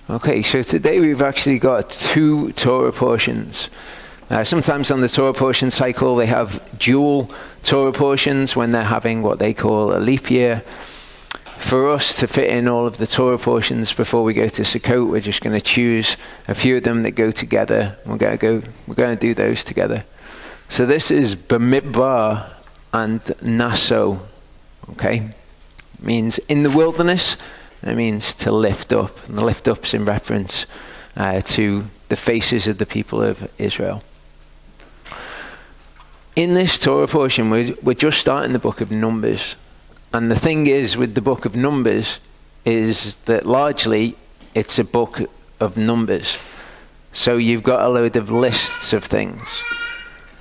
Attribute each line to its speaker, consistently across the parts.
Speaker 1: Okay, so today we've actually got two Torah portions. Sometimes on the Torah portion cycle they have dual Torah portions when they're having what they call a leap year. For us to fit in all of the Torah portions before we go to Sukkot, we're just going to choose a few of them that go together. We're going to do those together. So this is Bamidbar and Naso. Okay, means in the wilderness. It means to lift up, and the lift up's in reference to the faces of the people of Israel. In this Torah portion, we're just starting the book of Numbers. And the thing is with the book of Numbers is that largely it's a book of numbers. So you've got a load of lists of things.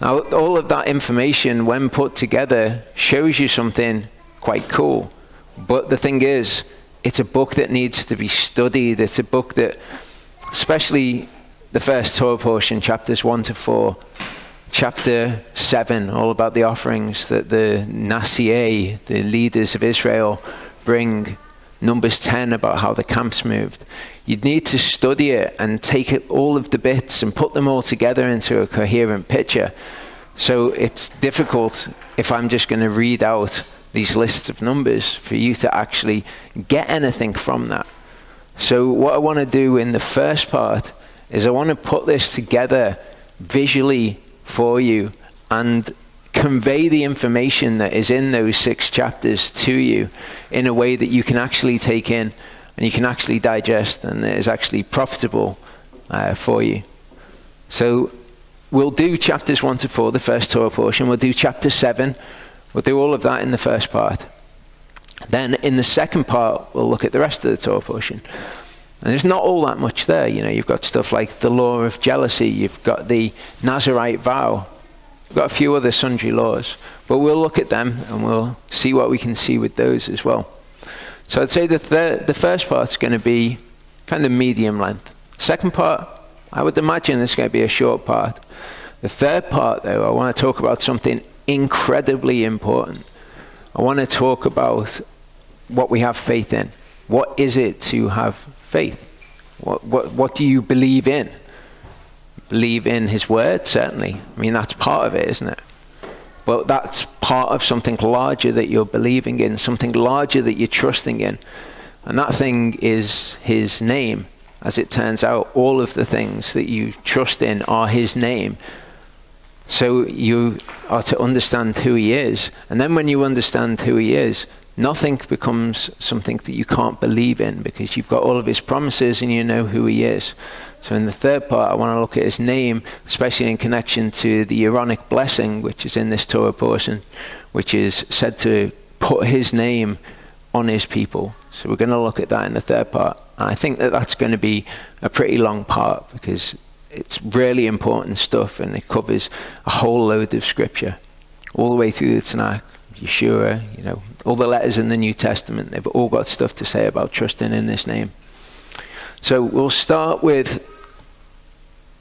Speaker 1: Now, all of that information, when put together, shows you something quite cool. But the thing is, it's a book that needs to be studied. It's a book that, especially the first Torah portion, chapters 1 to 4, chapter 7, all about the offerings that the Nasi'e, the leaders of Israel, bring. Numbers 10, about how the camps moved. You'd need to study it and take it, all of the bits and put them all together into a coherent picture. So it's difficult if I'm just going to read out these lists of numbers for you to actually get anything from that. So what I want to do in the first part is I want to put this together visually for you and convey the information that is in those 6 chapters to you in a way that you can actually take in and you can actually digest, and that is actually profitable for you. So we'll do chapters 1 to 4, the first Torah portion. We'll do chapter 7. We'll do all of that in the first part. Then in the second part, we'll look at the rest of the Torah portion. And there's not all that much there. You know, you've got stuff like the law of jealousy. You've got the Nazirite vow. We've got a few other sundry laws. But we'll look at them and we'll see what we can see with those as well. So I'd say the first part's going to be kind of medium length. Second part, I would imagine it's going to be a short part. The third part, though, I want to talk about something incredibly important. I want to talk about what we have faith in. What is it to have faith? What do you believe in? Believe in his word, certainly. I mean, that's part of it, isn't it? But that's part of something larger that you're believing in, something larger that you're trusting in. And that thing is his name. As it turns out, all of the things that you trust in are his name. So you are to understand who he is. And then when you understand who he is, nothing becomes something that you can't believe in, because you've got all of his promises and you know who he is. So in the third part, I want to look at his name, especially in connection to the Aaronic blessing, which is in this Torah portion, which is said to put his name on his people. So we're going to look at that in the third part. And I think that that's going to be a pretty long part, because it's really important stuff, and it covers a whole load of scripture all the way through the Tanakh, Yeshua, you know, all the letters in the New Testament. They've all got stuff to say about trusting in his name. So we'll start with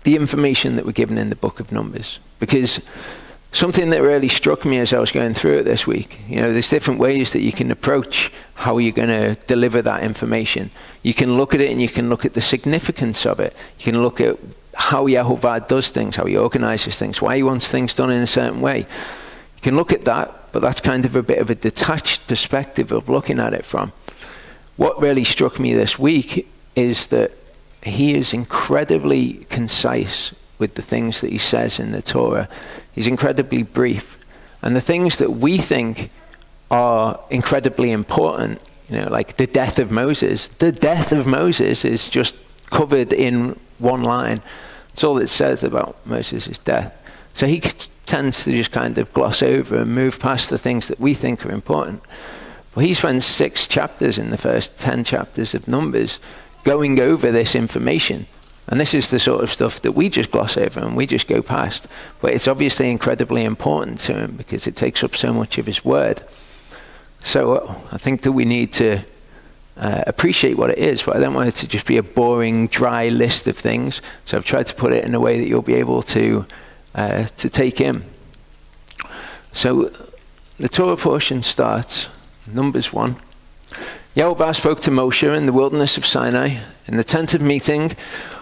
Speaker 1: the information that we're given in the book of Numbers, because something that really struck me as I was going through it this week, you know, there's different ways that you can approach how you're going to deliver that information. You can look at it and you can look at the significance of it. You can look at how YHVH does things, how he organizes things, why he wants things done in a certain way. You can look at that, but that's kind of a bit of a detached perspective of looking at it from. What really struck me this week is that he is incredibly concise with the things that he says in the Torah. He's incredibly brief. And the things that we think are incredibly important, you know, like the death of Moses is just covered in one line. That's all it says about Moses' death. So he tends to just kind of gloss over and move past the things that we think are important. Well, he spends 6 chapters in the first 10 chapters of Numbers going over this information. And this is the sort of stuff that we just gloss over and we just go past. But it's obviously incredibly important to him, because it takes up so much of his word. So I think that we need to appreciate what it is, but I don't want it to just be a boring, dry list of things. So I've tried to put it in a way that you'll be able to take in. So the Torah portion starts, Numbers 1. YHVH spoke to Moshe in the wilderness of Sinai in the tent of meeting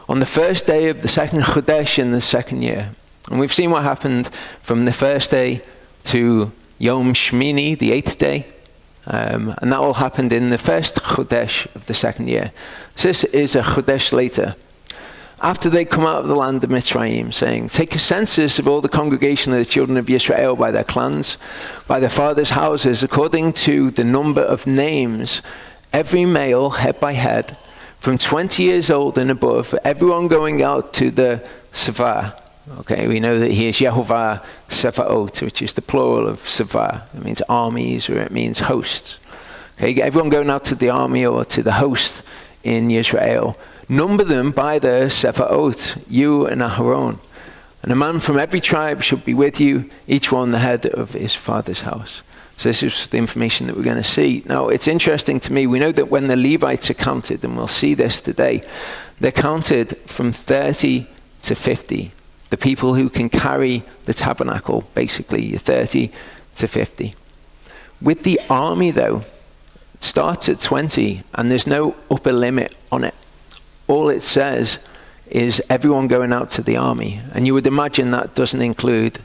Speaker 1: on the first day of the second Chodesh in the second year. And we've seen what happened from the first day to Yom Shmini, the 8th day. And that all happened in the first Chodesh of the second year. So this is a Chodesh later. After they come out of the land of Mitzrayim, saying, take a census of all the congregation of the children of Israel by their clans, by their fathers' houses, according to the number of names, every male, head by head, from 20 years old and above, everyone going out to the Savah. Okay, we know that he is Yehovah Sevaot, which is the plural of Savah. It means armies, or it means hosts. Okay, everyone going out to the army or to the host in Israel. Number them by the Sevaot, you and Aharon. And a man from every tribe should be with you, each one the head of his father's house. So this is the information that we're going to see. Now, it's interesting to me, we know that when the Levites are counted, and we'll see this today, they're counted from 30 to 50. The people who can carry the tabernacle, basically, you're 30 to 50. With the army, though, it starts at 20, and there's no upper limit on it. All it says is everyone going out to the army. And you would imagine that doesn't include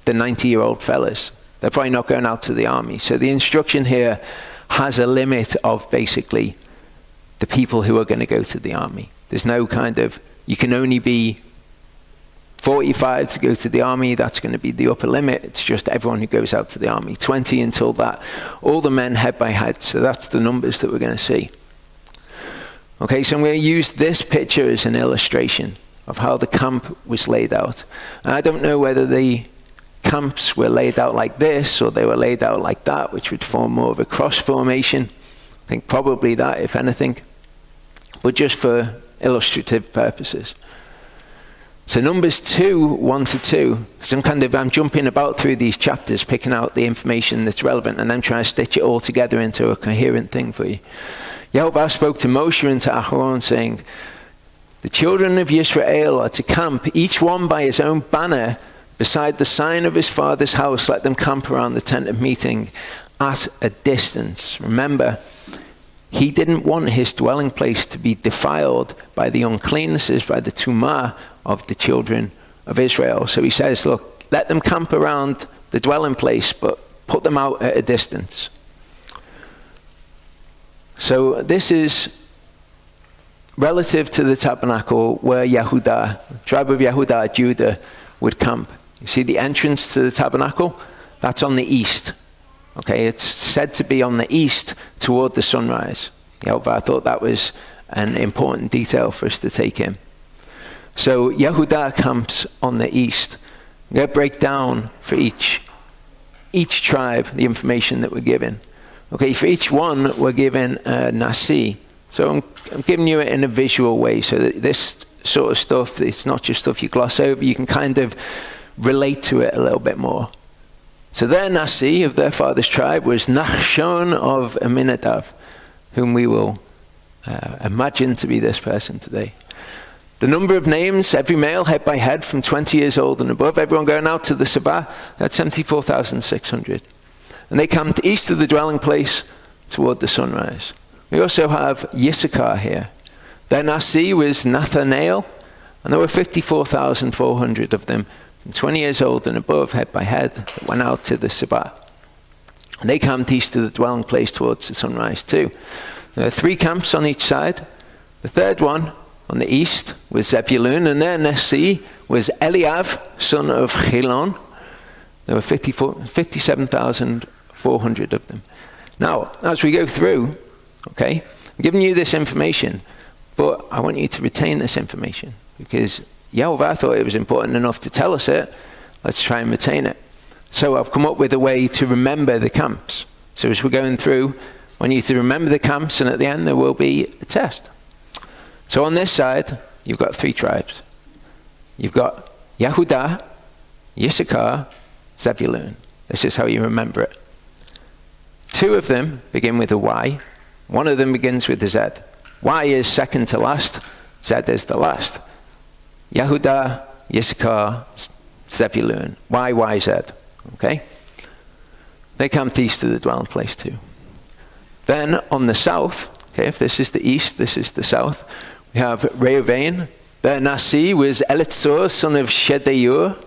Speaker 1: the 90-year-old fellas. They're probably not going out to the army. So the instruction here has a limit of basically the people who are going to go to the army. There's no kind of, you can only be 45 to go to the army, that's going to be the upper limit. It's just everyone who goes out to the army. 20 until that. All the men head by head. So that's the numbers that we're going to see. Okay, so I'm going to use this picture as an illustration of how the camp was laid out. And I don't know whether the camps were laid out like this or they were laid out like that, which would form more of a cross formation. I think probably that, if anything. But just for illustrative purposes. So Numbers 2, 1 to 2, because I'm jumping about through these chapters, picking out the information that's relevant, and then trying to stitch it all together into a coherent thing for you. Yehovah spoke to Moshe and to Aharon, saying, the children of Israel are to camp, each one by his own banner, beside the sign of his father's house. Let them camp around the tent of meeting at a distance. Remember, he didn't want his dwelling place to be defiled by the uncleannesses, by the tumah of the children of Israel. So he says, look, let them camp around the dwelling place, but put them out at a distance. So this is relative to the tabernacle where Yehudah, tribe of Yehudah, Judah, would camp. You see the entrance to the tabernacle? That's on the east. Okay, it's said to be on the east toward the sunrise. Yehovah thought that was an important detail for us to take in. So Yehudah camps on the east. I'm going to break down for each tribe the information that we're given. Okay, for each one, we're given a Nasi. So I'm giving you it in a visual way, so that this sort of stuff, it's not just stuff you gloss over, you can kind of relate to it a little bit more. So their Nasi of their father's tribe was Nachshon of Aminadav, whom we will imagine to be this person today. The number of names, every male, head by head, from 20 years old and above, everyone going out to the Sabah, that's 74,600. And they camped east of the dwelling place toward the sunrise. We also have Yissachar here. Their Nasi was Nathanael, and there were 54,400 of them, from 20 years old and above, head by head, that went out to the Sabah. And they camped east of the dwelling place towards the sunrise too. There are 3 camps on each side. The third one on the east was Zebulun, and their Nasi was Eliav, son of Chilon. There were 57,400 of them. Now, as we go through, okay, I'm giving you this information, but I want you to retain this information because Yehovah thought it was important enough to tell us it. Let's try and retain it. So I've come up with a way to remember the camps. So as we're going through, I want you to remember the camps, and at the end there will be a test. So on this side, you've got 3 tribes. You've got Yehudah, Yissachar, Zebulun. This is how you remember it. 2 of them begin with a Y. 1 of them begins with a Z. Y is second to last. Z is the last. Yehudah, Yissachar, Zebulun. Y, Y, Z. Okay? They camped east of the dwelling place too. Then on the south, okay, if this is the east, this is the south, You have Reuven. Their Nasi was Elitzur, son of Shedeur.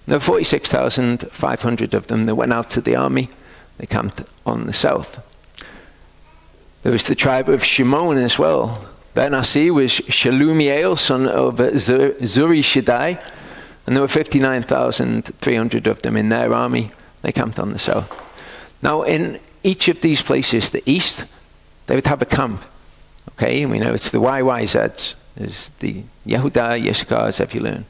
Speaker 1: There were 46,500 of them that went out to the army. They camped on the south. There was the tribe of Shimon as well. Their Nasi was Shalumiel, son of Zurishaddai. And there were 59,300 of them in their army. They camped on the south. Now, in each of these places, the east, they would have a camp. Okay, and we know it's the YYZ, is the Yehudah, Yisachar, Zebulun.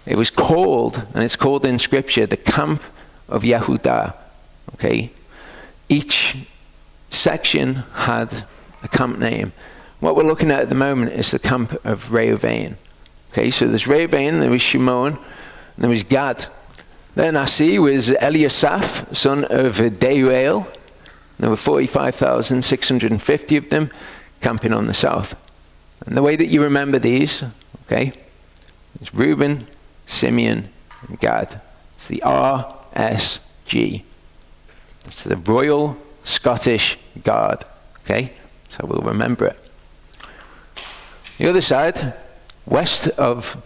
Speaker 1: It was called, and it's called in Scripture, the camp of Yehudah. Okay, each section had a camp name. What we're looking at the moment is the camp of Reuven. Okay, so there's Reuven, there was Shimon, and there was Gad. Then Nasi was Eliasaph, son of Deuel. There were 45,650 of them camping on the south. And the way that you remember these, okay, is Reuben, Simeon, and Gad. It's the RSG. It's the Royal Scottish Guard. Okay, so we'll remember it. The other side, west of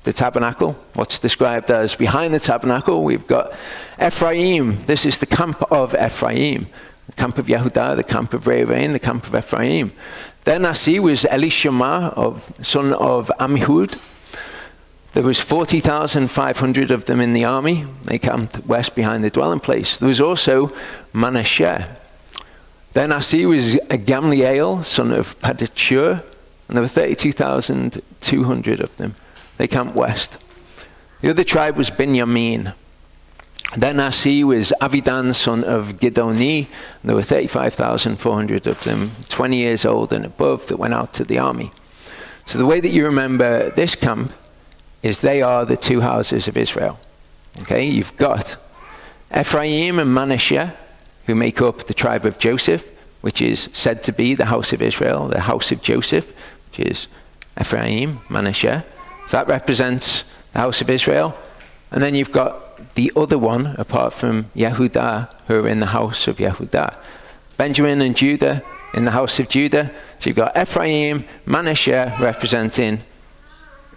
Speaker 1: the tabernacle, what's described as behind the tabernacle, we've got Ephraim. This is the camp of Ephraim. The camp of Yehudah, the camp of Reuven, the camp of Ephraim. Their Nasi was Elishama, son of Amihud. There was 40,500 of them in the army. They camped west behind the dwelling place. There was also Manasseh. Their Nasi was Gamliel, son of Pedachur, and there were 32,200 of them. They camped west. The other tribe was Binyamin. Their Nasi was Avidan, son of Gidoni, and there were 35,400 of them, 20 years old and above, that went out to the army. So the way that you remember this camp is they are the two houses of Israel. Okay, you've got Ephraim and Manasseh, who make up the tribe of Joseph, which is said to be the house of Israel, the house of Joseph, which is Ephraim, Manasseh. So that represents the house of Israel. And then you've got the other one, apart from Yehudah, who are in the house of Yehudah. Benjamin and Judah in the house of Judah. So you've got Ephraim, Manasseh representing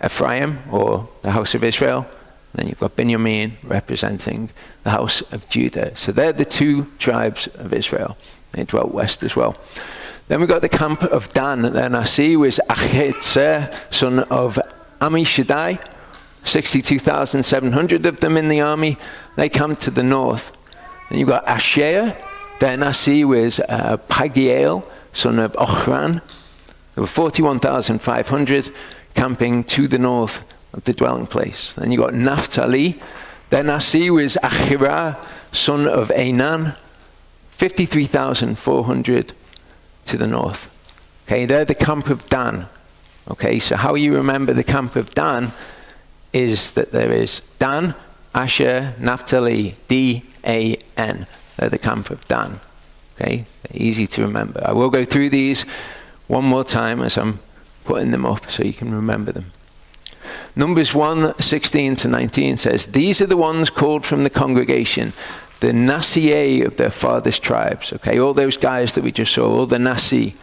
Speaker 1: Ephraim, or the house of Israel. And then you've got Binyamin representing the house of Judah. So they're the two tribes of Israel. They dwelt west as well. Then we've got the camp of Dan. Their Nasi was Achitzer, son of Ammishaddai. 62,700 of them in the army. They camped to the north. Then you've got Asher. Their Nasi was Pagiel, son of Ochran. There were 41,500 camping to the north of the dwelling place. Then you've got Naphtali. Their Nasi was Achirah, son of Enan. 53,400 to the north. Okay, they're the camp of Dan. Okay, so how you remember the camp of Dan is that there is Dan, Asher, Naphtali, D-A-N. They're the camp of Dan. Okay, they're easy to remember. I will go through these one more time as I'm putting them up so you can remember them. Numbers 1:16-19 says, "These are the ones called from the congregation, the Nasi'e of their fathers' tribes." Okay, all those guys that we just saw, all the Nasi,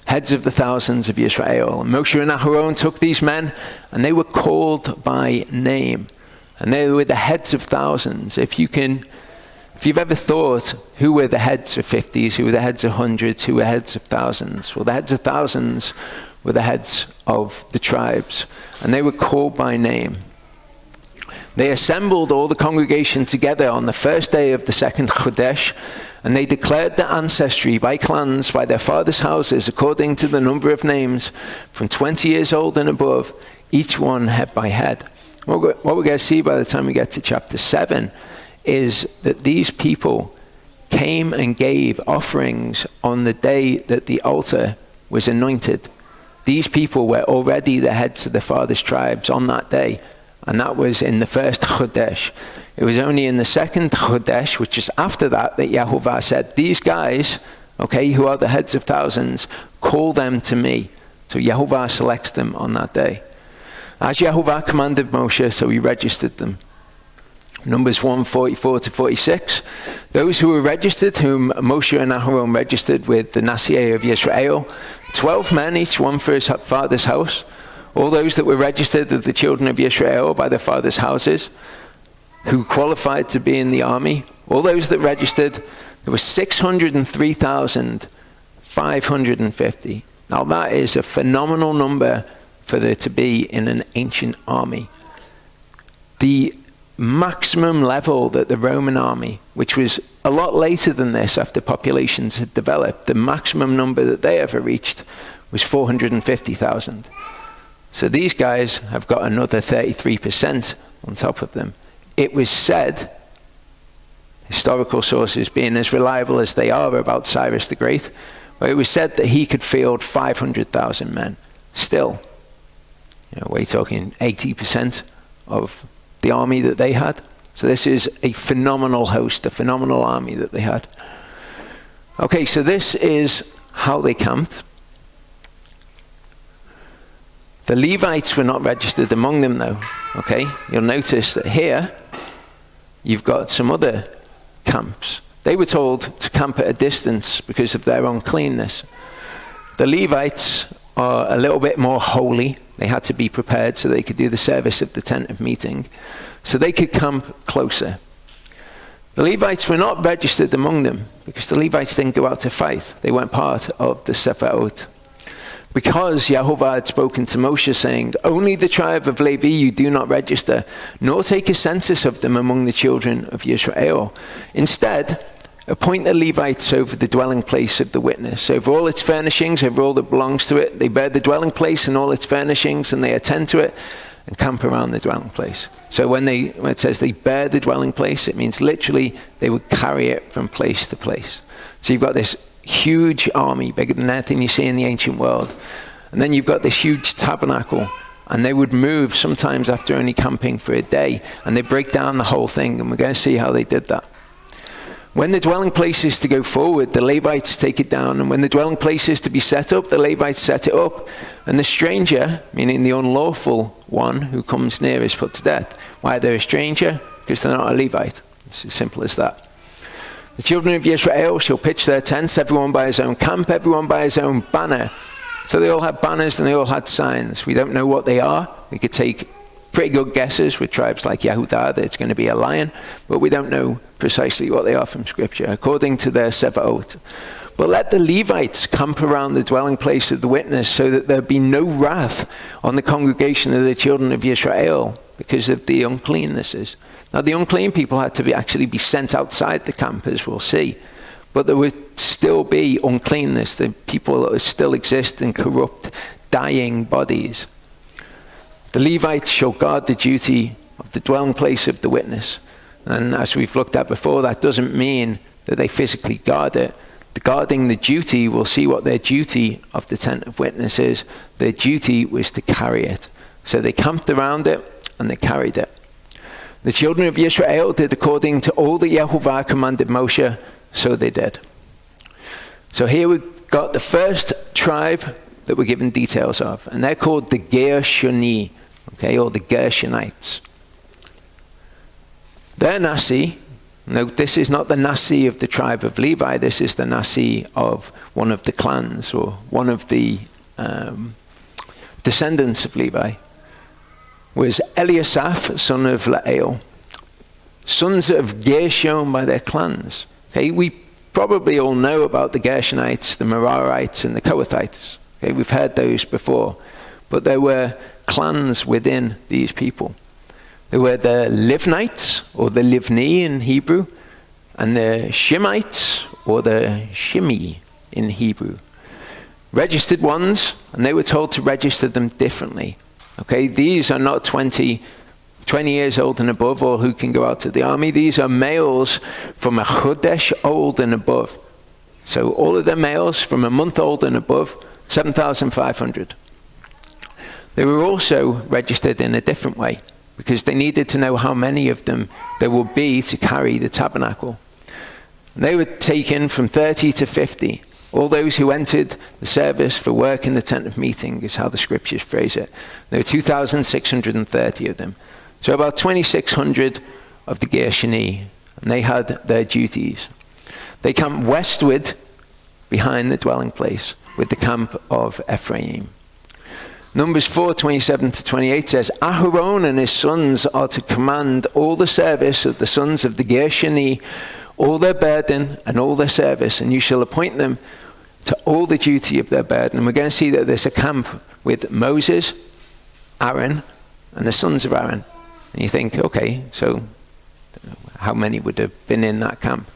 Speaker 1: heads of the thousands of Israel. And Moshe and Aharon took these men, and they were called by name. And they were the heads of thousands. If you've ever thought who were the heads of 50s, who were the heads of hundreds, who were heads of thousands? Well, the heads of thousands were the heads of the tribes. And they were called by name. They assembled all the congregation together on the first day of the second Chodesh, and they declared their ancestry by clans, by their fathers' houses, according to the number of names, from 20 years old and above, each one head by head. What we're going to see by the time we get to chapter 7 is that these people came and gave offerings on the day that the altar was anointed. These people were already the heads of the fathers' tribes on that day. And that was in the first Chodesh. It was only in the second Chodesh, which is after that, that Yehovah said, these guys, okay, who are the heads of thousands, call them to me. So Yehovah selects them on that day. As Yehovah commanded Moshe, so he registered them. Numbers 1, 44 to 46. Those who were registered, whom Moshe and Aharon registered with the Nasiah of Yisrael, 12 men, each one for his father's house. All those that were registered of the children of Yisrael by their father's houses, who qualified to be in the army, all those that registered, there were 603,550. Now that is a phenomenal number for there to be in an ancient army. The maximum level that the Roman army, which was a lot later than this after populations had developed, the maximum number that they ever reached was 450,000. So these guys have got another 33% on top of them. It was said, historical sources being as reliable as they are about Cyrus the Great, but it was said that he could field 500,000 men. Still, we're talking 80% of the army that they had. So this is a phenomenal host, a phenomenal army that they had. Okay, so this is how they camped. The Levites were not registered among them though, okay? You'll notice that here, you've got some other camps. They were told to camp at a distance because of their uncleanness. The Levites are a little bit more holy. They had to be prepared so they could do the service of the tent of meeting. So they could camp closer. The Levites were not registered among them because the Levites didn't go out to fight. They weren't part of the Sefaot. Because Yehovah had spoken to Moshe saying, only the tribe of Levi you do not register, nor take a census of them among the children of Israel. Instead, appoint the Levites over the dwelling place of the witness, over all its furnishings, over all that belongs to it. They bear the dwelling place and all its furnishings, and they attend to it and camp around the dwelling place. So when it says they bear the dwelling place, it means literally they would carry it from place to place. So you've got this huge army, bigger than anything you see in the ancient world. And then you've got this huge tabernacle, and they would move sometimes after only camping for a day, and they break down the whole thing, and we're going to see how they did that. When the dwelling place is to go forward, the Levites take it down, and when the dwelling place is to be set up, the Levites set it up, and the stranger, meaning the unlawful one who comes near, is put to death. Why are they a stranger? Because they're not a Levite. It's as simple as that. The children of Israel shall pitch their tents, everyone by his own camp, everyone by his own banner. So they all had banners and they all had signs. We don't know what they are. We could take pretty good guesses with tribes like Yehudah that it's going to be a lion, but we don't know precisely what they are from Scripture, according to their Sevaot. But let the Levites camp around the dwelling place of the witness, so that there be no wrath on the congregation of the children of Israel because of the uncleannesses. Now the unclean people had to actually be sent outside the camp, as we'll see. But there would still be uncleanness, the people that still exist in corrupt, dying bodies. The Levites shall guard the duty of the dwelling place of the witness. And as we've looked at before, that doesn't mean that they physically guard it. Guarding the duty, we'll see what their duty of the tent of witness is. Their duty was to carry it. So they camped around it and they carried it. The children of Israel did according to all that Yehovah commanded Moshe, so they did. So here we've got the first tribe that we're given details of, and they're called the Gershoni, okay, or the Gershonites. Their Nasi, note this is not the Nasi of the tribe of Levi, this is the Nasi of one of the clans, or one of the descendants of Levi, was Eliasaph, son of Lael, sons of Gershon by their clans. Okay, we probably all know about the Gershonites, the Merarites, and the Kohathites. Okay, we've heard those before, but there were clans within these people. There were the Livnites, or the Livni in Hebrew, and the Shimites, or the Shimi in Hebrew. Registered ones, and they were told to register them differently. Okay, these are not 20 years old and above, or who can go out to the army. These are males from a chodesh old and above. So all of the males from a month old and above, 7,500. They were also registered in a different way, because they needed to know how many of them there would be to carry the tabernacle. And they were taken from 30 to 50. All those who entered the service for work in the tent of meeting is how the scriptures phrase it. There were 2,630 of them. So about 2,600 of the Gershoni, and they had their duties. They camped westward behind the dwelling place with the camp of Ephraim. Numbers 4:27-28 says, Aharon and his sons are to command all the service of the sons of the Gershoni, all their burden and all their service, and you shall appoint them to all the duty of their burden. And we're going to see that there's a camp with Moses, Aaron, and the sons of Aaron. And you think, okay, so how many would have been in that camp?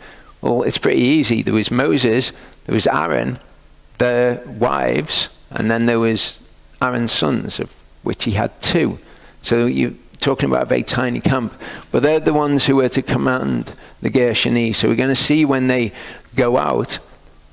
Speaker 1: Well, it's pretty easy. There was Moses, there was Aaron, their wives, and then there was Aaron's sons, of which he had 2. So you're talking about a very tiny camp. But they're the ones who were to command the Gershoni. So we're going to see when they go out,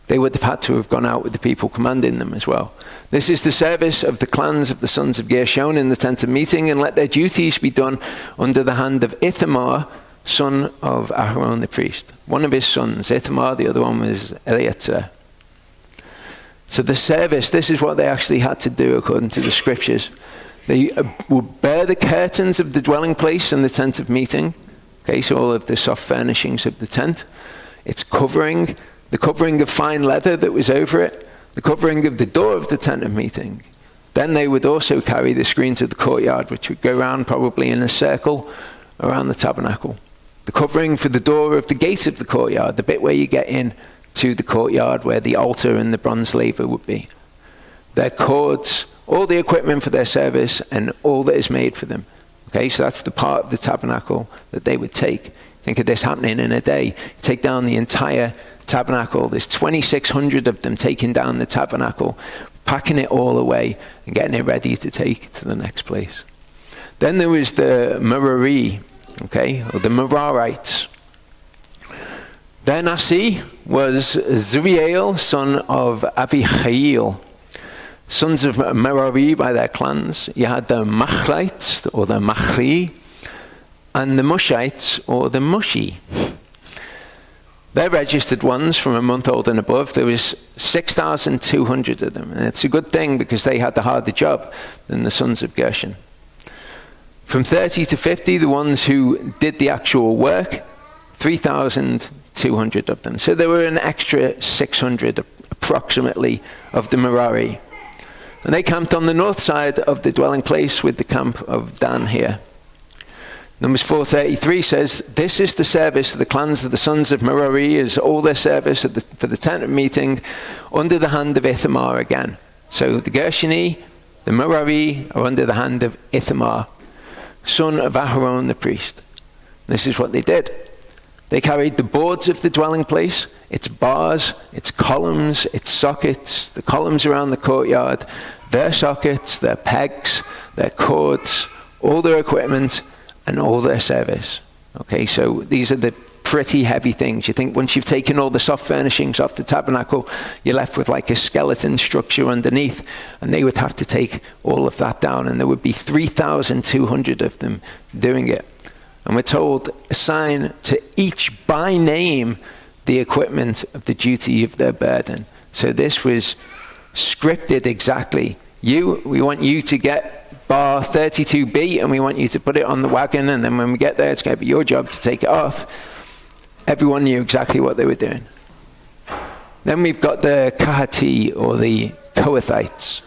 Speaker 1: they would have had to have gone out with the people commanding them as well. This is the service of the clans of the sons of Gershon in the tent of meeting, and let their duties be done under the hand of Ithamar, son of Aharon the priest. One of his sons, Ithamar, the other one was Eleazar. So the service, this is what they actually had to do according to the scriptures. They would bear the curtains of the dwelling place and the tent of meeting. Okay, so all of the soft furnishings of the tent. Its covering, the covering of fine leather that was over it, the covering of the door of the tent of meeting. Then they would also carry the screens of the courtyard, which would go around probably in a circle around the tabernacle. The covering for the door of the gate of the courtyard, the bit where you get in to the courtyard where the altar and the bronze laver would be. Their cords, all the equipment for their service, and all that is made for them. Okay, so that's the part of the tabernacle that they would take. Think of this happening in a day. You take down the entire tabernacle. There's 2,600 of them taking down the tabernacle, packing it all away, and getting it ready to take to the next place. Then there was the Merari, okay, or the Merarites. Their Nasi was Zuriel, son of Avichail. Sons of Merari by their clans. You had the Machlites, or the Machli, and the Mushites, or the Mushi. They're registered ones from a month old and above. There was 6,200 of them. And it's a good thing because they had the harder job than the sons of Gershon. From 30 to 50, the ones who did the actual work, 3,200 of them. So there were an extra 600 approximately of the Merari. And they camped on the north side of the dwelling place with the camp of Dan here. Numbers 4:33 says, this is the service of the clans of the sons of Merari, is all their service for the tent of meeting under the hand of Ithamar again. So the Gershoni, the Merari are under the hand of Ithamar, son of Aharon the priest. This is what they did. They carried the boards of the dwelling place, its bars, its columns, its sockets, the columns around the courtyard, their sockets, their pegs, their cords, all their equipment, and all their service. Okay, so these are the pretty heavy things. You think once you've taken all the soft furnishings off the tabernacle, you're left with like a skeleton structure underneath, and they would have to take all of that down, and there would be 3,200 of them doing it. And we're told, assign to each by name the equipment of the duty of their burden. So this was scripted exactly. We want you to get bar 32B, and we want you to put it on the wagon, and then when we get there, it's going to be your job to take it off. Everyone knew exactly what they were doing. Then we've got the Kahati, or the Kohathites.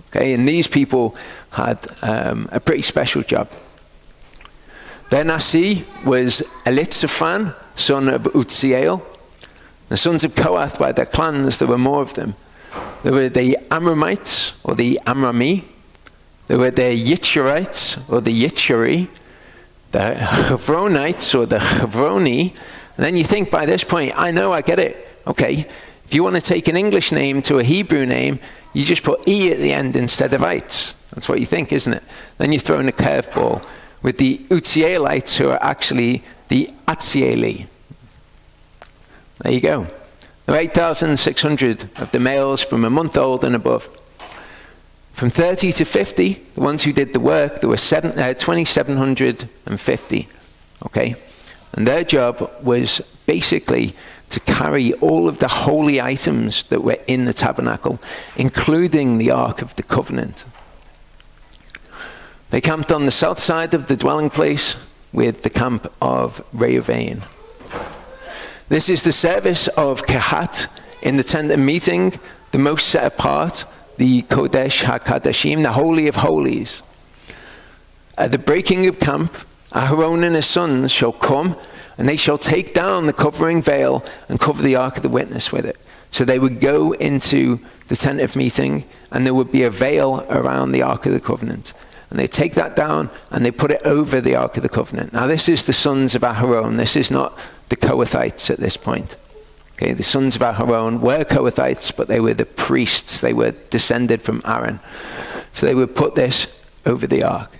Speaker 1: Okay, and these people had a pretty special job. Their Nasi was Elitzaphan, son of Uzziel. The sons of Kohath by their clans, there were more of them. There were the Amramites, or the Amrami. There were the Yitzharites, or the Yitzhari. The Chevronites, or the Chevroni. And then you think by this point, I get it. Okay, if you want to take an English name to a Hebrew name, you just put E at the end instead of ites. That's what you think, isn't it? Then you throw in a curveball with the Uzzielites, who are actually the Atzieli. There you go. There were 8,600 of the males from a month old and above. From 30 to 50, the ones who did the work, there were 2,750. Okay? And their job was basically to carry all of the holy items that were in the tabernacle, including the Ark of the Covenant. They camped on the south side of the dwelling place with the camp of Reuven. This is the service of Kehat in the tent of meeting, the most set apart, the Kodesh HaKadashim, the Holy of Holies. At the breaking of camp, Aharon and his sons shall come, and they shall take down the covering veil and cover the ark of the witness with it. So they would go into the tent of meeting, and there would be a veil around the ark of the covenant. And they take that down, and they put it over the ark of the covenant. Now this is the sons of Aharon. This is not the Kohathites at this point. Okay, the sons of Aharon were Kohathites, but they were the priests. They were descended from Aaron. So they would put this over the ark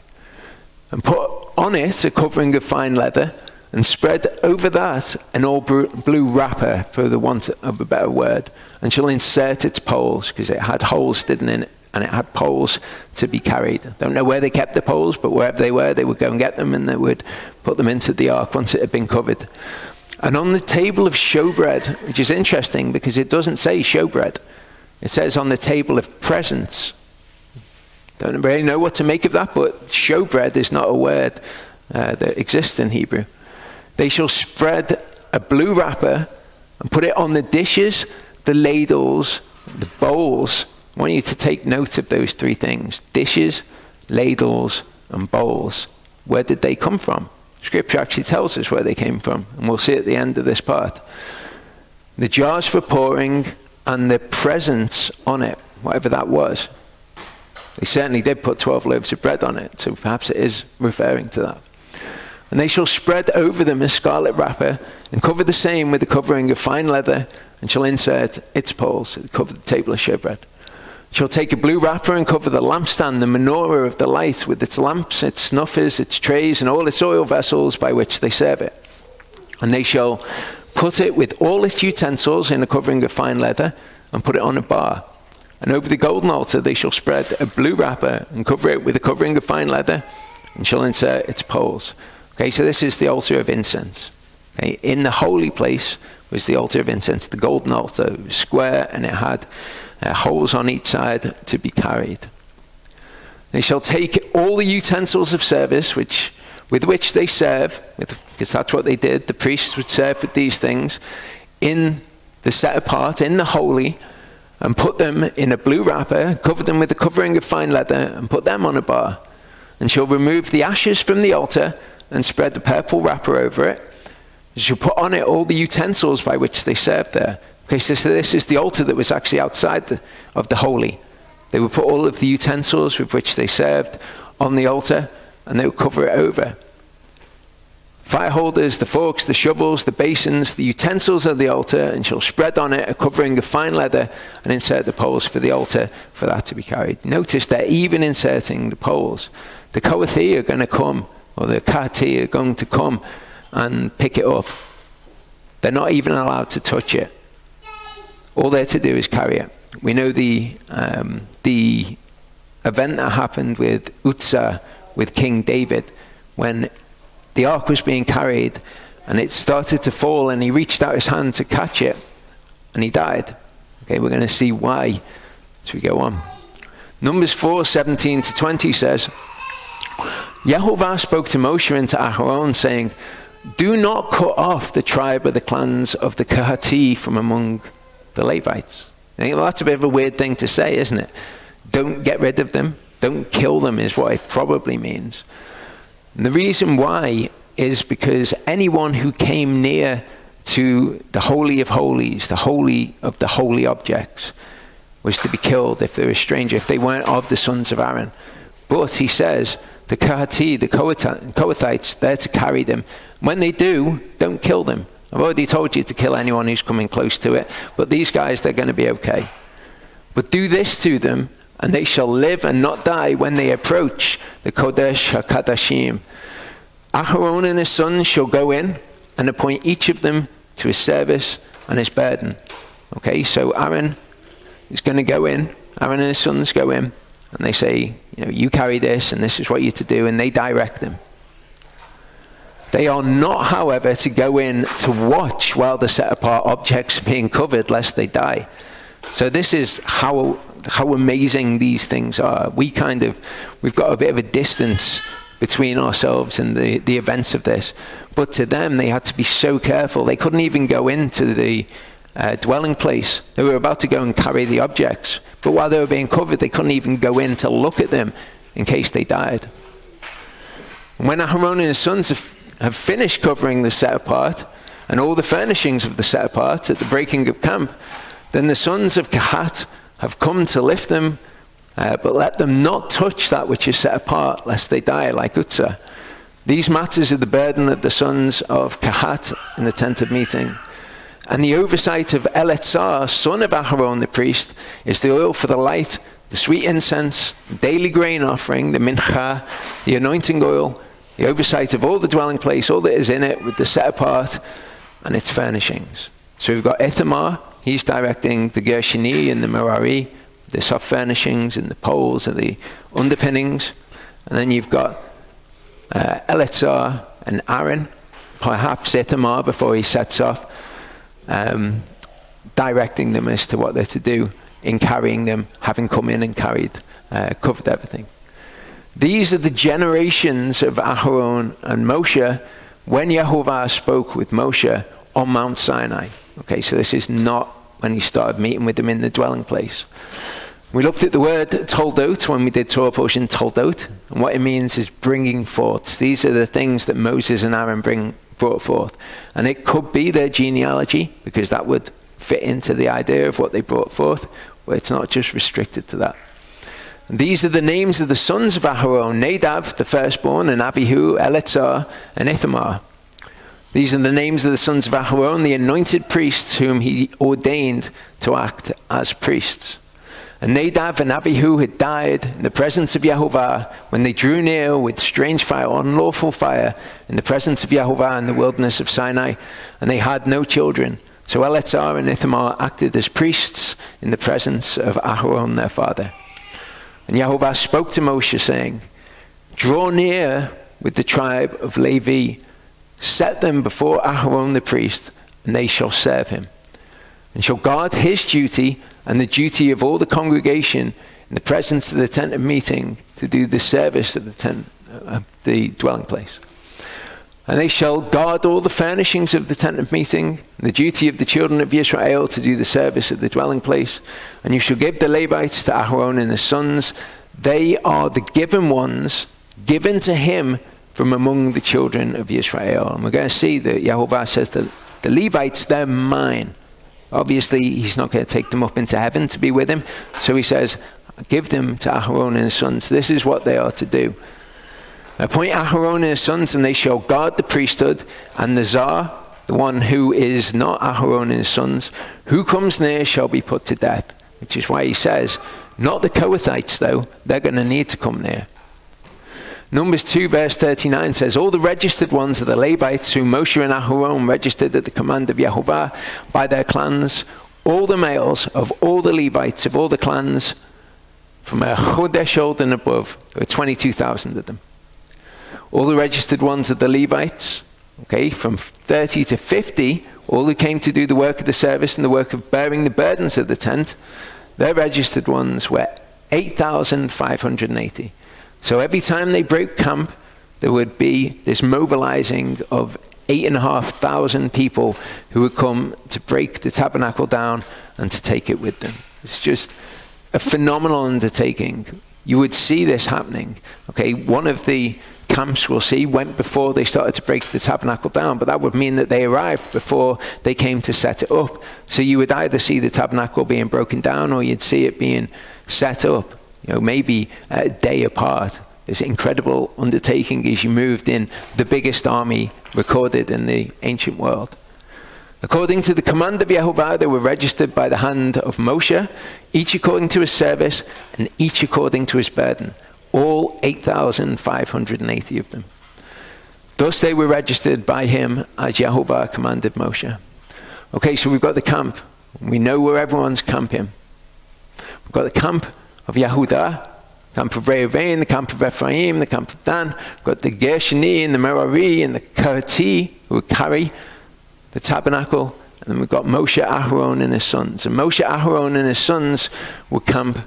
Speaker 1: and put on it a covering of fine leather, and spread over that an all blue wrapper, for the want of a better word, and shall insert its poles, because it had holes, didn't it? And it had poles to be carried. I don't know where they kept the poles, but wherever they were, they would go and get them, and they would put them into the ark once it had been covered. And on the table of showbread, which is interesting because it doesn't say showbread. It says on the table of presents. Don't really know what to make of that, but showbread is not a word that exists in Hebrew. They shall spread a blue wrapper and put it on the dishes, the ladles, the bowls. I want you to take note of those three things: dishes, ladles, and bowls. Where did they come from? Scripture actually tells us where they came from, and we'll see at the end of this part. The jars for pouring and the presents on it, whatever that was. They certainly did put 12 loaves of bread on it, so perhaps it is referring to that. And they shall spread over them a scarlet wrapper, and cover the same with a covering of fine leather, and shall insert its poles, and cover the table of showbread. Shall take a blue wrapper and cover the lampstand, the menorah of the light, with its lamps, its snuffers, its trays, and all its oil vessels by which they serve it. And they shall put it with all its utensils in a covering of fine leather, and put it on a bar. And over the golden altar they shall spread a blue wrapper, and cover it with a covering of fine leather, and shall insert its poles. Okay, so this is the altar of incense. Okay, in the holy place was the altar of incense, the golden altar. It was square, and it had holes on each side to be carried. They shall take all the utensils of service with which they serve, because that's what they did. The priests would serve with these things in the set apart, in the holy, and put them in a blue wrapper, cover them with a covering of fine leather, and put them on a bar. And shall remove the ashes from the altar, and spread the purple wrapper over it. You shall put on it all the utensils by which they served there. Okay, so this is the altar that was actually outside of the holy. They would put all of the utensils with which they served on the altar, and they would cover it over. Fire holders, the forks, the shovels, the basins, the utensils of the altar, and shall spread on it a covering of fine leather, and insert the poles for the altar for that to be carried. Notice they're even inserting the poles. The Kohathi are going to come, or the Kahati are going to come and pick it up. They're not even allowed to touch it. All they're to do is carry it. We know the event that happened with Uzzah, with King David, when the ark was being carried and it started to fall, and he reached out his hand to catch it and he died. Okay, we're going to see why as we go on. Numbers 4:17-20 says, Yehovah spoke to Moshe and to Aharon, saying, do not cut off the tribe of the clans of the Kahati from among the Levites. Well, that's a bit of a weird thing to say, isn't it? Don't get rid of them. Don't kill them is what it probably means. And the reason why is because anyone who came near to the Holy of Holies, the holy of the holy objects, was to be killed if they were a stranger, if they weren't of the sons of Aaron. But he says, the Kahati, the Kohathites, they're to carry them. When they do, don't kill them. I've already told you to kill anyone who's coming close to it, but these guys, they're going to be okay. But do this to them, and they shall live and not die when they approach the Kodesh HaKadashim. Aharon and his sons shall go in and appoint each of them to his service and his burden. Okay, so Aaron is going to go in, Aaron and his sons go in, and they say, you carry this, and this is what you're to do, and they direct them. They are not, however, to go in to watch while the set-apart objects are being covered, lest they die. So this is how amazing these things are. We've got a bit of a distance between ourselves and the events of this. But to them, they had to be so careful. They couldn't even go into the dwelling place. They were about to go and carry the objects. But while they were being covered, they couldn't even go in to look at them in case they died. And when Aharon and his sons have finished covering the set apart and all the furnishings of the set apart at the breaking of camp, then the sons of Kehat have come to lift them, but let them not touch that which is set apart, lest they die like Uzzah. These matters are the burden of the sons of Kehat in the tent of meeting. And the oversight of Eleazar, son of Aharon the priest, is the oil for the light, the sweet incense, the daily grain offering, the mincha, the anointing oil, the oversight of all the dwelling place, all that is in it, with the set apart and its furnishings. So we've got Ithamar, he's directing the Gershoni and the Merari, the soft furnishings and the poles and the underpinnings. And then you've got Eleazar and Aaron, perhaps Ithamar before he sets off, directing them as to what they're to do in carrying them, having come in and carried, covered everything. These are the generations of Aharon and Moshe when Yehovah spoke with Moshe on Mount Sinai. Okay, so this is not when he started meeting with them in the dwelling place. We looked at the word toldot when we did Torah portion toldot, and what it means is bringing forth. These are the things that Moses and Aaron brought forth. And it could be their genealogy, because that would fit into the idea of what they brought forth, but it's not just restricted to that. And these are the names of the sons of Aharon: Nadav, the firstborn, and Abihu, Eleazar, and Ithamar. These are the names of the sons of Aharon, the anointed priests whom he ordained to act as priests. And Nadav and Abihu had died in the presence of Yehovah when they drew near with strange fire, unlawful fire, in the presence of Yehovah in the wilderness of Sinai, and they had no children. So Eleazar and Ithamar acted as priests in the presence of Aharon their father. And Yehovah spoke to Moshe, saying, "Draw near with the tribe of Levi, set them before Aharon the priest, and they shall serve him, and shall guard his duty and the duty of all the congregation in the presence of the tent of meeting, to do the service of the tent, the dwelling place. And they shall guard all the furnishings of the tent of meeting, the duty of the children of Israel to do the service of the dwelling place. And you shall give the Levites to Aharon and his sons. They are the given ones, given to him from among the children of Israel." And we're going to see that Yehovah says that the Levites, they're mine. Obviously, he's not going to take them up into heaven to be with him. So he says, give them to Aharon and his sons. This is what they are to do. Appoint Aharon and his sons, and they shall guard the priesthood, and the Zar, the one who is not Aharon and his sons, who comes near shall be put to death. Which is why he says, not the Kohathites though, they're going to need to come near. Numbers 2 verse 39 says, "All the registered ones are the Levites whom Moshe and Aharon registered at the command of Yehovah by their clans, all the males of all the Levites of all the clans from a Chodesh old and above." There were 22,000 of them. All the registered ones are the Levites, okay, from 30 to 50, all who came to do the work of the service and the work of bearing the burdens of the tent. Their registered ones were 8,580. So every time they broke camp, there would be this mobilizing of 8,500 people who would come to break the tabernacle down and to take it with them. It's just a phenomenal undertaking. You would see this happening. Okay, one of the camps we'll see went before they started to break the tabernacle down, but that would mean that they arrived before they came to set it up. So you would either see the tabernacle being broken down, or you'd see it being set up, maybe a day apart. This incredible undertaking as you moved in the biggest army recorded in the ancient world. According to the command of Yehovah, they were registered by the hand of Moshe, each according to his service and each according to his burden. All 8,580 of them. Thus they were registered by him as Yehovah commanded Moshe. Okay, so we've got the camp. We know where everyone's camping. We've got the camp of Yehudah, camp of Reuven, the camp of Ephraim, the camp of Dan. We've got the Gershoni and the Merari and the Kohati who would carry the tabernacle. And then we've got Moshe, Aharon, and his sons. And Moshe, Aharon, and his sons would camp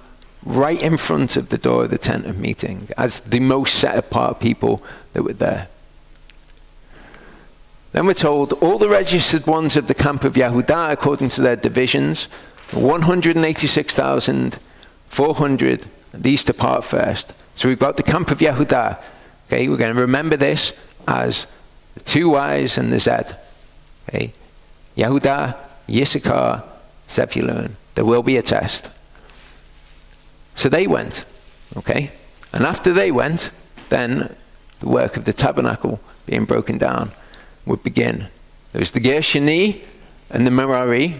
Speaker 1: right in front of the door of the tent of meeting as the most set apart people that were there. Then we're told all the registered ones of the camp of Yehudah, according to their divisions, 186,400, these depart first. So we've got the camp of Yehudah. Okay, we're going to remember this as the two Y's and the Z. Okay, Yehudah, Yissachar, Zebulun. There will be a test. So they went. Okay, and after they went, then the work of the tabernacle being broken down would begin. There was the Gershoni and the Merari.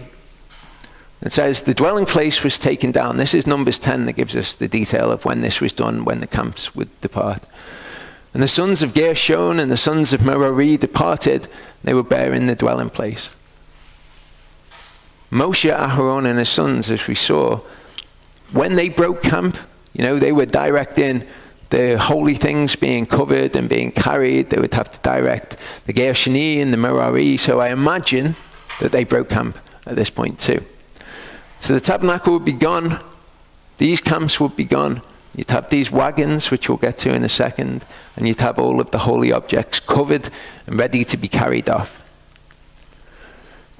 Speaker 1: It says the dwelling place was taken down. This is Numbers 10 that gives us the detail of when this was done, when the camps would depart. And the sons of Gershon and the sons of Merari departed. They were bearing the dwelling place. Moshe, Aharon, and his sons, as we saw, when they broke camp, they were directing the holy things being covered and being carried. They would have to direct the Gershoni and the Merari. So I imagine that they broke camp at this point too. So the tabernacle would be gone. These camps would be gone. You'd have these wagons, which we'll get to in a second, and you'd have all of the holy objects covered and ready to be carried off.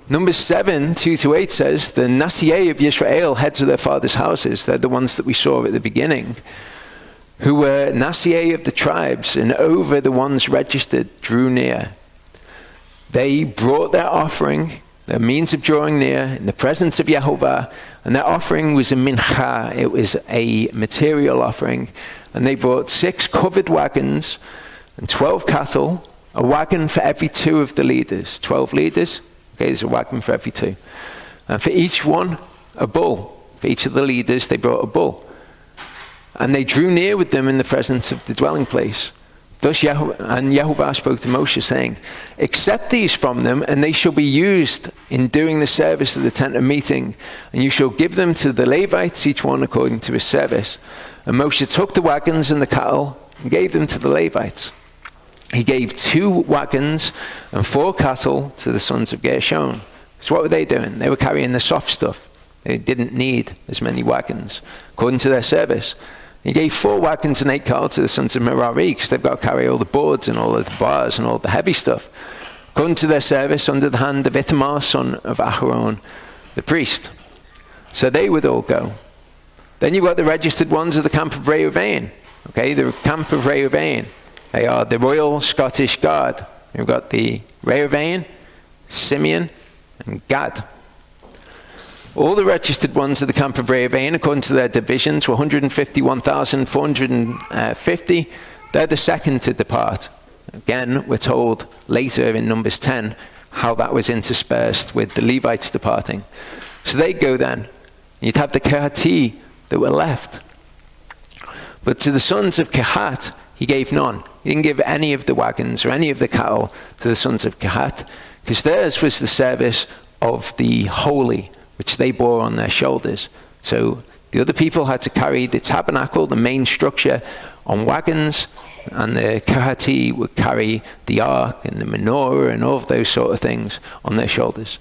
Speaker 1: Numbers 7, 2-8 says, the Nasieh of Yisrael, heads of their fathers' houses, they're the ones that we saw at the beginning, who were Nasieh of the tribes, and over the ones registered, drew near. They brought their offering, their means of drawing near, in the presence of Yehovah, and their offering was a mincha. It was a material offering. And they brought 6 covered wagons and 12 cattle, a wagon for every 2 of the leaders. 12 leaders, okay, there's a wagon for every 2. And for each one, a bull. For each of the leaders, they brought a bull. And they drew near with them in the presence of the dwelling place. Thus Yehovah spoke to Moshe, saying, accept these from them, and they shall be used in doing the service of the tent of meeting. And you shall give them to the Levites, each one according to his service. And Moshe took the wagons and the cattle and gave them to the Levites. He gave 2 wagons and 4 cattle to the sons of Gershon. So what were they doing? They were carrying the soft stuff. They didn't need as many wagons, according to their service. He gave 4 wagons and 8 cattle to the sons of Merari, because they've got to carry all the boards and all of the bars and all the heavy stuff, according to their service, under the hand of Ithamar, son of Aharon, the priest. So they would all go. Then you've got the registered ones of the camp of Reuven. Okay, the camp of Reuven. They are the Royal Scottish Guard. You've got the Reuven, Simeon, and Gad. All the registered ones of the camp of Reuven, according to their divisions, were 151,450. They're the second to depart. Again, we're told later in Numbers 10 how that was interspersed with the Levites departing. So they go then. You'd have the Kehati that were left. But to the sons of Kehat, he gave none. He didn't give any of the wagons or any of the cattle to the sons of Kehat, because theirs was the service of the holy, which they bore on their shoulders. So the other people had to carry the tabernacle, the main structure, on wagons, and the Kehati would carry the ark and the menorah and all of those sort of things on their shoulders.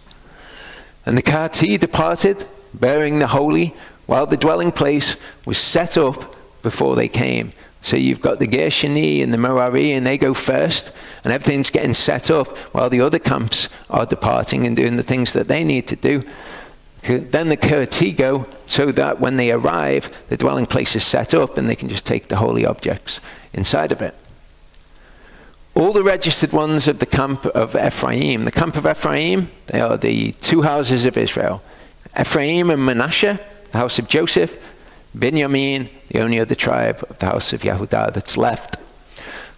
Speaker 1: And the Kehati departed, bearing the holy, while the dwelling place was set up before they came. So you've got the Gershoni and the Merari, and they go first, and everything's getting set up while the other camps are departing and doing the things that they need to do. Then the Kehati go, so that when they arrive, the dwelling place is set up and they can just take the holy objects inside of it. All the registered ones of the camp of Ephraim. The camp of Ephraim, they are the 2 houses of Israel. Ephraim and Manasseh, the house of Joseph. Binyamin, the only other tribe of the house of Yehudah that's left.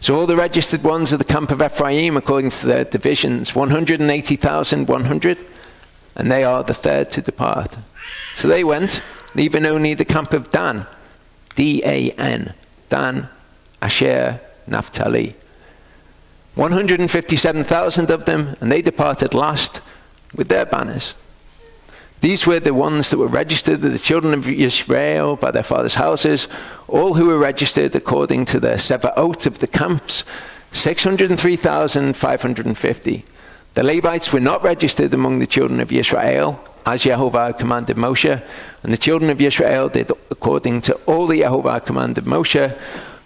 Speaker 1: So all the registered ones of the camp of Ephraim, according to their divisions, 180,100. And they are the third to depart. So they went, leaving only the camp of Dan, D-A-N, Dan, Asher, Naphtali. 157,000 of them, and they departed last with their banners. These were the ones that were registered to the children of Israel by their fathers' houses, all who were registered according to their sevaot of the camps, 603,550. The Levites were not registered among the children of Israel. as Yehovah commanded Moshe. And the children of Israel did according to all that Yehovah commanded Moshe.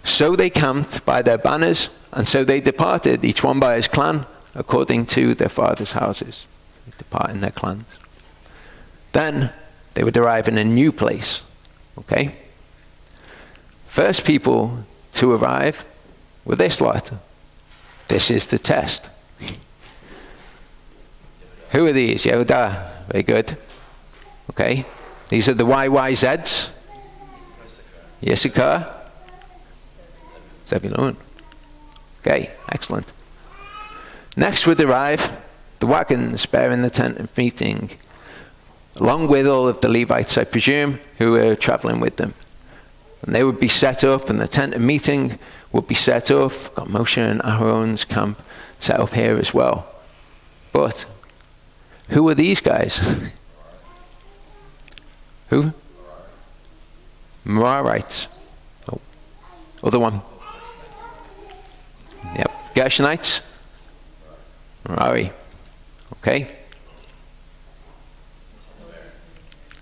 Speaker 1: So they camped by their banners, and so they departed, each one by his clan, according to their fathers' houses. They depart in their clans. Then they would arrive in a new place. Okay? First people to arrive were this lot. This is the test. Who are these? Yehudah. Very good. Okay. These are the YYZs. Yissachar. Zebulun. Okay, excellent. Next would arrive the wagons bearing the tent of meeting, along with all of the Levites, I presume, who were traveling with them. And they would be set up, and the tent of meeting would be set up. Got Moshe and Aaron's camp set up here as well. But who are these guys? Who? Merarites. Oh, other one. Yep. Gershonites. Merari. Okay.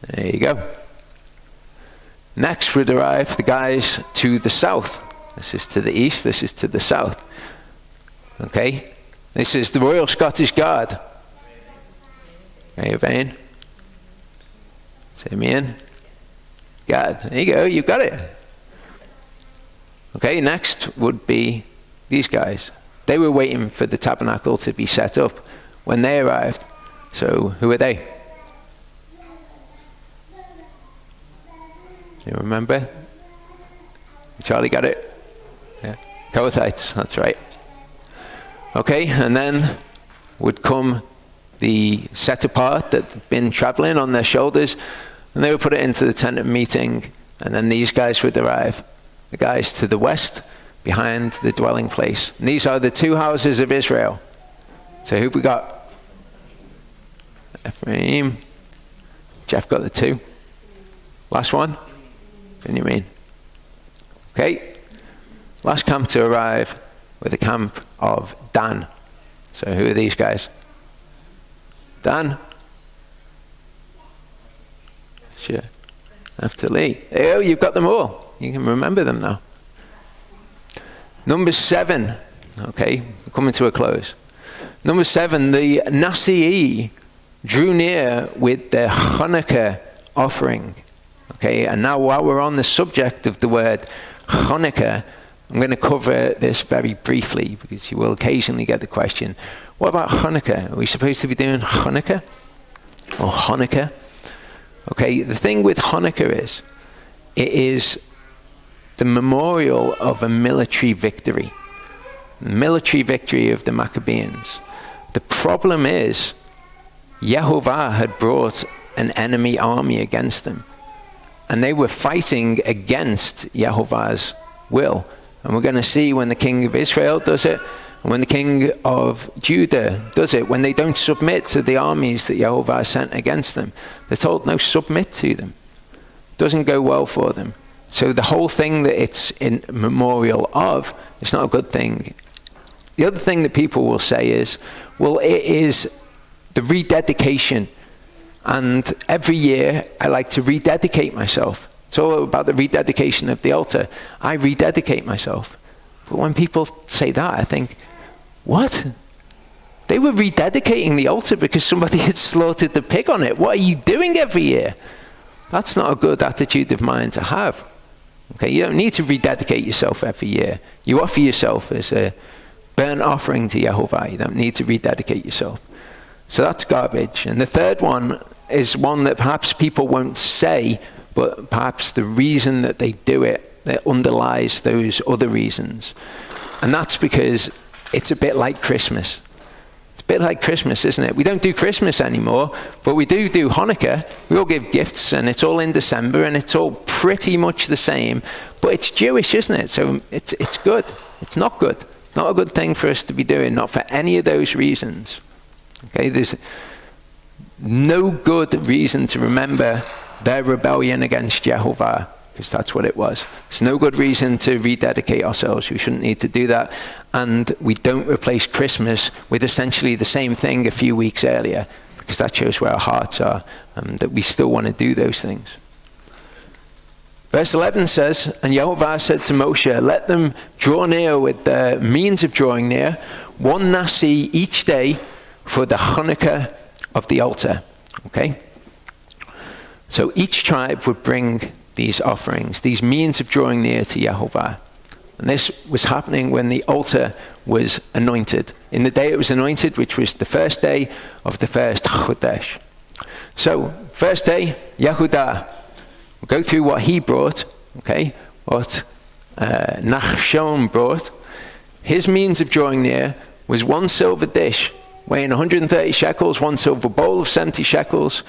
Speaker 1: There you go. Next would arrive the guys to the south. This is to the east, this is to the south. Okay? This is the Royal Scottish Guard. Vain. Simeon. Gad. There you go, you got it. Okay, next would be these guys. They were waiting for the tabernacle to be set up when they arrived. So, who are they? You remember? Charlie got it? Yeah. Kohathites, that's right. Okay, and then would come the set apart that had been traveling on their shoulders, and they would put it into the tent of meeting, and then these guys would arrive. The guys to the west, behind the dwelling place. And these are the two houses of Israel. So who've we got? Ephraim. Jeff got the two. Last one? Benjamin. Okay. Last camp to arrive with the camp of Dan. So who are these guys? Dan? Sure. Naphtali. Oh, you've got them all. You can remember them now. Number 7. Okay, we're coming to a close. Number 7, the Nasi drew near with their Hanukkah offering. Okay, and now while we're on the subject of the word Hanukkah, I'm going to cover this very briefly because you will occasionally get the question, what about Hanukkah? Are we supposed to be doing Hanukkah or Hanukkah? Okay, the thing with Hanukkah is, it is the memorial of a military victory. The military victory of the Maccabees. The problem is, Yehovah had brought an enemy army against them. And they were fighting against Yehovah's will. And we're going to see when the king of Israel does it, and when the king of Judah does it, when they don't submit to the armies that Yehovah sent against them. They're told, no, submit to them. Doesn't go well for them. So the whole thing that it's in memorial of, it's not a good thing. The other thing that people will say is, well, it is the rededication. And every year I like to rededicate myself. It's all about the rededication of the altar. I rededicate myself. But when people say that, I think, what? They were rededicating the altar because somebody had slaughtered the pig on it. What are you doing every year? That's not a good attitude of mind to have. Okay, you don't need to rededicate yourself every year. You offer yourself as a burnt offering to Yehovah. You don't need to rededicate yourself. So that's garbage. And the third one is one that perhaps people won't say, but perhaps the reason that they do it, that underlies those other reasons. And that's because it's a bit like Christmas. It's a bit like Christmas, isn't it? We don't do Christmas anymore, but we do Hanukkah. We all give gifts, and it's all in December, and it's all pretty much the same. But it's Jewish, isn't it? So it's good. It's not good. Not a good thing for us to be doing, not for any of those reasons. Okay, there's no good reason to remember their rebellion against Yehovah, because that's what it was. There's no good reason to rededicate ourselves. We shouldn't need to do that. And we don't replace Christmas with essentially the same thing a few weeks earlier, because that shows where our hearts are, that we still want to do those things. Verse 11 says, and Yehovah said to Moshe, let them draw near with the means of drawing near, one nasi each day for the Chanukah of the altar. Okay? So each tribe would bring these offerings, these means of drawing near to Yehovah. And this was happening when the altar was anointed. In the day it was anointed, which was the first day of the first Chodesh. So, first day, Yehudah. We'll go through what he brought, okay, what Nachshon brought. His means of drawing near was one silver dish weighing 130 shekels, one silver bowl of 70 shekels,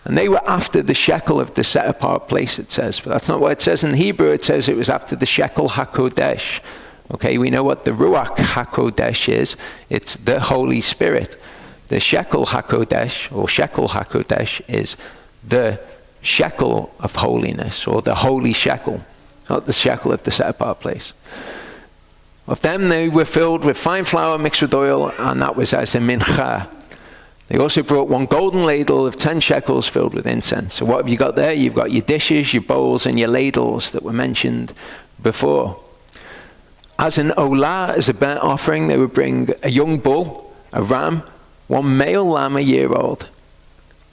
Speaker 1: and they were after the shekel of the set-apart place, it says. But that's not what it says in Hebrew. It says it was after the shekel HaKodesh. Okay, we know what the Ruach HaKodesh is. It's the Holy Spirit. The shekel HaKodesh, or shekel HaKodesh, is the shekel of holiness, or the holy shekel, not the shekel of the set-apart place. Of them, they were filled with fine flour mixed with oil, and that was as a mincha. They also brought one golden ladle of 10 shekels filled with incense. So what have you got there? You've got your dishes, your bowls, and your ladles that were mentioned before. As an olah, as a burnt offering, they would bring a young bull, a ram, one male lamb a year old.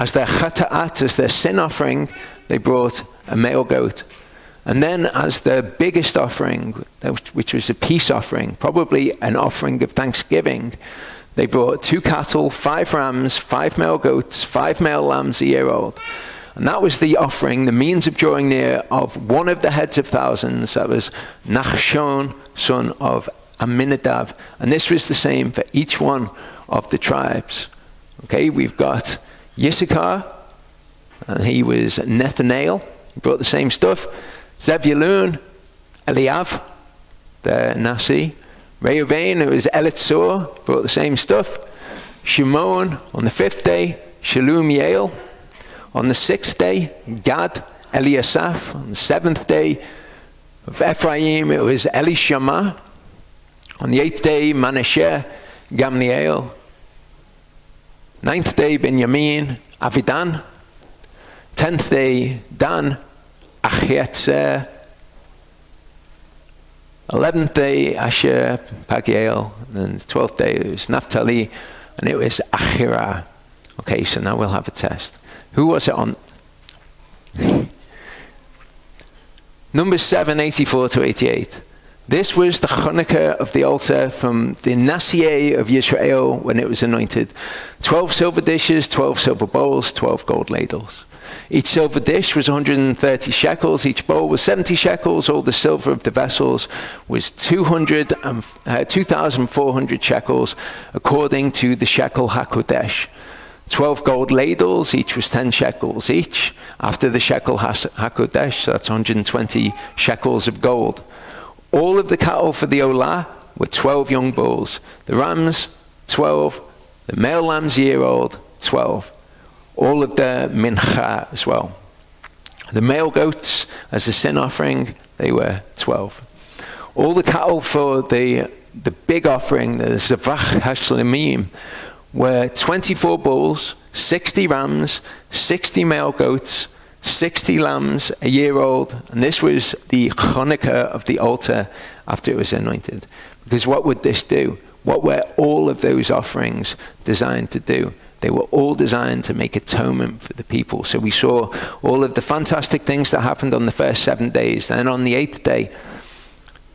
Speaker 1: As their chata'at, as their sin offering, they brought a male goat. And then as the biggest offering, which was a peace offering, probably an offering of thanksgiving, they brought 2 cattle, 5 rams, 5 male goats, 5 male lambs a year old. And that was the offering, the means of drawing near of one of the heads of thousands. That was Nachshon, son of Aminadab. And this was the same for each one of the tribes. Okay, we've got Yissachar, and he was Nethanel. He brought the same stuff. Zebulun, Eliav, the Nasi. Reuven, who was Elitzur, brought the same stuff. Shimon, on the 5th day, Shalumiel. On the 6th day, Gad, Eliasaph. On the 7th day of Ephraim, it was Elishama. On the 8th day, Manasseh, Gamliel. 9th day, Benjamin, Avidan. 10th day, Dan, Achietzer. 11th day, Asher, Pagiel. And the 12th day, it was Naphtali, and it was Achirah. Okay, so now we'll have a test. Who was it on? Numbers 7, 84 to 88. This was the Chanukah of the altar from the Nasieh of Yisrael when it was anointed. 12 silver dishes, 12 silver bowls, 12 gold ladles. Each silver dish was 130 shekels. Each bowl was 70 shekels. All the silver of the vessels was 2,400 shekels, according to the shekel HaKodesh. 12 gold ladles, each was 10 shekels each. After the shekel HaKodesh, so that's 120 shekels of gold. All of the cattle for the olah were 12 young bulls. The rams, 12. The male lambs a year old, 12. All of the mincha as well. The male goats, as a sin offering, they were 12. All the cattle for the big offering, the Zavach Hashlemim, were 24 bulls, 60 rams, 60 male goats, 60 lambs a year old. And this was the Chanukah of the altar after it was anointed. Because what would this do? What were all of those offerings designed to do? They were all designed to make atonement for the people. So we saw all of the fantastic things that happened on the first 7 days. Then on the 8th day,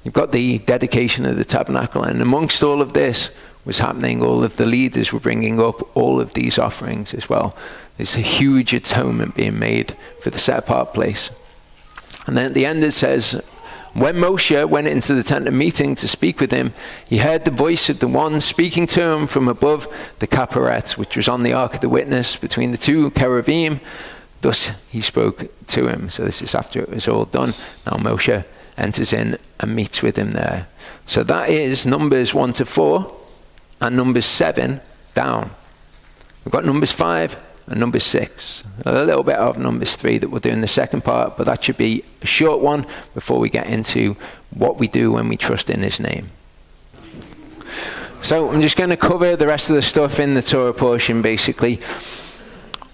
Speaker 1: you've got the dedication of the tabernacle. And amongst all of this was happening, all of the leaders were bringing up all of these offerings as well. There's a huge atonement being made for the set-apart place. And then at the end it says, when Moshe went into the tent of meeting to speak with him, he heard the voice of the one speaking to him from above the kaparet, which was on the ark of the witness between the 2 cherubim. Thus he spoke to him. So this is after it was all done. Now Moshe enters in and meets with him there. So that is Numbers 1 to 4 and Numbers 7 down. We've got Numbers 5 and Numbers 6. A little bit of Numbers 3 that we'll do in the second part, but that should be a short one before we get into what we do when we trust in his name. So I'm just going to cover the rest of the stuff in the Torah portion basically.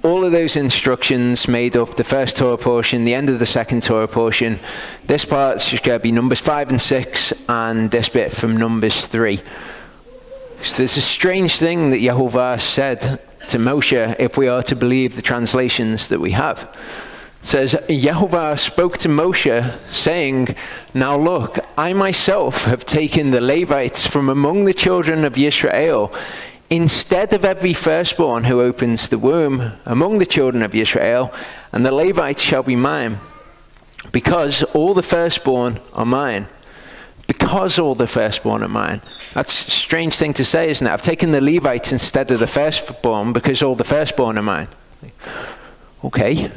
Speaker 1: all of those instructions made up the first Torah portion, the end of the second Torah portion. This part's just going to be Numbers 5 and 6, and this bit from Numbers 3. So there's a strange thing that YHVH said to Moshe, if we are to believe the translations that we have. It says, YHVH spoke to Moshe, saying, now look, I myself have taken the Levites from among the children of Israel, instead of every firstborn who opens the womb among the children of Israel, and the Levites shall be mine, because all the firstborn are mine. Because all the firstborn are mine. That's a strange thing to say, isn't it? I've taken the Levites instead of the firstborn because all the firstborn are mine. Okay.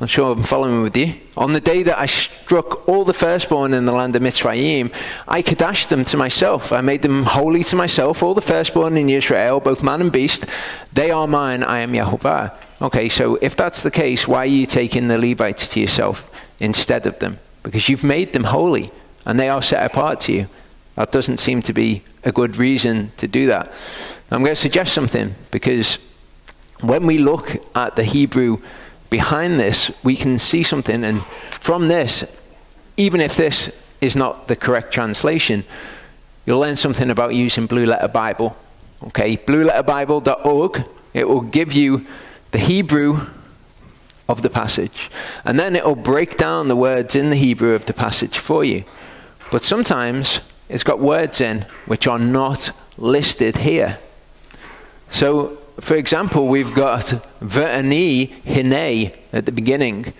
Speaker 1: I'm sure I'm following with you. On the day that I struck all the firstborn in the land of Mitzrayim, I kadashed them to myself. I made them holy to myself. All the firstborn in Israel, both man and beast, they are mine. I am YHVH. Okay, so if that's the case, why are you taking the Levites to yourself instead of them? Because you've made them holy, and they are set apart to you. That doesn't seem to be a good reason to do that. I'm going to suggest something, because when we look at the Hebrew behind this, we can see something, and from this, even if this is not the correct translation, you'll learn something about using Blue Letter Bible. Okay, blueletterbible.org, it will give you the Hebrew of the passage, and then it will break down the words in the Hebrew of the passage for you. But sometimes it's got words in which are not listed here. So, for example, we've got ve'ani, hine at the beginning.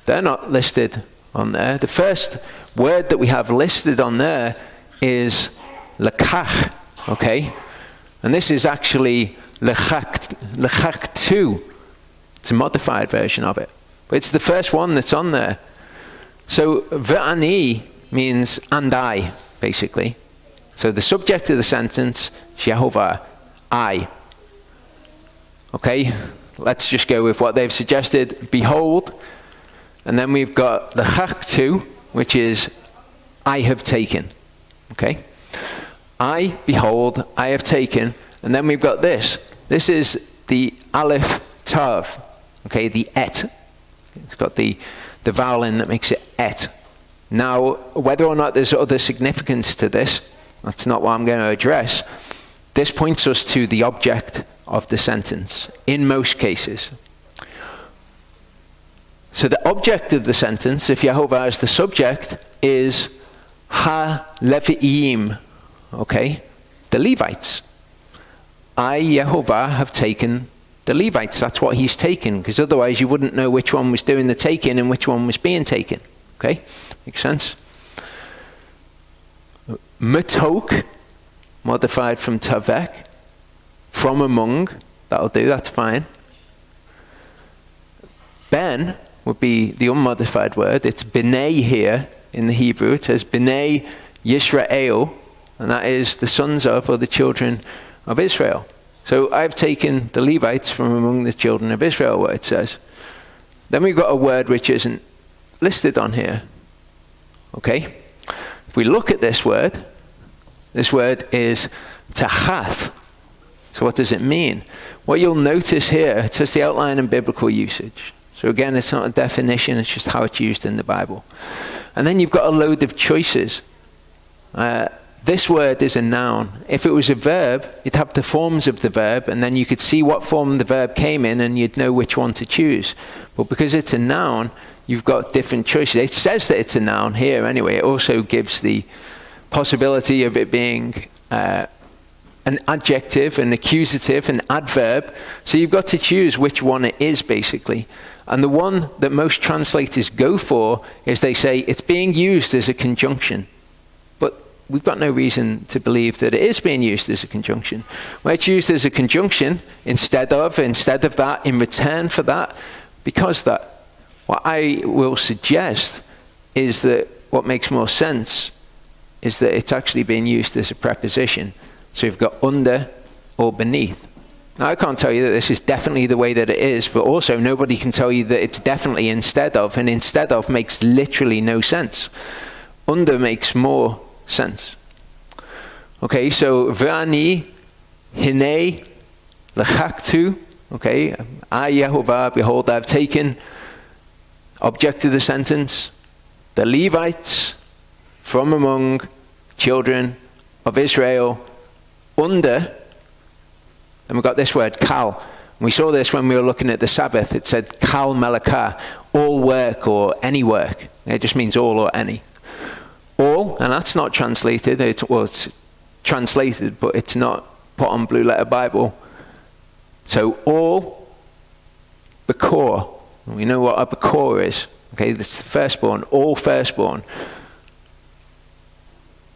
Speaker 1: They're not listed on there. The first word that we have listed on there is lekach, okay? And this is actually lechaktu. It's a modified version of it. But it's the first one that's on there. So ve'ani means and I, basically. So the subject of the sentence, YHVH, I. Okay, let's just go with what they've suggested. Behold, and then we've got the chaktu, which is I have taken. Okay, I, behold, I have taken, and then we've got this. This is the aleph tav. Okay, the et. It's got the vowel in that makes it et. Now, whether or not there's other significance to this, that's not what I'm going to address. This points us to the object of the sentence, in most cases. So the object of the sentence, if YHVH is the subject, is ha-levi'im, okay? The Levites. I, YHVH, have taken the Levites. That's what he's taken, because otherwise you wouldn't know which one was doing the taking and which one was being taken. Okay? Makes sense? Matok, modified from tavek, from among, that'll do, that's fine. Ben would be the unmodified word. It's b'nai here in the Hebrew. It says b'nai Yisrael, and that is the sons of, or the children of Israel. So I've taken the Levites from among the children of Israel, what it says. Then we've got a word which isn't listed on here. Okay? If we look at this word is tachath. So what does it mean? What you'll notice here, it says the outline and biblical usage. So again, it's not a definition, it's just how it's used in the Bible. And then you've got a load of choices. This word is a noun. If it was a verb, you'd have the forms of the verb, and then you could see what form the verb came in, and you'd know which one to choose. But because it's a noun, you've got different choices. It says that it's a noun here anyway. It also gives the possibility of it being an adjective, an accusative, an adverb. So you've got to choose which one it is, basically. And the one that most translators go for is they say it's being used as a conjunction. But we've got no reason to believe that it is being used as a conjunction. Where it's used as a conjunction, instead of that, in return for that, because that. What I will suggest is that what makes more sense is that it's actually being used as a preposition. So you've got under or beneath. Now I can't tell you that this is definitely the way that it is, but also nobody can tell you that it's definitely instead of, and instead of makes literally no sense. Under makes more sense. Okay, so V'ani, Hine, Lechaktu, Okay, I, Yehovah, behold, I've taken, object of the sentence, the Levites from among children of Israel under, and we've got this word, kal. We saw this when we were looking at the Sabbath. It said kal melakah, all work or any work. It just means all or any. All, and that's not translated. It's translated, but it's not put on Blue Letter Bible. So all Bekor. We know what a Bekor is. Okay, this is the firstborn, all firstborn.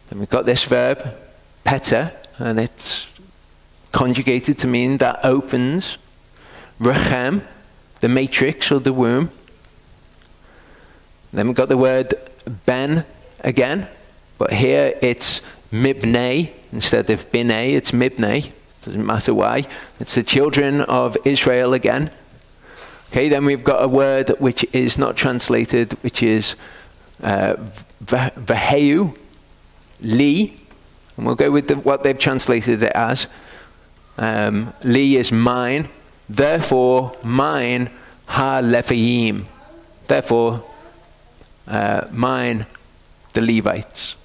Speaker 1: And we've got this verb, peta, and it's conjugated to mean that opens. Rechem, the matrix or the womb. Then we've got the word ben again, but here it's mibnei instead of binei, it's mibnei. Doesn't matter why. It's the children of Israel again. Okay, then we've got a word which is not translated, which is vaheu, li, and we'll go with what they've translated it as. Li is mine, therefore mine ha-leviim, therefore mine the Levites.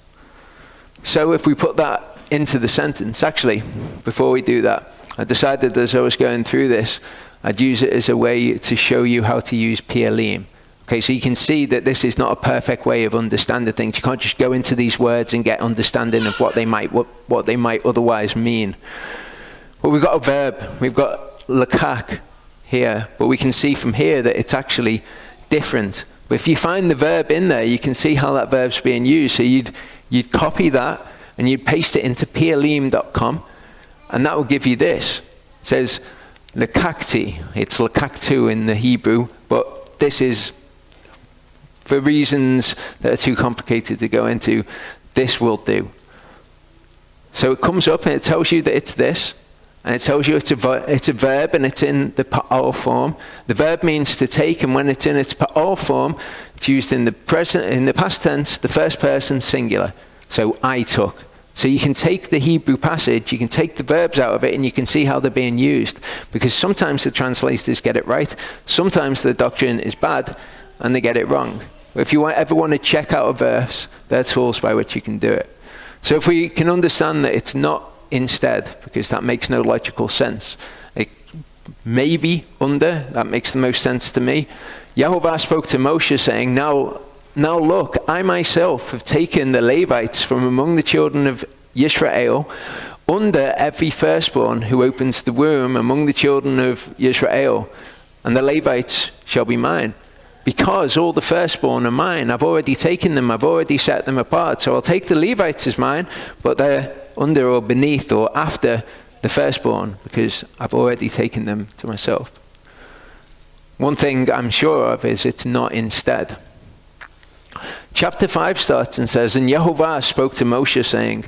Speaker 1: So if we put that into the sentence, actually, before we do that, I decided as I was going through this, I'd use it as a way to show you how to use pialim. Okay, so you can see that this is not a perfect way of understanding things. You can't just go into these words and get understanding of what they might otherwise mean. Well, we've got a verb. We've got lakak here, but we can see from here that it's actually different. But if you find the verb in there, you can see how that verb's being used. So you'd copy that and you'd paste it into pialim.com, and that will give you this. It says lakakti. It's lakaktu in the Hebrew, but this is, for reasons that are too complicated to go into, this will do. So it comes up and it tells you that it's this, and it tells you it's a verb and it's in the pa'al form. The verb means to take, and when it's in its pa'al form, it's used in the present, in the past tense, the first person singular. So I took. So you can take the Hebrew passage, you can take the verbs out of it, and you can see how they're being used. Because sometimes the translators get it right, sometimes the doctrine is bad, and they get it wrong. If you ever want to check out a verse, there are tools by which you can do it. So if we can understand that it's not instead, because that makes no logical sense. It may be under, that makes the most sense to me. Yehovah spoke to Moshe saying, Now look, I myself have taken the Levites from among the children of Yisrael under every firstborn who opens the womb among the children of Yisrael, and the Levites shall be mine. Because all the firstborn are mine. I've already taken them, I've already set them apart. So I'll take the Levites as mine, but they're under or beneath or after the firstborn, because I've already taken them to myself. One thing I'm sure of is it's not instead. Chapter 5 starts and says, And Yehovah spoke to Moshe, saying,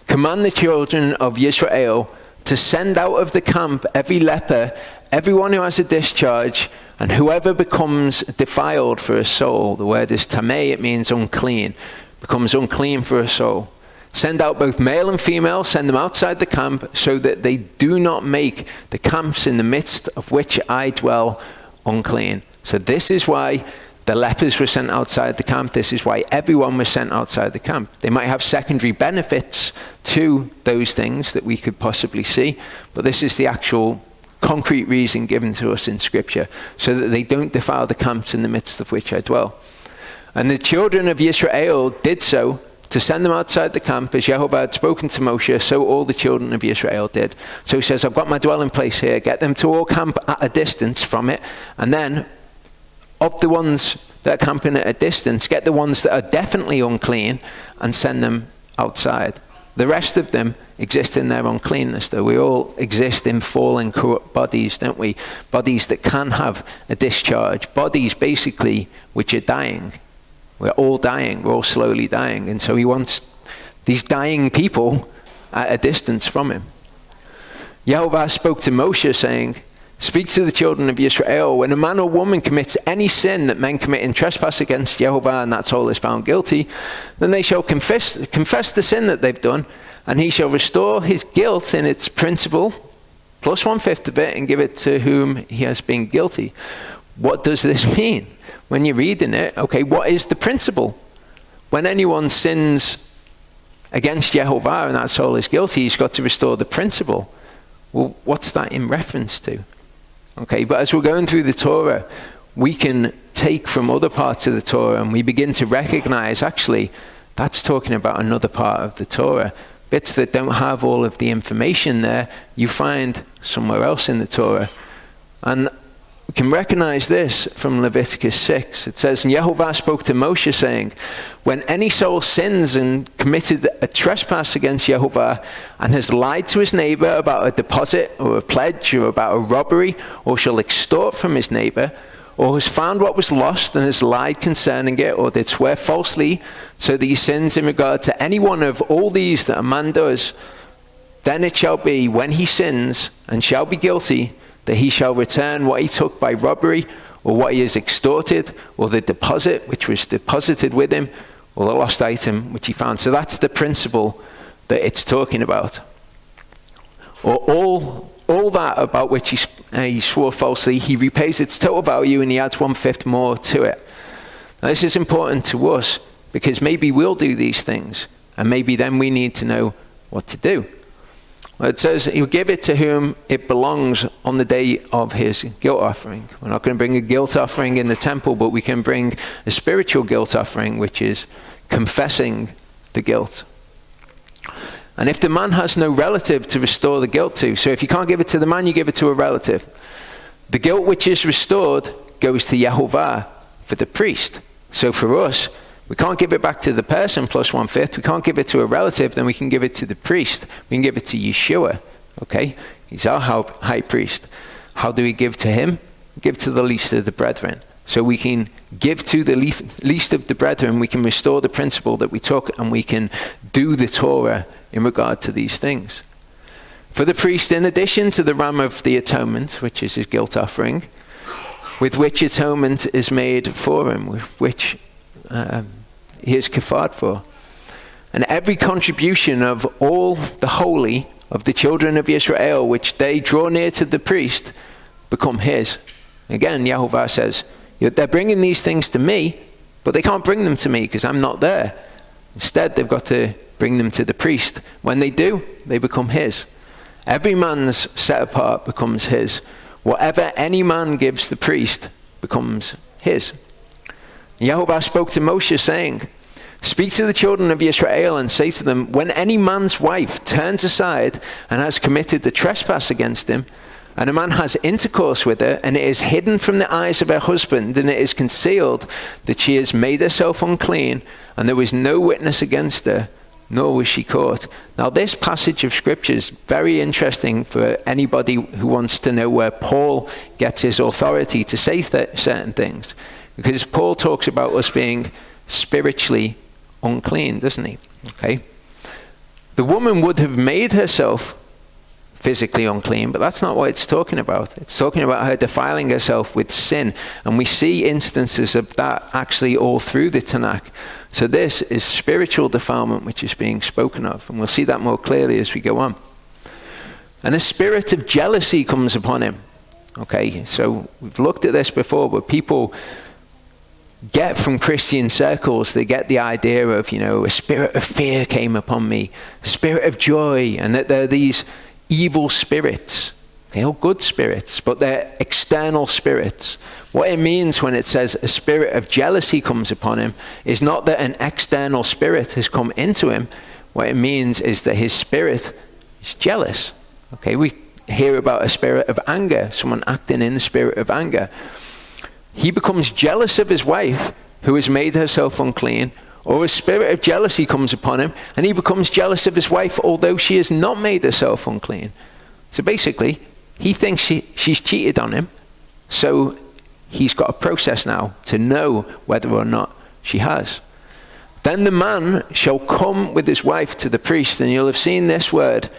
Speaker 1: Command the children of Yisrael to send out of the camp every leper, everyone who has a discharge, and whoever becomes defiled for a soul. The word is tamei, it means unclean, becomes unclean for a soul. Send out both male and female, send them outside the camp, so that they do not make the camps in the midst of which I dwell unclean. So this is why the lepers were sent outside the camp. This is why everyone was sent outside the camp. They might have secondary benefits to those things that we could possibly see, but this is the actual concrete reason given to us in Scripture, so that they don't defile the camps in the midst of which I dwell. And the children of Yisrael did so, to send them outside the camp, as Yehovah had spoken to Moshe, so all the children of Israel did. So he says, I've got my dwelling place here, get them to all camp at a distance from it, and then of the ones that are camping at a distance, get the ones that are definitely unclean and send them outside. The rest of them exist in their uncleanness, though. We all exist in fallen, corrupt bodies, don't we? Bodies that can have a discharge. Bodies, basically, which are dying. We're all dying. We're all slowly dying. And so he wants these dying people at a distance from him. Yehovah spoke to Moshe, saying, Speak to the children of Israel, when a man or woman commits any sin that men commit in trespass against Yehovah, and that soul is found guilty, then they shall confess the sin that they've done, and he shall restore his guilt in its principal plus 1/5 of it and give it to whom he has been guilty. What does this mean? When you're reading it, okay, what is the principle? When anyone sins against Yehovah and that soul is guilty, he's got to restore the principle. Well, what's that in reference to? Okay, but as we're going through the Torah, we can take from other parts of the Torah and we begin to recognize, actually, that's talking about another part of the Torah. Bits that don't have all of the information there, you find somewhere else in the Torah. And we can recognize this from Leviticus 6. It says, and Yehovah spoke to Moshe saying, when any soul sins and committed a trespass against Yehovah and has lied to his neighbor about a deposit or a pledge or about a robbery, or shall extort from his neighbor, or has found what was lost and has lied concerning it, or did swear falsely, so that he sins in regard to any one of all these that a man does, then it shall be, when he sins and shall be guilty, that he shall return what he took by robbery, or what he has extorted, or the deposit which was deposited with him, or the lost item which he found. So that's the principle that it's talking about. Or all that about which he swore falsely, he repays its total value and he adds 1/5 more to it. Now this is important to us because maybe we'll do these things and maybe then we need to know what to do. Well, it says he'll give it to whom it belongs on the day of his guilt offering. We're not going to bring a guilt offering in the temple, but we can bring a spiritual guilt offering, which is confessing the guilt. And if the man has no relative to restore the guilt to, so if you can't give it to the man, you give it to a relative. The guilt which is restored goes to Yehovah for the priest. So for us, we can't give it back to the person plus 1/5. We can't give it to a relative, then we can give it to the priest. We can give it to Yeshua, okay? He's our high priest. How do we give to him? Give to the least of the brethren. So we can give to the least of the brethren, we can restore the principle that we took, and we can do the Torah in regard to these things. For the priest, in addition to the ram of the atonement, which is his guilt offering, with which atonement is made for him, with which he is kaffared for. And every contribution of all the holy of the children of Israel, which they draw near to the priest, become his. Again, Yehovah says, they're bringing these things to me, but they can't bring them to me because I'm not there. Instead, they've got to bring them to the priest. When they do, they become his. Every man's set apart becomes his. Whatever any man gives the priest becomes his. Yehovah spoke to Moshe saying, speak to the children of Israel and say to them, when any man's wife turns aside and has committed the trespass against him, and a man has intercourse with her, and it is hidden from the eyes of her husband, and it is concealed that she has made herself unclean, and there was no witness against her, nor was she caught. Now this passage of scripture is very interesting for anybody who wants to know where Paul gets his authority to say certain things. Because Paul talks about us being spiritually unclean, doesn't he? Okay. The woman would have made herself physically unclean, but that's not what it's talking about. It's talking about her defiling herself with sin. And we see instances of that actually all through the Tanakh. So this is spiritual defilement which is being spoken of. And we'll see that more clearly as we go on. And a spirit of jealousy comes upon him. Okay, so we've looked at this before, but people get from Christian circles, they get the idea of, a spirit of fear came upon me, a spirit of joy, and that there are these evil spirits. They're all good spirits, but they're external spirits. What it means when it says a spirit of jealousy comes upon him is not that an external spirit has come into him. What it means is that his spirit is jealous. Okay, we hear about a spirit of anger, someone acting in the spirit of anger. He becomes jealous of his wife who has made herself unclean, or a spirit of jealousy comes upon him and he becomes jealous of his wife although she has not made herself unclean. So basically, he thinks she's cheated on him, so he's got a process now to know whether or not she has. Then the man shall come with his wife to the priest, and you'll have seen this word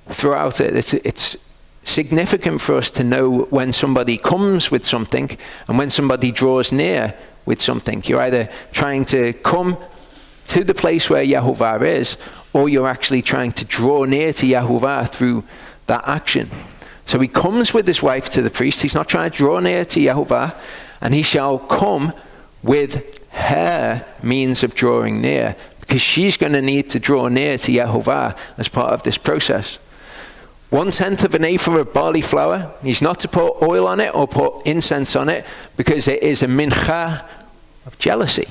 Speaker 1: throughout it. It's significant for us to know when somebody comes with something and when somebody draws near with something. You're either trying to come to the place where Yehovah is, or you're actually trying to draw near to Yehovah through that action. So he comes with his wife to the priest. He's not trying to draw near to Yehovah, and he shall come with her means of drawing near, because she's going to need to draw near to Yehovah as part of this process. 1/10 of an ephah of barley flour. He's not to put oil on it or put incense on it, because it is a mincha of jealousy.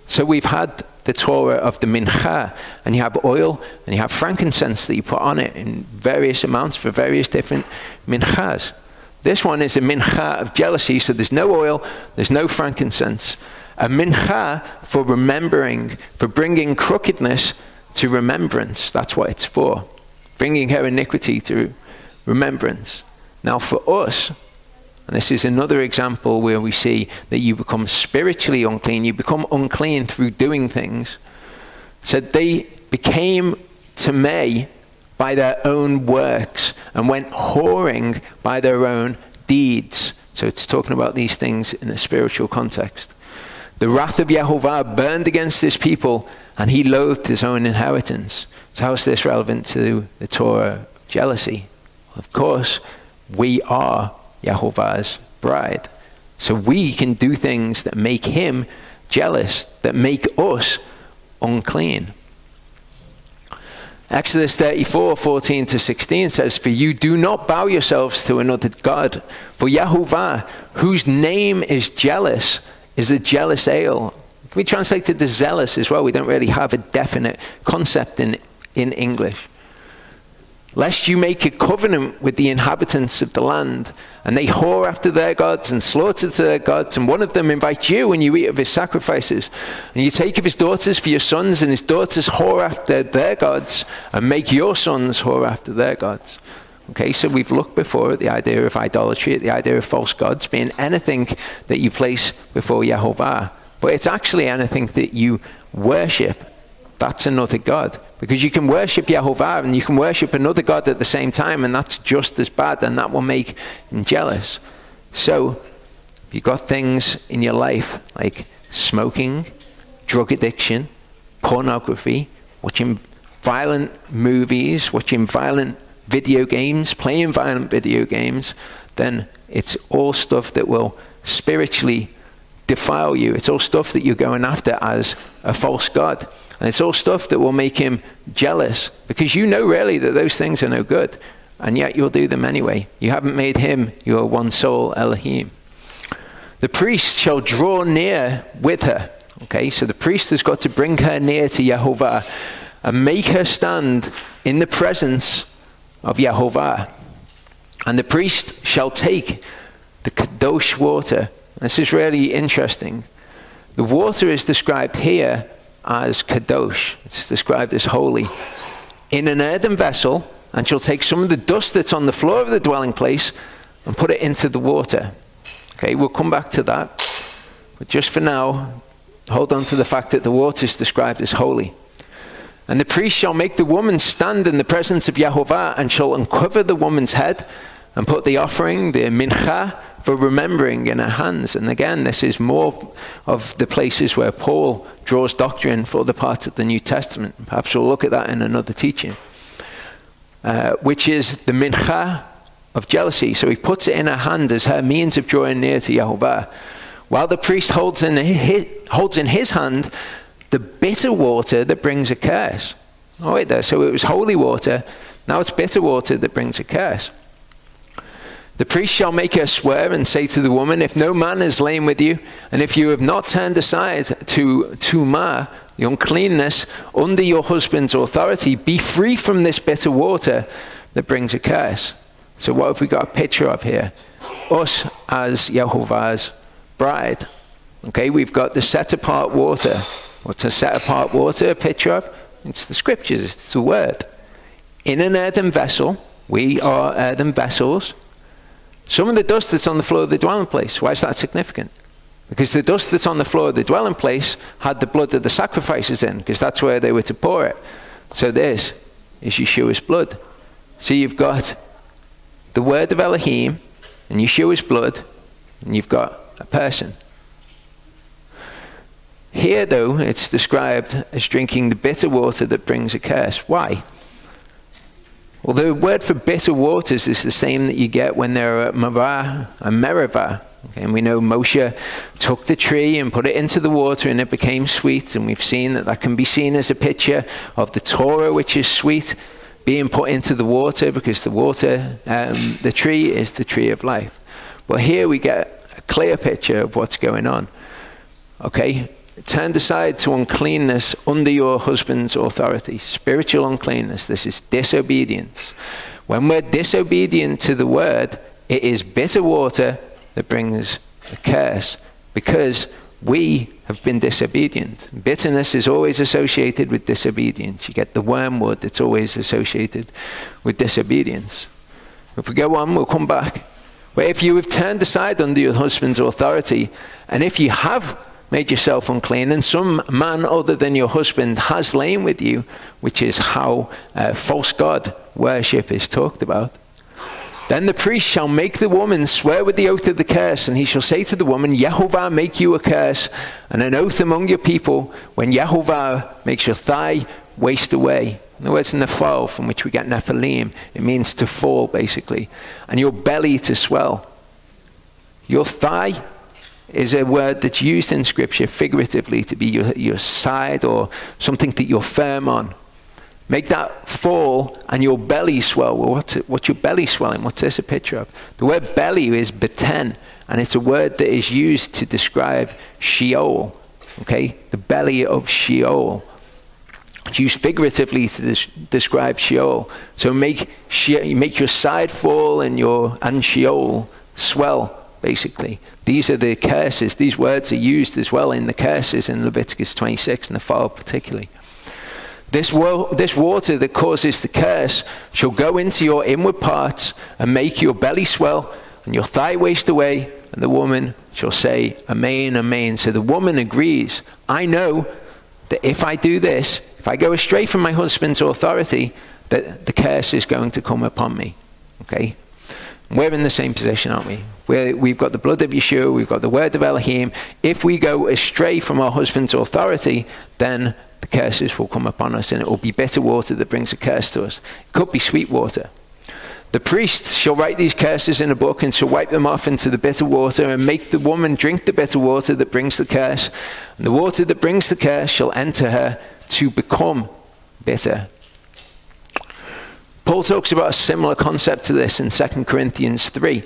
Speaker 1: So we've had the Torah of the mincha, and you have oil and you have frankincense that you put on it in various amounts for various different minchas. This one is a mincha of jealousy, so there's no oil, there's no frankincense. A mincha for remembering, for bringing crookedness to remembrance. That's what it's for. Bringing her iniquity to remembrance. Now for us, and this is another example where we see that you become spiritually unclean. You become unclean through doing things. So they became tamei by their own works and went whoring by their own deeds. So it's talking about these things in a spiritual context. The wrath of Yehovah burned against this people, and he loathed his own inheritance. So how is this relevant to the Torah jealousy? Well, of course, we are Yehovah's bride. So we can do things that make him jealous, that make us unclean. Exodus 34:14-16 says, "For you do not bow yourselves to another God, for Yehovah, whose name is jealous, is a jealous ale." Can we translate it as zealous as well? We don't really have a definite concept in English. "Lest you make a covenant with the inhabitants of the land, and they whore after their gods and slaughter to their gods, and one of them invite you and you eat of his sacrifices, and you take of his daughters for your sons, and his daughters whore after their gods, and make your sons whore after their gods." Okay, so we've looked before at the idea of idolatry, at the idea of false gods being anything that you place before Yehovah. But it's actually anything that you worship. That's another God. Because you can worship Yehovah and you can worship another God at the same time, and that's just as bad, and that will make him jealous. So, if you've got things in your life like smoking, drug addiction, pornography, watching violent movies, watching violent video games, playing violent video games, then it's all stuff that will spiritually defile you. It's all stuff that you're going after as a false god. And it's all stuff that will make him jealous, because you know really that those things are no good, and yet you'll do them anyway. You haven't made him your one sole Elohim. The priest shall draw near with her. Okay, so the priest has got to bring her near to Yehovah and make her stand in the presence of Yehovah. And the priest shall take the kadosh water. This is really interesting. The water is described here as kadosh. It's described as holy. In an earthen vessel, and shall take some of the dust that's on the floor of the dwelling place and put it into the water. Okay, we'll come back to that. But just for now, hold on to the fact that the water is described as holy. And the priest shall make the woman stand in the presence of Yehovah, and shall uncover the woman's head and put the offering, the mincha, for remembering in her hands. And again, this is more of the places where Paul draws doctrine for the parts of the New Testament. Perhaps we'll look at that in another teaching. Which is the mincha of jealousy. So he puts it in her hand as her means of drawing near to Yehovah. While the priest holds in his hand the bitter water that brings a curse. Oh wait there, so it was holy water, now it's bitter water that brings a curse. The priest shall make her swear and say to the woman, if no man is lain with you, and if you have not turned aside to tumah, the uncleanness, under your husband's authority, be free from this bitter water that brings a curse. So what have we got a picture of here? Us as Yehovah's bride. Okay, we've got the set apart water. What's a set apart water a picture of? It's the scriptures, it's the word. In an earthen vessel, we are earthen vessels. Some of the dust that's on the floor of the dwelling place. Why is that significant? Because the dust that's on the floor of the dwelling place had the blood of the sacrifices in, because that's where they were to pour it. So this is Yeshua's blood. So you've got the word of Elohim and Yeshua's blood, and you've got a person. Here, though, it's described as drinking the bitter water that brings a curse. Why? Well, the word for bitter waters is the same that you get when they're at Marah and Meribah. Okay, and we know Moshe took the tree and put it into the water and it became sweet. And we've seen that can be seen as a picture of the Torah, which is sweet, being put into the water, because the water, the tree is the tree of life. But here we get a clear picture of what's going on. Okay, turned aside to uncleanness under your husband's authority. Spiritual uncleanness. This is disobedience. When we're disobedient to the word, it is bitter water that brings a curse, because we have been disobedient. Bitterness is always associated with disobedience. You get the wormwood that's always associated with disobedience. If we go on, we'll come back. Where if you have turned aside under your husband's authority, and if you have made yourself unclean, and some man other than your husband has lain with you, which is how false god worship is talked about, then the priest shall make the woman swear with the oath of the curse, and he shall say to the woman, Yehovah make you a curse and an oath among your people, when Yehovah makes your thigh waste away. In the words Nafal, from which we get Nephilim, it means to fall, basically, and your belly to swell. Your thigh is a word that's used in Scripture figuratively to be your side or something that you're firm on. Make that fall and your belly swell. Well, what's your belly swelling? What's this a picture of? The word belly is beten, and it's a word that is used to describe Sheol. Okay, the belly of Sheol. It's used figuratively to describe Sheol. So make your side fall and Sheol swell. Basically, these are the curses. These words are used as well in the curses in Leviticus 26 and the fall particularly. This water that causes the curse shall go into your inward parts and make your belly swell and your thigh waste away, and the woman shall say, Amen, Amen. So the woman agrees. I know that if I do this, if I go astray from my husband's authority, that the curse is going to come upon me. Okay? We're in the same position, aren't we? We've got the blood of Yeshua, we've got the word of Elohim. If we go astray from our husband's authority, then the curses will come upon us, and it will be bitter water that brings a curse to us. It could be sweet water. The priest shall write these curses in a book and shall wipe them off into the bitter water and make the woman drink the bitter water that brings the curse. And the water that brings the curse shall enter her to become bitter. Paul talks about a similar concept to this in 2 Corinthians 3.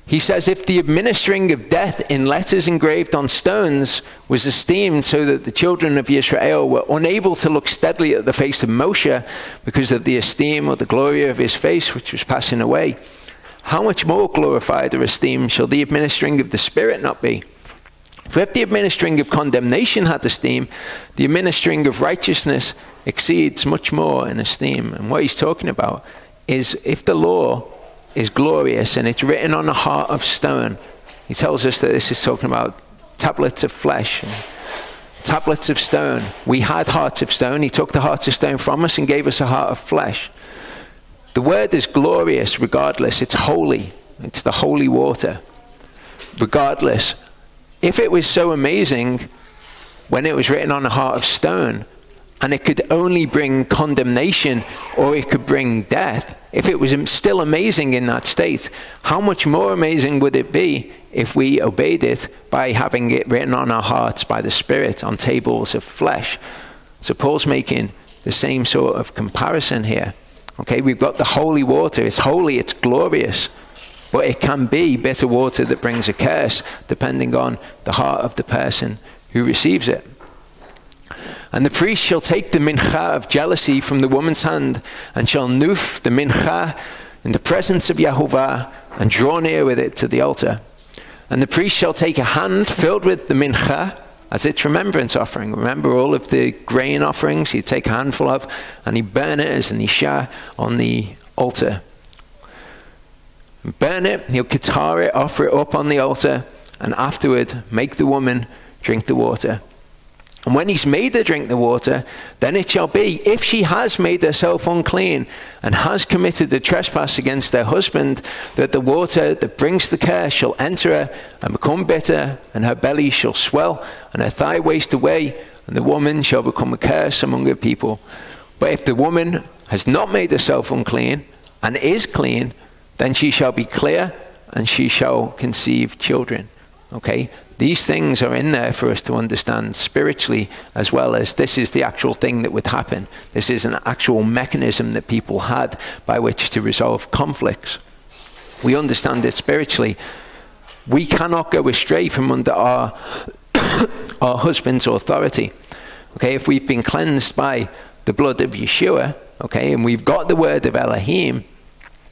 Speaker 1: He says, if the administering of death in letters engraved on stones was esteemed so that the children of Israel were unable to look steadily at the face of Moshe because of the esteem or the glory of his face, which was passing away, how much more glorified or esteemed shall the administering of the Spirit not be? For if the administering of condemnation had esteem, the administering of righteousness exceeds much more in esteem. And what he's talking about is if the law is glorious and it's written on a heart of stone, he tells us that this is talking about tablets of flesh, tablets of stone. We had hearts of stone. He took the hearts of stone from us and gave us a heart of flesh. The word is glorious regardless. It's holy. It's the holy water. Regardless. If it was so amazing when it was written on a heart of stone, and it could only bring condemnation or it could bring death, if it was still amazing in that state, how much more amazing would it be if we obeyed it by having it written on our hearts by the Spirit on tables of flesh? So Paul's making the same sort of comparison here. Okay, we've got the holy water. It's holy, it's glorious, but it can be bitter water that brings a curse depending on the heart of the person who receives it. And the priest shall take the mincha of jealousy from the woman's hand, and shall noof the mincha in the presence of Yehovah, and draw near with it to the altar. And the priest shall take a hand filled with the mincha as its remembrance offering. Remember all of the grain offerings he'd take a handful of, and he'd burn it as an isha on the altar. Burn it, he'll katar it, offer it up on the altar, and afterward make the woman drink the water. And when he's made her drink the water, then it shall be, if she has made herself unclean and has committed the trespass against her husband, that the water that brings the curse shall enter her and become bitter, and her belly shall swell, and her thigh waste away, and the woman shall become a curse among her people. But if the woman has not made herself unclean and is clean, then she shall be clear and she shall conceive children. Okay? These things are in there for us to understand spiritually, as well as this is the actual thing that would happen. This is an actual mechanism that people had by which to resolve conflicts. We understand it spiritually. We cannot go astray from under our our husband's authority. Okay, if we've been cleansed by the blood of Yeshua, okay, and we've got the word of Elohim,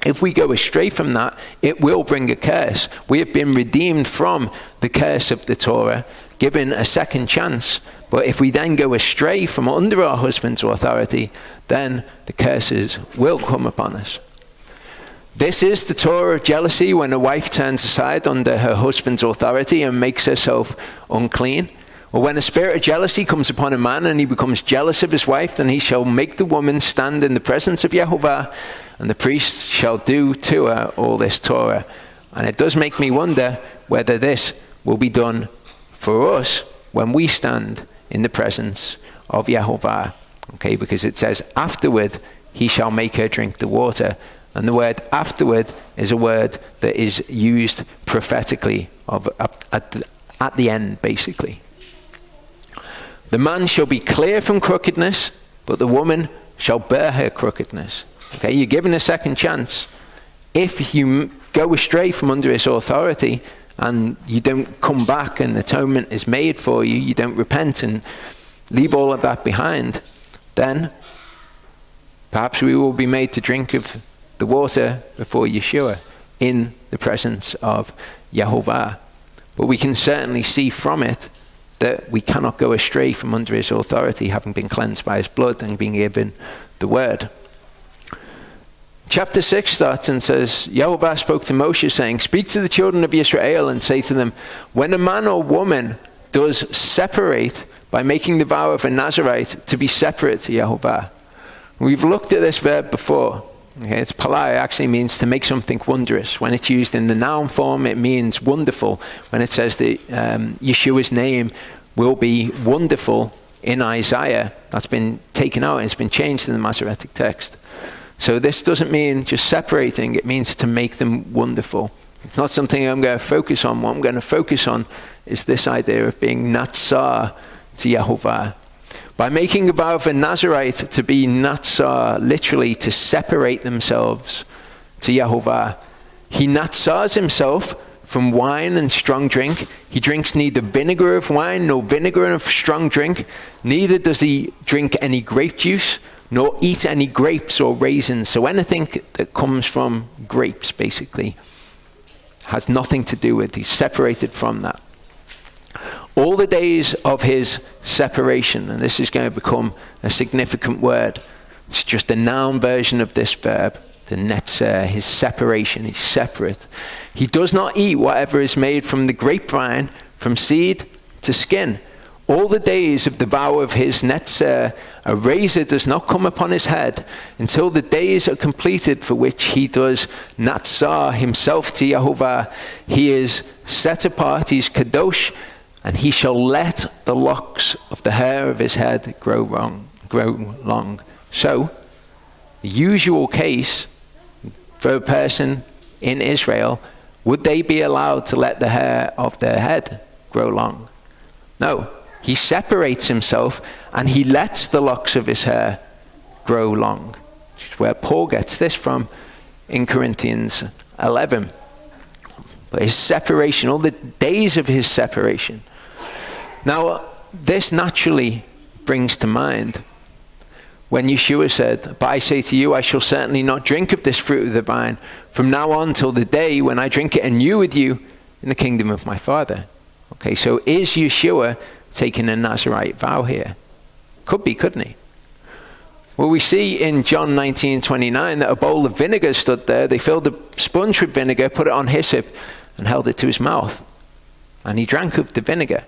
Speaker 1: if we go astray from that, it will bring a curse. We have been redeemed from the curse of the Torah, given a second chance. But if we then go astray from under our husband's authority, then the curses will come upon us. This is the Torah of jealousy, when a wife turns aside under her husband's authority and makes herself unclean. Or when a spirit of jealousy comes upon a man and he becomes jealous of his wife, then he shall make the woman stand in the presence of Yehovah, and the priest shall do to her all this Torah. And it does make me wonder whether this will be done for us when we stand in the presence of Yehovah. Okay, because it says, afterward he shall make her drink the water. And the word afterward is a word that is used prophetically at the end, basically. The man shall be clear from crookedness, but the woman shall bear her crookedness. Okay, you're given a second chance. If you go astray from under his authority and you don't come back and atonement is made for you, you don't repent and leave all of that behind, then perhaps we will be made to drink of the water before Yeshua in the presence of Yehovah. But we can certainly see from it that we cannot go astray from under his authority, having been cleansed by his blood and being given the word. Chapter 6 starts and says, Yehovah spoke to Moshe, saying, speak to the children of Israel and say to them, when a man or woman does separate by making the vow of a Nazarite to be separate to Yehovah. We've looked at this verb before. Okay, it's palai, actually means to make something wondrous. When it's used in the noun form, it means wonderful. When it says that Yeshua's name will be wonderful in Isaiah, that's been taken out and it's been changed in the Masoretic text. So this doesn't mean just separating, it means to make them wonderful. It's not something I'm going to focus on. What I'm going to focus on is this idea of being natsar to Yehovah. By making a vow of a Nazarite to be natsar, literally to separate themselves to Yehovah, he natsars himself from wine and strong drink. He drinks neither vinegar of wine nor vinegar of strong drink. Neither does he drink any grape juice nor eat any grapes or raisins. So anything that comes from grapes, basically, has nothing to do with. He's separated from that. All the days of his separation, and this is going to become a significant word. It's just a noun version of this verb, the netzer, his separation, he's separate. He does not eat whatever is made from the grapevine, from seed to skin. All the days of the vow of his netzer, a razor does not come upon his head until the days are completed for which he does natsar himself to Yehovah. He is set apart, he's kadosh, and he shall let the locks of the hair of his head grow long. So, the usual case for a person in Israel, would they be allowed to let the hair of their head grow long? No. He separates himself and he lets the locks of his hair grow long. Which is where Paul gets this from in Corinthians 11. But his separation, all the days of his separation. Now, this naturally brings to mind when Yeshua said, but I say to you, I shall certainly not drink of this fruit of the vine from now on till the day when I drink it anew with you in the kingdom of my Father. Okay, so is Yeshua taking a Nazarite vow here? Could be, couldn't he? Well, we see in John 19:29 that a bowl of vinegar stood there. They filled a sponge with vinegar, put it on hyssop, and held it to his mouth. And he drank of the vinegar,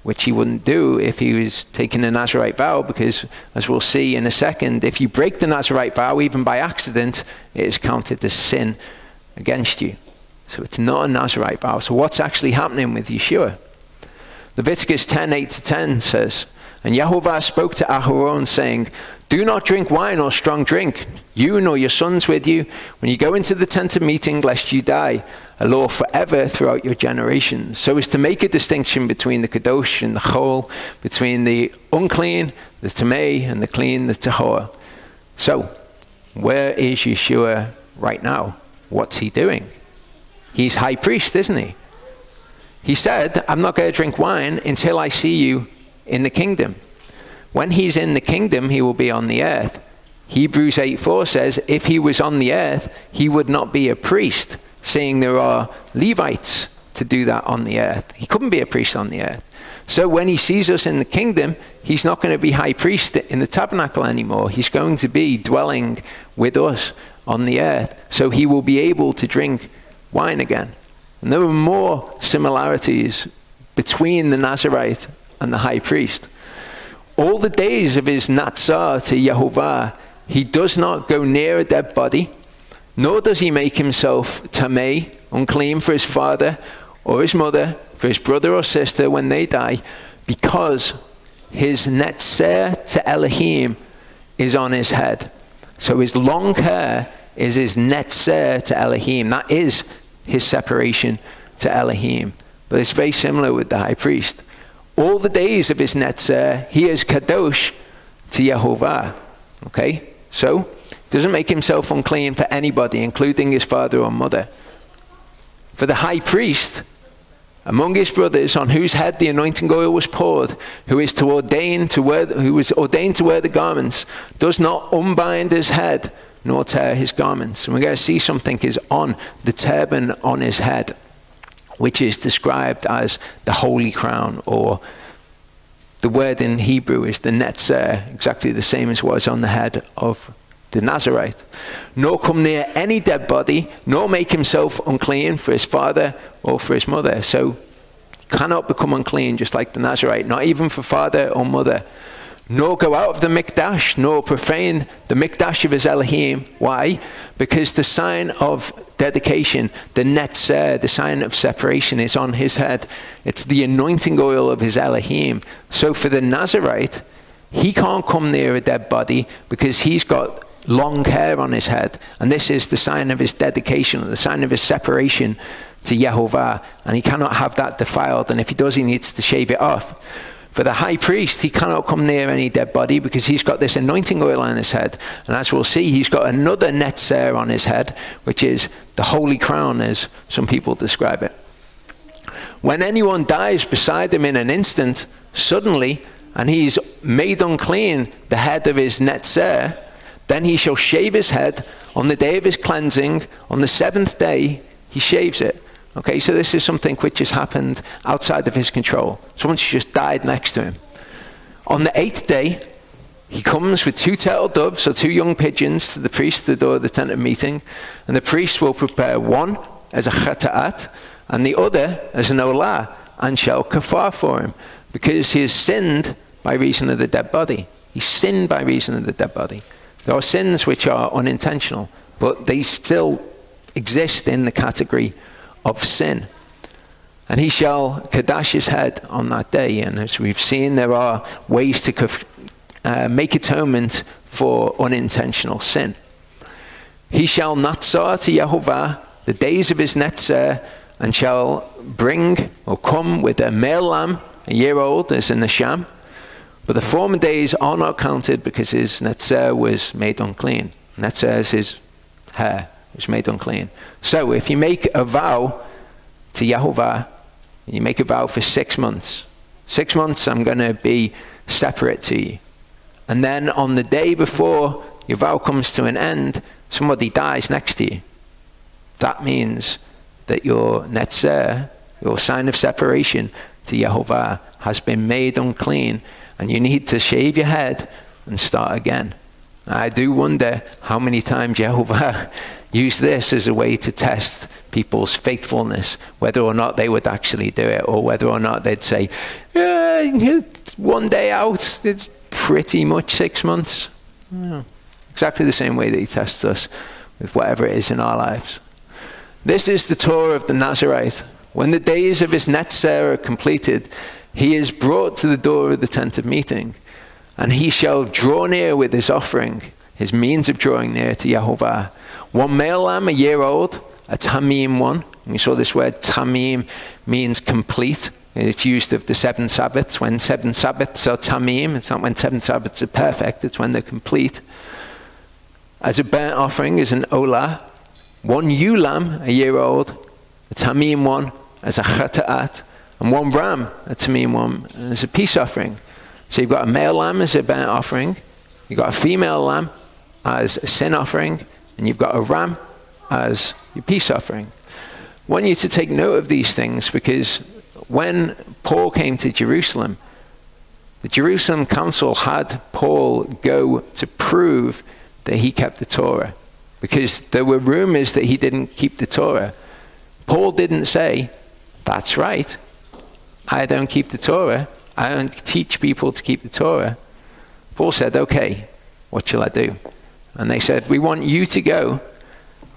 Speaker 1: which he wouldn't do if he was taking a Nazarite vow, because, as we'll see in a second, if you break the Nazarite vow, even by accident, it is counted as sin against you. So it's not a Nazarite vow. So what's actually happening with Yeshua? Leviticus 10:8-10 says, and Yehovah spoke to Aharon, saying, Do not drink wine or strong drink, you nor your sons with you, when you go into the tent of meeting, lest you die, a law forever throughout your generations, so as to make a distinction between the kadosh and the chol, between the unclean, the tamei, and the clean, the tahor. So, where is Yeshua right now? What's he doing? He's high priest, isn't he? He said, I'm not going to drink wine until I see you in the kingdom. When he's in the kingdom, he will be on the earth. Hebrews 8:4 says, if he was on the earth, he would not be a priest, seeing there are Levites to do that on the earth. He couldn't be a priest on the earth. So when he sees us in the kingdom, he's not going to be high priest in the tabernacle anymore. He's going to be dwelling with us on the earth. So he will be able to drink wine again. And there were more similarities between the Nazarite and the high priest. All the days of his Naso to Yehovah, he does not go near a dead body, nor does he make himself tamei, unclean for his father or his mother, for his brother or sister when they die, because his netzer to Elohim is on his head. So his long hair is his netzer to Elohim. That is his separation to Elohim. But it's very similar with the high priest. All the days of his netzer, he is kadosh to Yehovah. Okay? So, he doesn't make himself unclean for anybody, including his father or mother. For the high priest, among his brothers, on whose head the anointing oil was poured, who was ordained to wear the garments, does not unbind his head, nor tear his garments. And we're going to see something is on the turban on his head, which is described as the holy crown, or the word in Hebrew is the netzer, exactly the same as was on the head of the Nazarite. Nor come near any dead body, nor make himself unclean for his father or for his mother. So he cannot become unclean just like the Nazarite, not even for father or mother. Nor go out of the mikdash, nor profane the mikdash of his Elohim. Why? Because the sign of dedication, the netzer, the sign of separation, is on his head. It's the anointing oil of his Elohim. So for the Nazarite, he can't come near a dead body because he's got long hair on his head. And this is the sign of his dedication, the sign of his separation to Yehovah. And he cannot have that defiled. And if he does, he needs to shave it off. For the high priest, he cannot come near any dead body because he's got this anointing oil on his head. And as we'll see, he's got another netzer on his head, which is the holy crown, as some people describe it. When anyone dies beside him in an instant, suddenly, and he's made unclean the head of his netzer, then he shall shave his head on the day of his cleansing. On the seventh day, he shaves it. Okay, so this is something which has happened outside of his control. Someone's just died next to him. On the eighth day, he comes with 2 turtle doves or 2 young pigeons to the priest at the door of the tent of meeting. And the priest will prepare one as a chata'at and the other as an olah, and shall kafar for him, because he has sinned by reason of the dead body. He sinned by reason of the dead body. There are sins which are unintentional, but they still exist in the category of sin. And he shall kadash his head on that day. And as we've seen, there are ways to make atonement for unintentional sin. He shall natsar to Yehovah the days of his netzer, and shall bring or come with a male lamb, a year old, as in the sham. But the former days are not counted because his netzer was made unclean. Netzer is his hair, was made unclean. So if you make a vow to Yehovah, you make a vow for 6 months. 6 months I'm going to be separate to you. And then on the day before your vow comes to an end, somebody dies next to you. That means that your netzer, your sign of separation to Yehovah, has been made unclean, and you need to shave your head and start again. I do wonder how many times Yehovah used this as a way to test people's faithfulness, whether or not they would actually do it, or whether or not they'd say, yeah, 1 day out, it's pretty much 6 months. Yeah. Exactly the same way that he tests us with whatever it is in our lives. This is the Torah of the Nazarite. When the days of his netzer are completed, he is brought to the door of the tent of meeting. And he shall draw near with his offering, his means of drawing near to Yehovah. One male lamb, a year old, a tamim one. And we saw this word tamim means complete. It's used of the 7 Sabbaths. When 7 Sabbaths are tamim, it's not when 7 Sabbaths are perfect, it's when they're complete. As a burnt offering is an olah. One ewe lamb, a year old, a tamim one, as a chata'at. And one ram, a tamim one, as a peace offering. So you've got a male lamb as a burnt offering, you've got a female lamb as a sin offering, and you've got a ram as your peace offering. I want you to take note of these things, because when Paul came to Jerusalem, the Jerusalem council had Paul go to prove that he kept the Torah, because there were rumors that he didn't keep the Torah. Paul didn't say, that's right, I don't keep the Torah. I don't teach people to keep the Torah. Paul said, okay, what shall I do? And they said, we want you to go.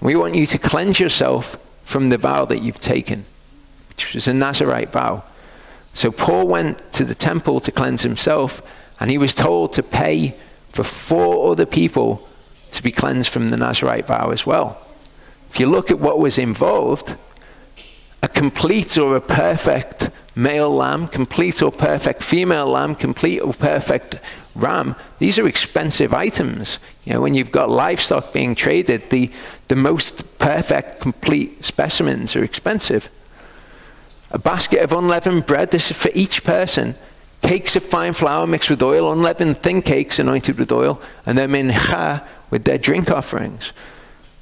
Speaker 1: We want you to cleanse yourself from the vow that you've taken, which was a Nazirite vow. So Paul went to the temple to cleanse himself, and he was told to pay for 4 other people to be cleansed from the Nazirite vow as well. If you look at what was involved, a complete or a perfect male lamb, complete or perfect female lamb, complete or perfect ram, these are expensive items. You know, when you've got livestock being traded, the most perfect, complete specimens are expensive. A basket of unleavened bread, this is for each person. Cakes of fine flour mixed with oil, unleavened thin cakes anointed with oil, and then mincha with their drink offerings.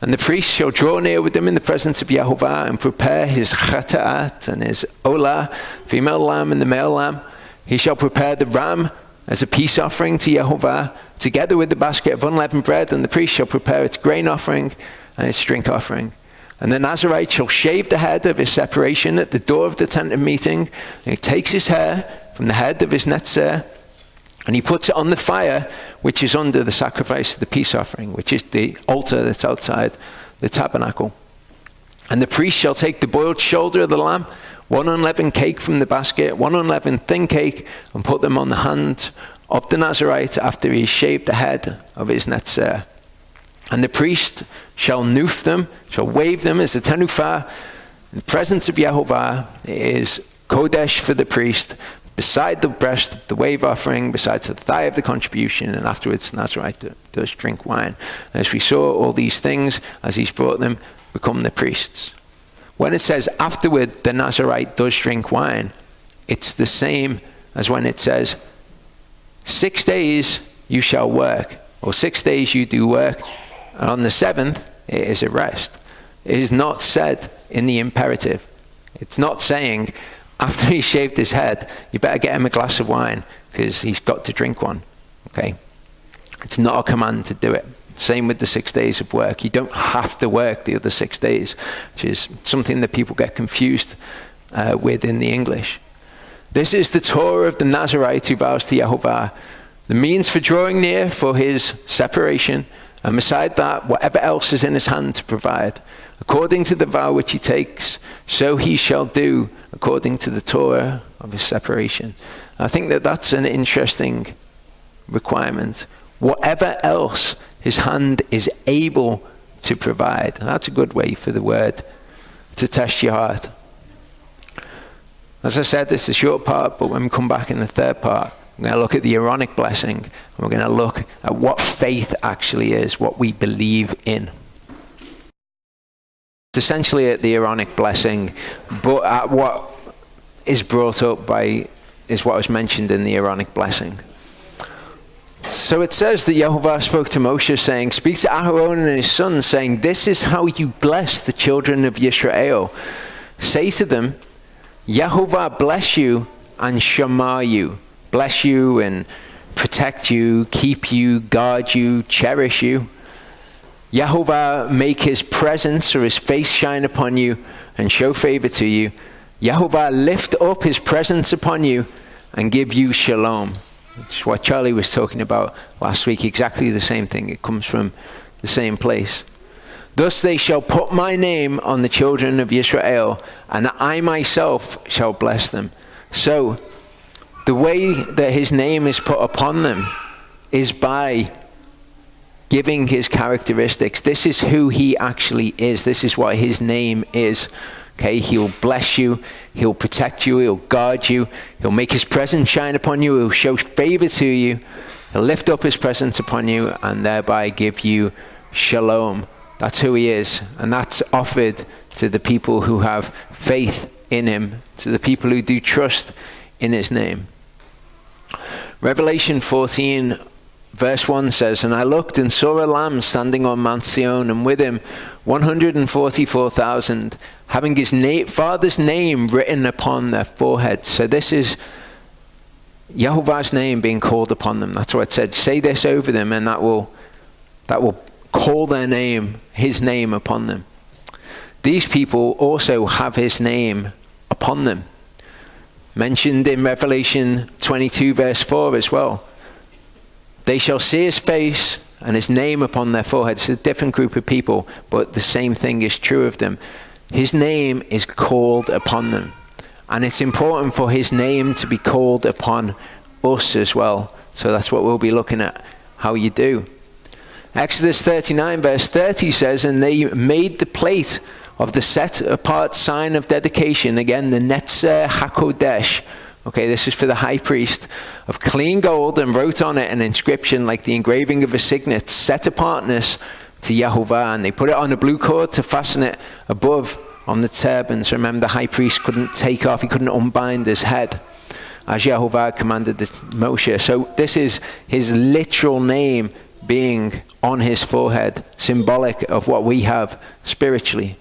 Speaker 1: And the priest shall draw near with them in the presence of Yehovah and prepare his chata'at and his olah, female lamb and the male lamb. He shall prepare the ram as a peace offering to Yehovah, together with the basket of unleavened bread, and the priest shall prepare its grain offering and its drink offering. And the Nazirite shall shave the head of his separation at the door of the tent of meeting, and he takes his hair from the head of his netzer, and he puts it on the fire, which is under the sacrifice of the peace offering, which is the altar that's outside the tabernacle. And the priest shall take the boiled shoulder of the lamb, 1 unleavened cake from the basket, 1 unleavened thin cake, and put them on the hand of the Nazirite after he has shaved the head of his netzer. And the priest shall noof them, shall wave them as a tenufah in the presence of Yehovah. It is kodesh for the priest, beside the breast of the wave offering, besides the thigh of the contribution, and afterwards the Nazirite does drink wine. And as we saw, all these things, as he's brought them, become the priests. When it says afterward the Nazirite does drink wine, it's the same as when it says 6 days you shall work, or 6 days you do work, and on the 7th it is a rest. It is not said in the imperative. It's not saying after he shaved his head, you better get him a glass of wine because he's got to drink one. Okay? It's not a command to do it. Same with the 6 days of work. You don't have to work the other 6 days, which is something that people get confused with in the English. This is the Torah of the Nazirite who vows to Yehovah, the means for drawing near for his separation, and beside that, whatever else is in his hand to provide. According to the vow which he takes, so he shall do according to the Torah of his separation. I think that that's an interesting requirement. Whatever else his hand is able to provide. And that's a good way for the word to test your heart. As I said, this is a short part, but when we come back in the third part, we're going to look at the Aaronic blessing, and we're going to look at what faith actually is, what we believe in. It's essentially at the Aaronic blessing, but at what is brought up by, is what was mentioned in the Aaronic blessing. So it says that Yehovah spoke to Moshe saying, speak to Aaron and his sons saying, this is how you bless the children of Yisrael. Say to them, Yehovah bless you and shamar you. Bless you and protect you, keep you, guard you, cherish you. Yehovah make his presence or his face shine upon you and show favor to you. Yehovah lift up his presence upon you and give you shalom. Which is what Charlie was talking about last week, exactly the same thing. It comes from the same place. Thus they shall put my name on the children of Israel, and I myself shall bless them. So the way that his name is put upon them is by giving his characteristics. This is who he actually is. This is what his name is. Okay, he'll bless you, he'll protect you, he'll guard you, he'll make his presence shine upon you, he'll show favor to you, he'll lift up his presence upon you, and thereby give you shalom. That's who he is, and that's offered to the people who have faith in him, to the people who do trust in his name. Revelation 14 verse 1 says, "And I looked and saw a lamb standing on Mount Zion, and with him 144,000, having his Father's name written upon their foreheads." So this is Yehovah's name being called upon them. That's what it said. Say this over them, and that will call their name, his name upon them. These people also have his name upon them. Mentioned in Revelation 22 verse 4 as well. They shall see his face and his name upon their foreheads. It's a different group of people, but the same thing is true of them. His name is called upon them. And it's important for his name to be called upon us as well. So that's what we'll be looking at, how you do. Exodus 39 verse 30 says, "And they made the plate of the set apart sign of dedication," again the Netzer HaKodesh. Okay, this is for the high priest, "of clean gold, and wrote on it an inscription like the engraving of a signet, set apartness to Yehovah." And they put it on a blue cord to fasten it above on the turbans. Remember, the high priest couldn't take off, he couldn't unbind his head, as Yehovah commanded Moshe. So this is his literal name being on his forehead, symbolic of what we have spiritually.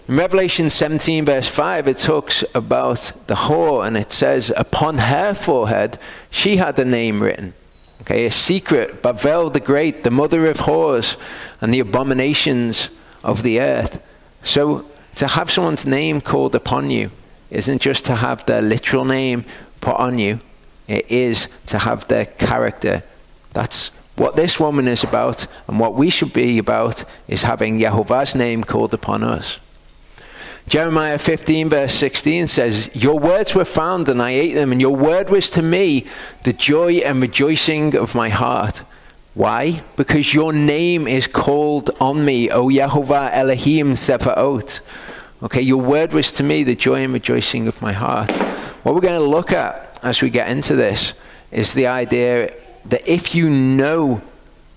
Speaker 1: In Revelation 17 verse 5, it talks about the whore, and it says, "Upon her forehead she had a name written." Okay, a secret, Bavel the Great, the mother of whores and the abominations of the earth. So to have someone's name called upon you isn't just to have their literal name put on you. It is to have their character. That's what this woman is about, and what we should be about is having Yehovah's name called upon us. Jeremiah 15 verse 16 says, "Your words were found and I ate them, and your word was to me the joy and rejoicing of my heart." Why? Because your name is called on me, O Yehovah Elohim Sefaot. Okay, your word was to me the joy and rejoicing of my heart. What we're going to look at as we get into this is the idea that if you know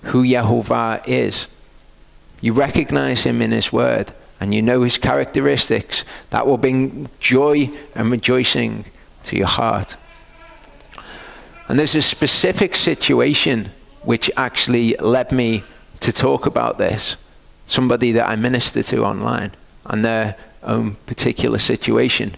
Speaker 1: who Yehovah is, you recognize him in his word, and you know his characteristics, that will bring joy and rejoicing to your heart. And there's a specific situation which actually led me to talk about this. Somebody that I minister to online, and their own particular situation.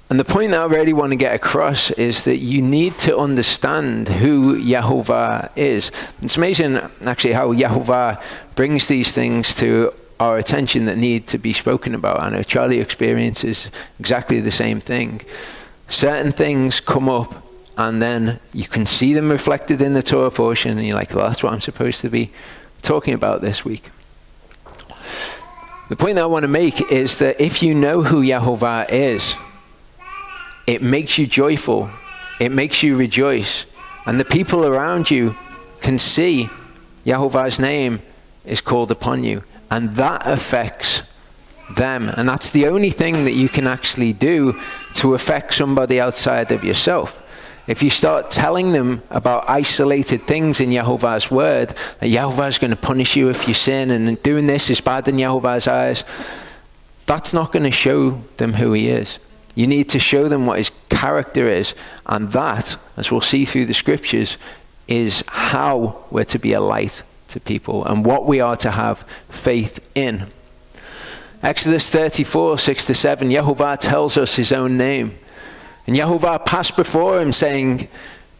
Speaker 1: And the point that I really want to get across is that you need to understand who Yehovah is. It's amazing actually how Yehovah brings these things to our attention that need to be spoken about. I know Charlie experiences exactly the same thing. Certain things come up, and then you can see them reflected in the Torah portion, and you're like, well, that's what I'm supposed to be talking about this week. The point that I want to make is that if you know who Yehovah is, it makes you joyful, it makes you rejoice, and the people around you can see Yehovah's name is called upon you. And that affects them. And that's the only thing that you can actually do to affect somebody outside of yourself. If you start telling them about isolated things in Yehovah's word, that Yehovah's going to punish you if you sin, and doing this is bad in Yehovah's eyes, that's not going to show them who he is. You need to show them what his character is. And that, as we'll see through the scriptures, is how we're to be a light to people and what we are to have faith in. Exodus 34, 6-7, Yehovah tells us his own name. And Yehovah passed before him saying,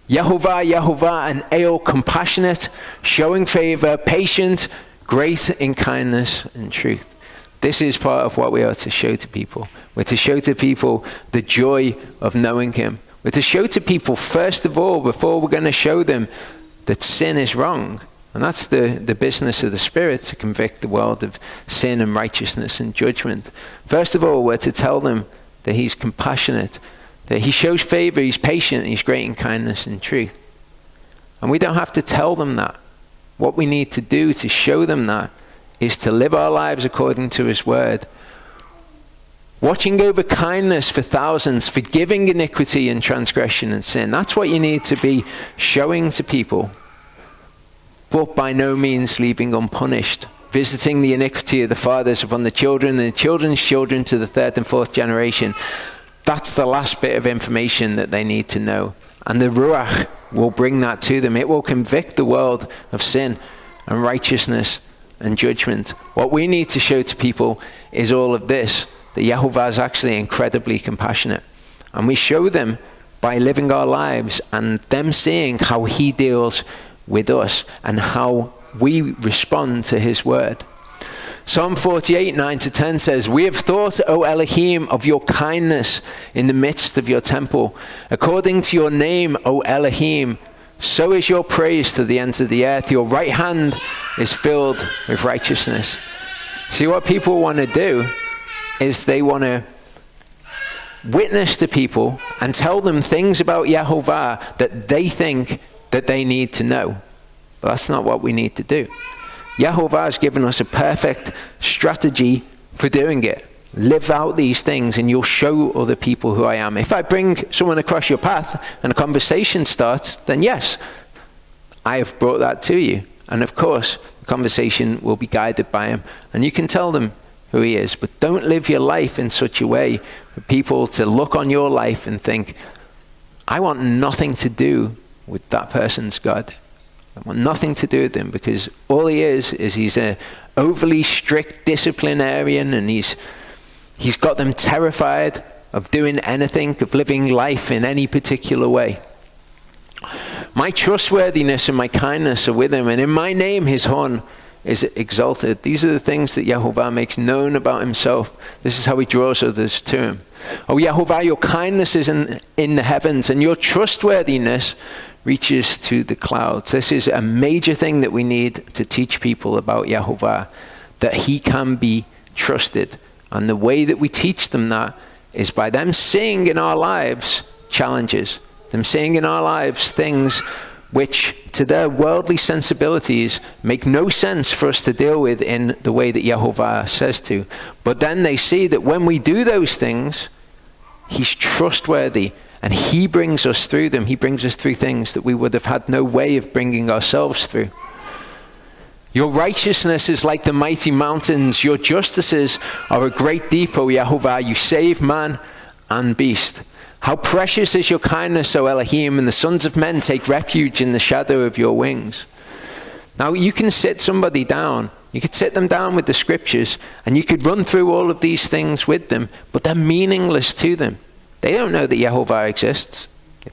Speaker 1: "Yehovah, Yehovah, an El, compassionate, showing favor, patient, great in kindness and truth." This is part of what we are to show to people. We're to show to people the joy of knowing him. We're to show to people, first of all, before we're going to show them that sin is wrong. And that's the business of the Spirit, to convict the world of sin and righteousness and judgment. First of all, we're to tell them that he's compassionate, that he shows favor, he's patient, he's great in kindness and truth. And we don't have to tell them that. What we need to do to show them that is to live our lives according to his word. Watching over kindness for thousands, forgiving iniquity and transgression and sin. That's what you need to be showing to people. But by no means leaving unpunished. Visiting the iniquity of the fathers upon the children and the children's children to the third and fourth generation. That's the last bit of information that they need to know. And the Ruach will bring that to them. It will convict the world of sin and righteousness and judgment. What we need to show to people is all of this. That Yehovah is actually incredibly compassionate. And we show them by living our lives and them seeing how he deals with us and how we respond to his word. Psalm 48, 9-10 says, "We have thought, O Elohim, of your kindness in the midst of your temple. According to your name, O Elohim, so is your praise to the ends of the earth. Your right hand is filled with righteousness." See, what people want to do is they want to witness to people and tell them things about Yehovah that they think that they need to know. But that's not what we need to do. Yehovah has given us a perfect strategy for doing it. Live out these things and you'll show other people who I am. If I bring someone across your path and a conversation starts, then yes, I have brought that to you. And of course, the conversation will be guided by him. And you can tell them who he is. But don't live your life in such a way for people to look on your life and think, I want nothing to do with that person's God. I want nothing to do with him, because all he is he's an overly strict disciplinarian, and he's got them terrified of doing anything, of living life in any particular way. My trustworthiness and my kindness are with him, and in my name his horn is exalted. These are the things that Yehovah makes known about himself. This is how he draws others to him. Oh Yehovah, your kindness is in the heavens, and your trustworthiness reaches to the clouds. This is a major thing that we need to teach people about Yehovah, that he can be trusted. And the way that we teach them that is by them seeing in our lives challenges, them seeing in our lives things which to their worldly sensibilities make no sense for us to deal with in the way that Yehovah says to. But then they see that when we do those things, he's trustworthy and he brings us through them. He brings us through things that we would have had no way of bringing ourselves through. Your righteousness is like the mighty mountains. Your justices are a great deep, O Yehovah. You save man and beast. How precious is your kindness, O Elohim, and the sons of men take refuge in the shadow of your wings. Now you can sit somebody down. You could sit them down with the scriptures and you could run through all of these things with them, but they're meaningless to them. They don't know that Yehovah exists. They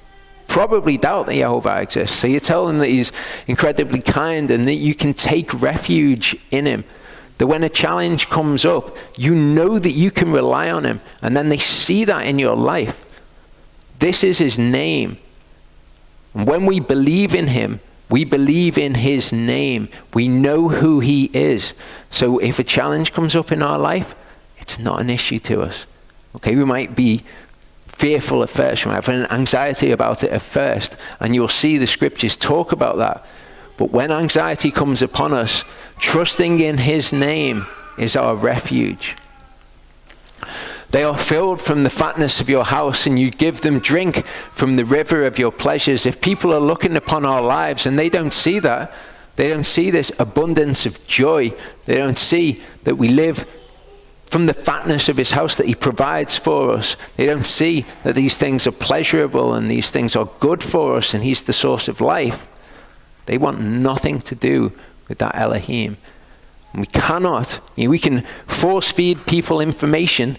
Speaker 1: probably doubt that Yehovah exists. So you tell them that he's incredibly kind and that you can take refuge in him. That when a challenge comes up, you know that you can rely on him. And then they see that in your life. This is his name. And when we believe in him, we believe in his name. We know who he is. So if a challenge comes up in our life, it's not an issue to us. Okay, we might be fearful at first, we might have an anxiety about it at first, and you'll see the scriptures talk about that. But when anxiety comes upon us, trusting in his name is our refuge. They are filled from the fatness of your house, and you give them drink from the river of your pleasures. If people are looking upon our lives and they don't see that, they don't see this abundance of joy, they don't see that we live from the fatness of his house, that he provides for us. They don't see that these things are pleasurable and these things are good for us and he's the source of life. They want nothing to do with that Elohim. And we cannot, we can force feed people information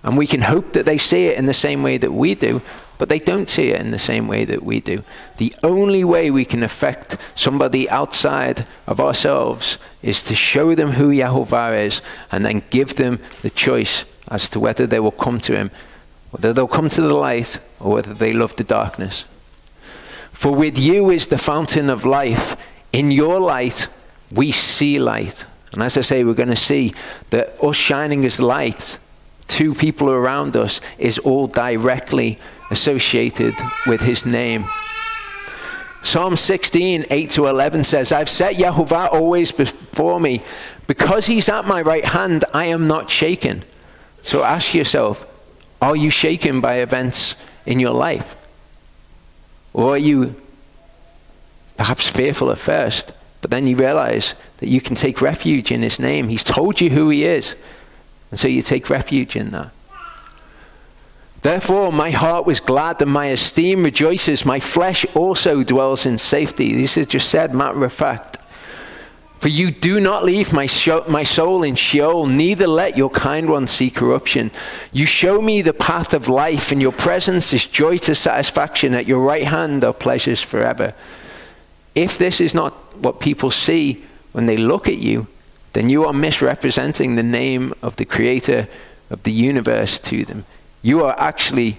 Speaker 1: and we can hope that they see it in the same way that we do, but they don't see it in the same way that we do. The only way we can affect somebody outside of ourselves is to show them who Yehovah is and then give them the choice as to whether they will come to him, whether they'll come to the light or whether they love the darkness. For with you is the fountain of life. In your light, we see light. And as I say, we're going to see that us shining as light to people around us is all directly associated with his name. Psalm 16, 8-11 says, I've set Yehovah always before me. Because he's at my right hand, I am not shaken. So ask yourself, are you shaken by events in your life? Or are you perhaps fearful at first, but then you realize that you can take refuge in his name. He's told you who he is. And so you take refuge in that. Therefore, my heart was glad and my esteem rejoices. My flesh also dwells in safety. This is just said matter of fact. For you do not leave my soul in Sheol, neither let your kind one see corruption. You show me the path of life. In your presence is joy to satisfaction. At your right hand are pleasures forever. If this is not what people see when they look at you, then you are misrepresenting the name of the creator of the universe to them. You are actually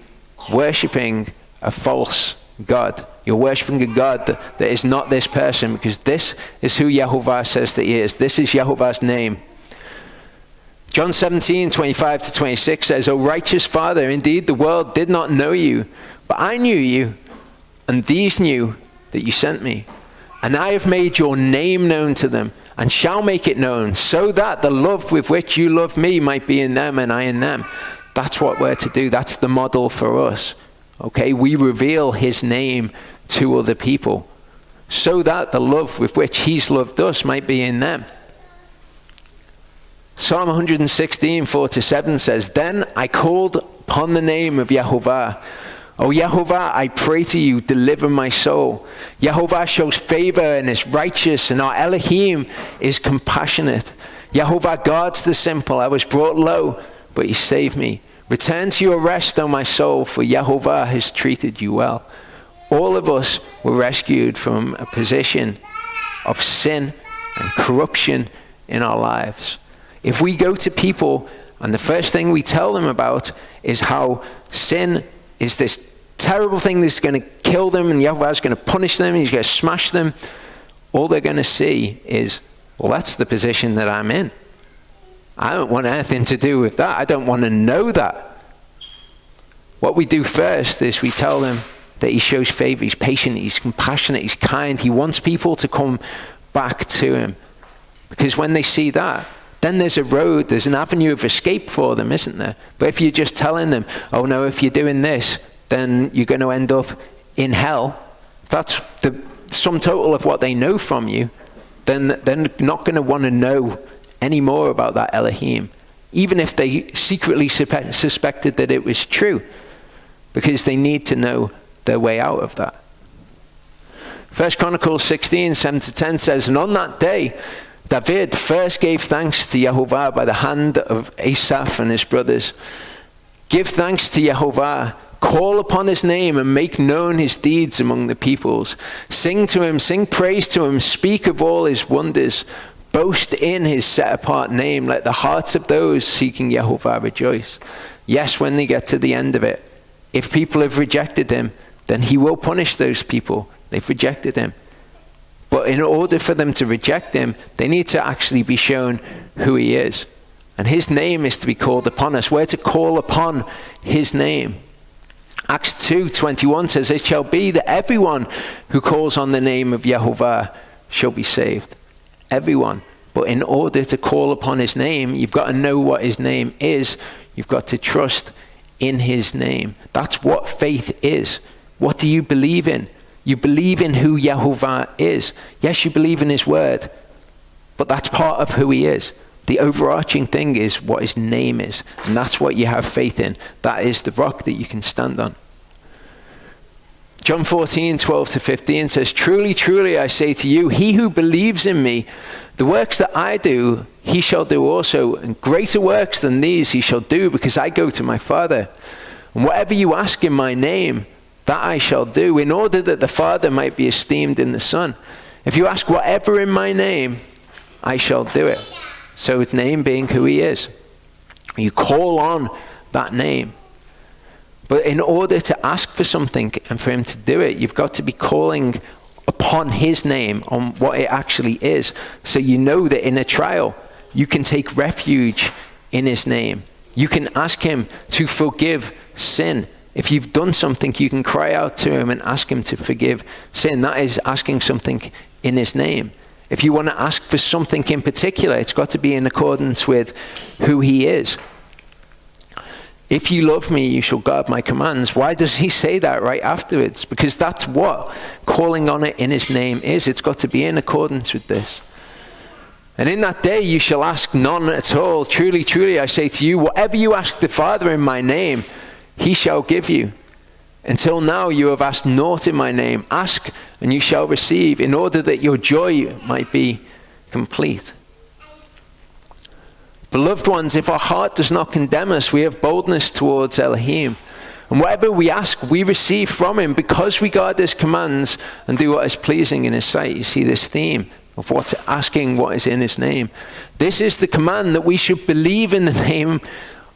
Speaker 1: worshipping a false God. You're worshipping a God that is not this person, because this is who Yehovah says that he is. This is Yehovah's name. John 17, 25-26 says, O righteous Father, indeed the world did not know you, but I knew you, and these knew that you sent me. And I have made your name known to them, and shall make it known, so that the love with which you love me might be in them and I in them. That's what we're to do. That's the model for us. Okay, we reveal his name to other people, so that the love with which he's loved us might be in them. Psalm 116, 4-7 says, Then I called upon the name of Yehovah. O Yehovah, I pray to you, deliver my soul. Yehovah shows favor and is righteous, and our Elohim is compassionate. Yehovah guards the simple. I was brought low, but he saved me. Return to your rest, O my soul, for Yehovah has treated you well. All of us were rescued from a position of sin and corruption in our lives. If we go to people and the first thing we tell them about is how sin is this terrible thing that's going to kill them and Yehovah's going to punish them and he's going to smash them, all they're going to see is, well, that's the position that I'm in. I don't want anything to do with that. I don't want to know that. What we do first is we tell them that he shows favor, he's patient, he's compassionate, he's kind. He wants people to come back to him. Because when they see that, then there's a road, there's an avenue of escape for them, isn't there? But if you're just telling them, oh no, if you're doing this, then you're going to end up in hell. That's the sum total of what they know from you. Then they're not going to want to know any more about that Elohim, even if they secretly suspected that it was true, because they need to know their way out of that. 1 Chronicles 16, 7-10 says, And on that day, David first gave thanks to Yehovah by the hand of Asaph and his brothers. Give thanks to Yehovah, call upon his name and make known his deeds among the peoples. Sing to him, sing praise to him, speak of all his wonders. Boast in his set-apart name. Let the hearts of those seeking Yehovah rejoice. Yes, when they get to the end of it, if people have rejected him, then he will punish those people. They've rejected him. But in order for them to reject him, they need to actually be shown who he is. And his name is to be called upon us. We're to call upon his name. Acts 2:21 says, It shall be that everyone who calls on the name of Yehovah shall be saved. Everyone. But in order to call upon his name, you've got to know what his name is. You've got to trust in his name. That's what faith is. What do you believe in? You believe in who Yehovah is. Yes, you believe in his word, but that's part of who he is. The overarching thing is what his name is, and that's what you have faith in. That is the rock that you can stand on. John 14, 12-15 says, Truly, truly, I say to you, he who believes in me, the works that I do, he shall do also, and greater works than these he shall do, because I go to my Father. And whatever you ask in my name, that I shall do, in order that the Father might be esteemed in the Son. If you ask whatever in my name, I shall do it. So his name being who he is. You call on that name. But in order to ask for something and for him to do it, you've got to be calling upon his name on what it actually is. So you know that in a trial, you can take refuge in his name. You can ask him to forgive sin If you've done something, you can cry out to him and ask him to forgive sin. That is asking something in his name. If you want to ask for something in particular, it's got to be in accordance with who he is. If you love me, you shall guard my commands. Why does he say that right afterwards? Because that's what calling on it in his name is. It's got to be in accordance with this. And in that day you shall ask none at all. Truly, truly, I say to you, whatever you ask the Father in my name, he shall give you. Until now you have asked naught in my name. Ask and you shall receive, in order that your joy might be complete. Beloved ones, if our heart does not condemn us, we have boldness towards Elohim. And whatever we ask, we receive from him, because we guard his commands and do what is pleasing in his sight. You see this theme of what's asking what is in his name. This is the command, that we should believe in the name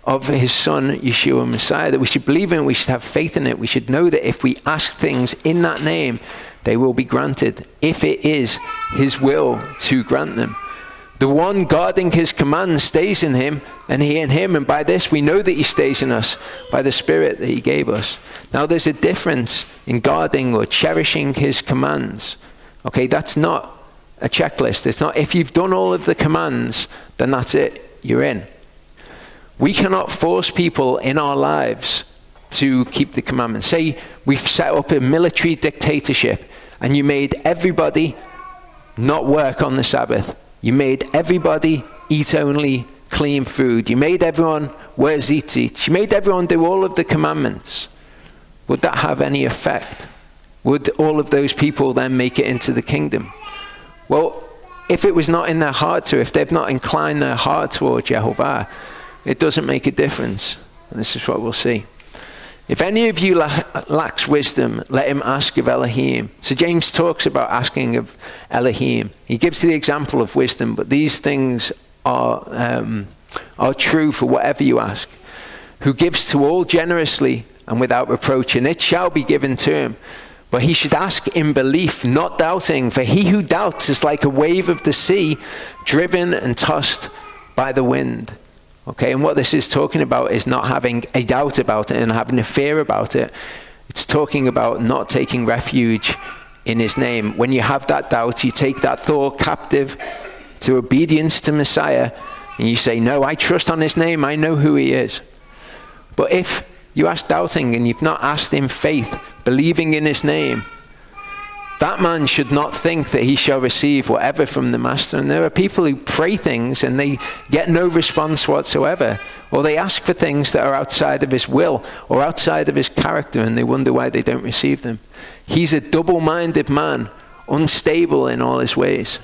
Speaker 1: of his son, Yeshua Messiah, that we should believe in it, we should have faith in it. We should know that if we ask things in that name, they will be granted, if it is his will to grant them. The one guarding his commands stays in him, and he in him, and by this we know that he stays in us, by the Spirit that he gave us. Now there's a difference in guarding or cherishing his commands. Okay, that's not a checklist. It's not, if you've done all of the commands, then that's it, you're in. We cannot force people in our lives to keep the commandments. Say we've set up a military dictatorship, and you made everybody not work on the Sabbath. You made everybody eat only clean food. You made everyone wear tzitzit. You made everyone do all of the commandments. Would that have any effect? Would all of those people then make it into the kingdom? Well, if it was not in their heart to, if they've not inclined their heart towards Yehovah, it doesn't make a difference. And this is what we'll see. If any of you lacks wisdom, let him ask of Elohim. So James talks about asking of Elohim. He gives the example of wisdom, but these things are true for whatever you ask. Who gives to all generously and without reproach, and it shall be given to him. But he should ask in belief, not doubting, for he who doubts is like a wave of the sea, driven and tossed by the wind. Okay, and what this is talking about is not having a doubt about it and having a fear about it. It's talking about not taking refuge in his name. When you have that doubt, you take that thought captive to obedience to Messiah, and you say, no, I trust on his name, I know who he is. But if you ask doubting and you've not asked in faith, believing in his name, that man should not think that he shall receive whatever from the master. And there are people who pray things and they get no response whatsoever. Or they ask for things that are outside of his will or outside of his character, and they wonder why they don't receive them. He's a double-minded man, unstable in all his ways.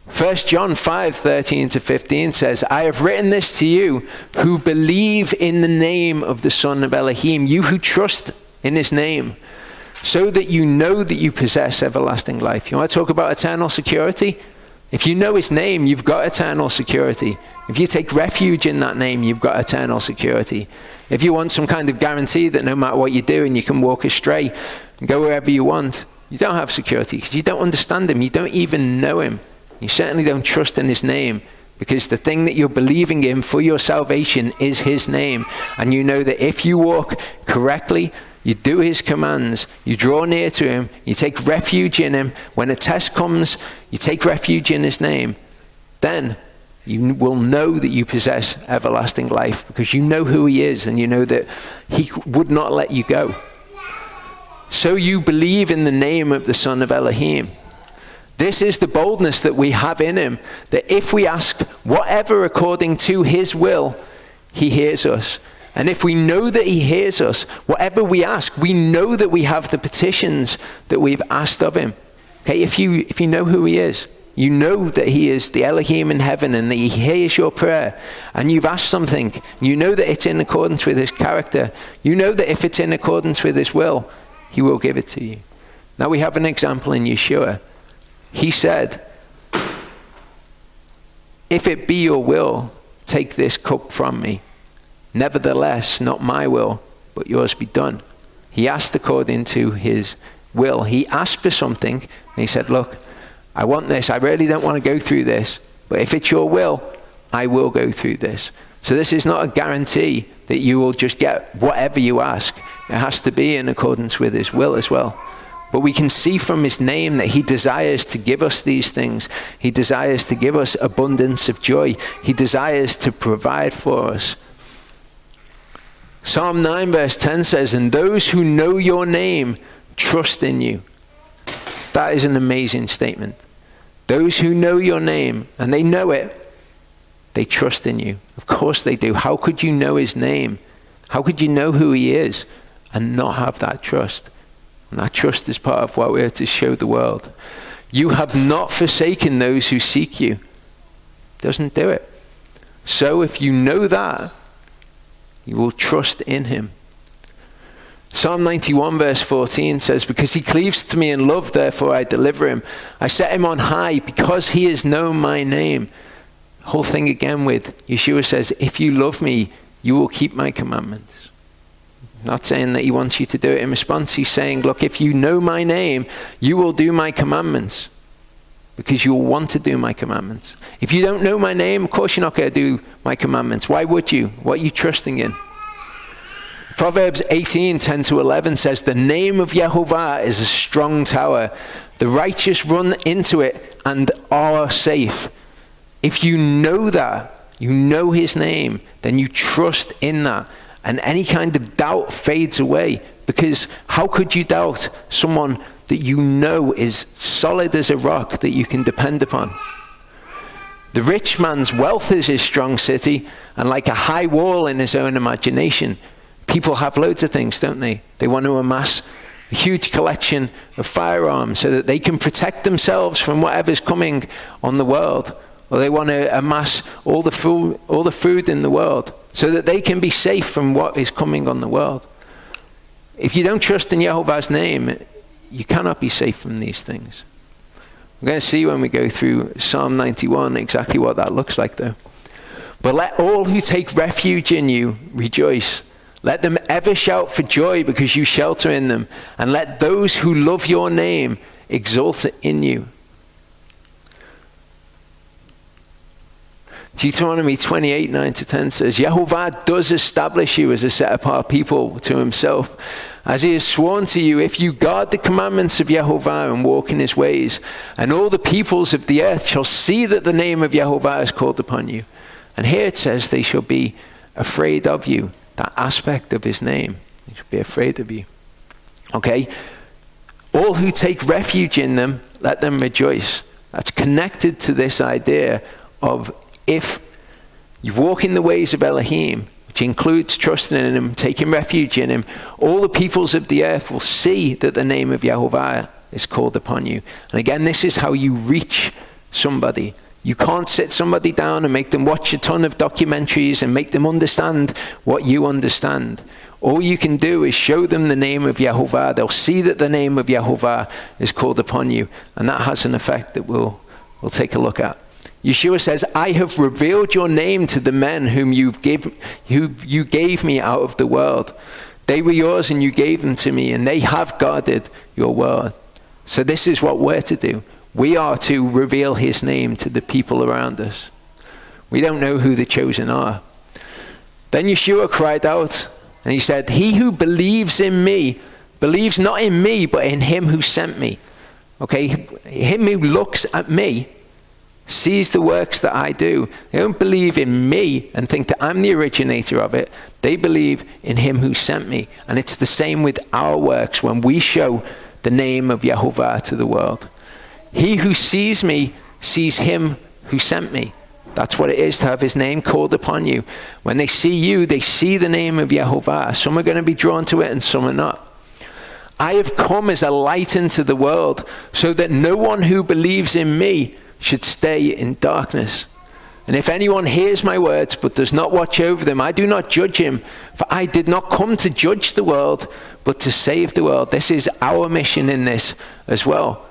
Speaker 1: 1 John 5:13-15 says, I have written this to you who believe in the name of the Son of Elohim, you who trust in his name, so that you know that you possess everlasting life. You want to talk about eternal security? If you know his name, you've got eternal security. If you take refuge in that name, you've got eternal security. If you want some kind of guarantee that no matter what you do and you can walk astray and go wherever you want, you don't have security because you don't understand him. You don't even know him. You certainly don't trust in his name, because the thing that you're believing in for your salvation is his name. And you know that if you walk correctly, you do his commands, you draw near to him, you take refuge in him. When a test comes, you take refuge in his name. Then you will know that you possess everlasting life, because you know who he is and you know that he would not let you go. So you believe in the name of the Son of Elohim. This is the boldness that we have in him, that if we ask whatever according to his will, he hears us. And if we know that he hears us, whatever we ask, we know that we have the petitions that we've asked of him. Okay, if you know who he is, you know that he is the Elohim in heaven and that he hears your prayer, and you've asked something, you know that it's in accordance with his character, you know that if it's in accordance with his will, he will give it to you. Now we have an example in Yeshua. He said, if it be your will, take this cup from me. Nevertheless, not my will, but yours be done. He asked according to his will. He asked for something, and he said, look, I want this. I really don't want to go through this. But if it's your will, I will go through this. So this is not a guarantee that you will just get whatever you ask. It has to be in accordance with his will as well. But we can see from his name that he desires to give us these things. He desires to give us abundance of joy. He desires to provide for us. Psalm 9 verse 10 says, and those who know your name trust in you. That is an amazing statement. Those who know your name, and they know it, they trust in you. Of course they do. How could you know his name? How could you know who he is and not have that trust? And that trust is part of what we're to show the world. You have not forsaken those who seek you. Doesn't do it. So if you know that, you will trust in him. Psalm 91 verse 14 says, because he cleaves to me in love, therefore I deliver him. I set him on high because he has known my name. Whole thing again with Yeshua says, if you love me, you will keep my commandments. Not saying that he wants you to do it in response. He's saying, look, if you know my name, you will do my commandments because you'll want to do my commandments. If you don't know my name, of course you're not going to do my commandments. Why would you? What are you trusting in? Proverbs 18, 10 to 11 says, the name of Yehovah is a strong tower. The righteous run into it and are safe. If you know that, you know his name, then you trust in that. And any kind of doubt fades away, because how could you doubt someone that you know is solid as a rock that you can depend upon? The rich man's wealth is his strong city, and like a high wall in his own imagination. People have loads of things, don't they? They want to amass a huge collection of firearms so that they can protect themselves from whatever's coming on the world. Or they want to amass all the food in the world so that they can be safe from what is coming on the world. If you don't trust in Yehovah's name, you cannot be safe from these things. We're going to see when we go through Psalm 91 exactly what that looks like though. But let all who take refuge in you rejoice. Let them ever shout for joy because you shelter in them. And let those who love your name exult in you. Deuteronomy 28, 9 to 10 says, Yehovah does establish you as a set-apart people to himself, as he has sworn to you, if you guard the commandments of Yehovah and walk in his ways, and all the peoples of the earth shall see that the name of Yehovah is called upon you. And here it says they shall be afraid of you. That aspect of his name. They shall be afraid of you. Okay? All who take refuge in them, let them rejoice. That's connected to this idea of if you walk in the ways of Elohim, which includes trusting in him, taking refuge in him, all the peoples of the earth will see that the name of Yehovah is called upon you. And again, this is how you reach somebody. You can't sit somebody down and make them watch a ton of documentaries and make them understand what you understand. All you can do is show them the name of Yehovah. They'll see that the name of Yehovah is called upon you. And that has an effect that we'll take a look at. Yeshua says, I have revealed your name to the men whom you gave me out of the world. They were yours and you gave them to me, and they have guarded your word. So this is what we're to do. We are to reveal his name to the people around us. We don't know who the chosen are. Then Yeshua cried out and he said, he who believes in me, believes not in me, but in him who sent me. Okay, him who looks at me, sees the works that I do. They don't believe in me and think that I'm the originator of it. They believe in him who sent me. And it's the same with our works when we show the name of Yehovah to the world. He who sees me sees him who sent me. That's what it is to have his name called upon you. When they see you, they see the name of Yehovah. Some are going to be drawn to it and some are not. I have come as a light into the world so that no one who believes in me should stay in darkness. And if anyone hears my words but does not watch over them, I do not judge him, for I did not come to judge the world, but to save the world. This is our mission in this as well.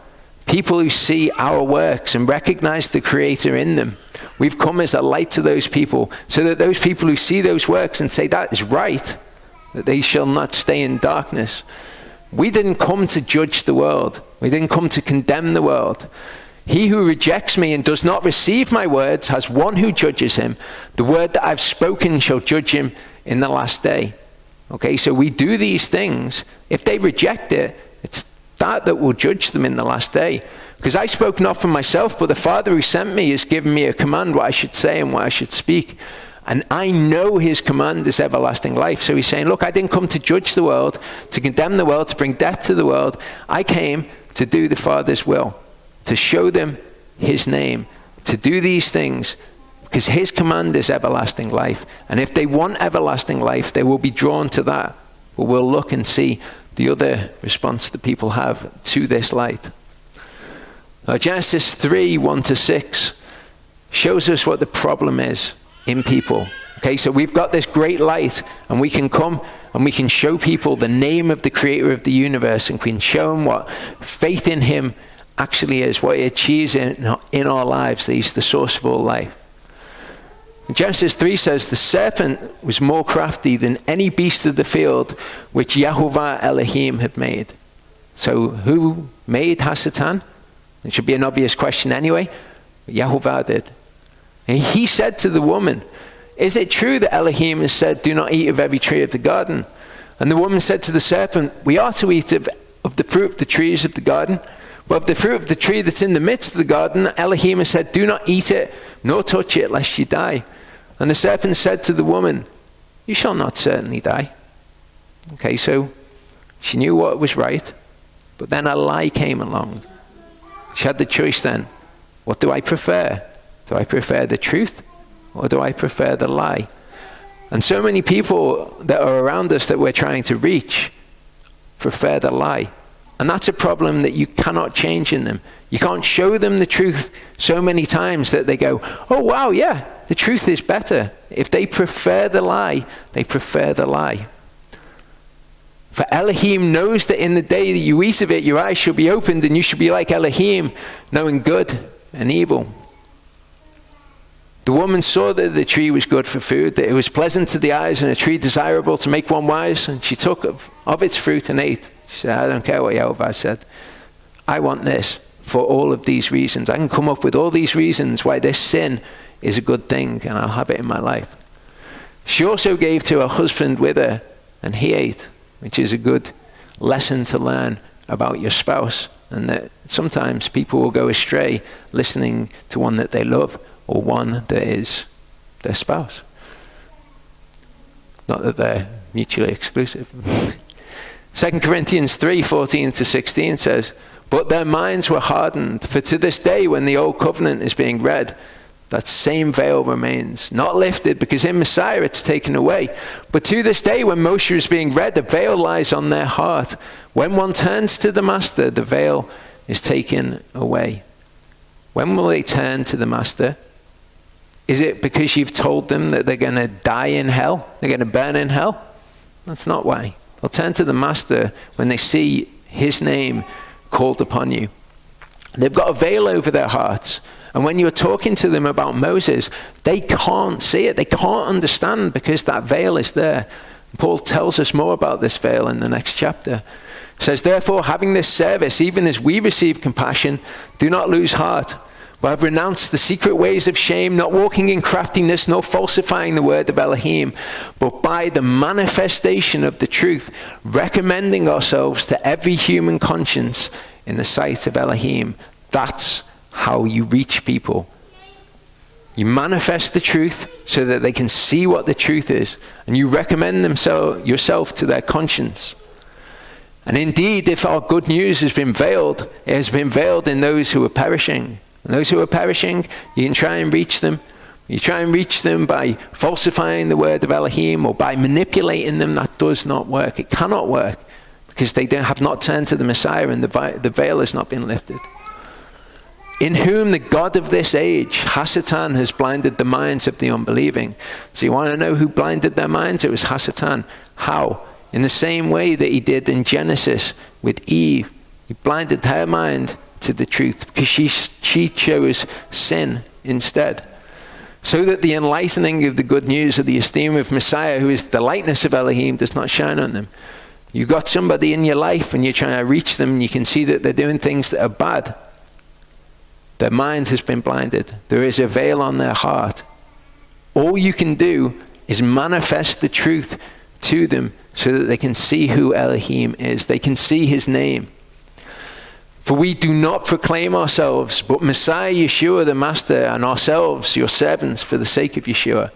Speaker 1: People who see our works and recognize the Creator in them. We've come as a light to those people, so that those people who see those works and say that is right, that they shall not stay in darkness. We didn't come to judge the world. We didn't come to condemn the world. He who rejects me and does not receive my words has one who judges him. The word that I've spoken shall judge him in the last day. Okay, so we do these things. If they reject it, it's that will judge them in the last day. Because I spoke not from myself, but the Father who sent me has given me a command what I should say and what I should speak. And I know his command is everlasting life. So he's saying, look, I didn't come to judge the world, to condemn the world, to bring death to the world. I came to do the Father's will, to show them his name, to do these things, because his command is everlasting life. And if they want everlasting life, they will be drawn to that. But we'll look and see the other response that people have to this light. Now, Genesis 3, 1-6 shows us what the problem is in people. Okay, so we've got this great light, and we can come and we can show people the name of the creator of the universe, and we can show them what faith in him actually is, what he achieves in our lives, that he's the source of all life. Genesis 3 says, the serpent was more crafty than any beast of the field which YHVH Elohim had made. So who made Hasatan? It should be an obvious question anyway. But YHVH did. And he said to the woman, is it true that Elohim has said, do not eat of every tree of the garden? And the woman said to the serpent, we are to eat of the fruit of the trees of the garden. But of the fruit of the tree that's in the midst of the garden, Elohim has said, do not eat it, nor touch it, lest you die. And the serpent said to the woman, you shall not certainly die. Okay, so she knew what was right, but then a lie came along. She had the choice then. What do I prefer? Do I prefer the truth, or do I prefer the lie? And so many people that are around us that we're trying to reach prefer the lie. And that's a problem that you cannot change in them. You can't show them the truth so many times that they go, oh wow, yeah, the truth is better. If they prefer the lie, they prefer the lie. For Elohim knows that in the day that you eat of it, your eyes shall be opened, and you shall be like Elohim, knowing good and evil. The woman saw that the tree was good for food, that it was pleasant to the eyes, and a tree desirable to make one wise, and she took of its fruit and ate. She said, I don't care what YHVH said. I want this for all of these reasons. I can come up with all these reasons why this sin is a good thing, and I'll have it in my life. She also gave to her husband with her, and he ate, which is a good lesson to learn about your spouse, and that sometimes people will go astray listening to one that they love or one that is their spouse. Not that they're mutually exclusive. 2 Corinthians 3, 14-16 says, but their minds were hardened, for to this day when the old covenant is being read, that same veil remains, not lifted, because in Messiah it's taken away. But to this day when Moshe is being read, the veil lies on their heart. When one turns to the Master, the veil is taken away. When will they turn to the Master? Is it because you've told them that they're going to die in hell? They're going to burn in hell? That's not why. They'll turn to the Master when they see his name called upon you. They've got a veil over their hearts. And when you're talking to them about Moses, they can't see it. They can't understand because that veil is there. Paul tells us more about this veil in the next chapter. It says, therefore, having this service, even as we receive compassion, do not lose heart. But have renounced the secret ways of shame, not walking in craftiness, nor falsifying the word of Elohim, but by the manifestation of the truth, recommending ourselves to every human conscience in the sight of Elohim. That's how you reach people. You manifest the truth so that they can see what the truth is, and you recommend yourself to their conscience. And indeed, if our good news has been veiled, it has been veiled in those who are perishing. And those who are perishing, you can try and reach them. You try and reach them by falsifying the word of Elohim or by manipulating them. That does not work. It cannot work because they have not turned to the Messiah, and the veil has not been lifted. In whom the God of this age, Hasatan, has blinded the minds of the unbelieving. So you want to know who blinded their minds? It was Hasatan. How? In the same way that he did in Genesis with Eve. He blinded her mind to the truth because she chose sin instead. So that the enlightening of the good news of the esteem of Messiah, who is the likeness of Elohim, does not shine on them. You've got somebody in your life and you're trying to reach them and you can see that they're doing things that are bad. Their mind has been blinded. There is a veil on their heart. All you can do is manifest the truth to them so that they can see who Elohim is. They can see his name. For we do not proclaim ourselves, but Messiah Yeshua the Master, and ourselves your servants for the sake of Yeshua.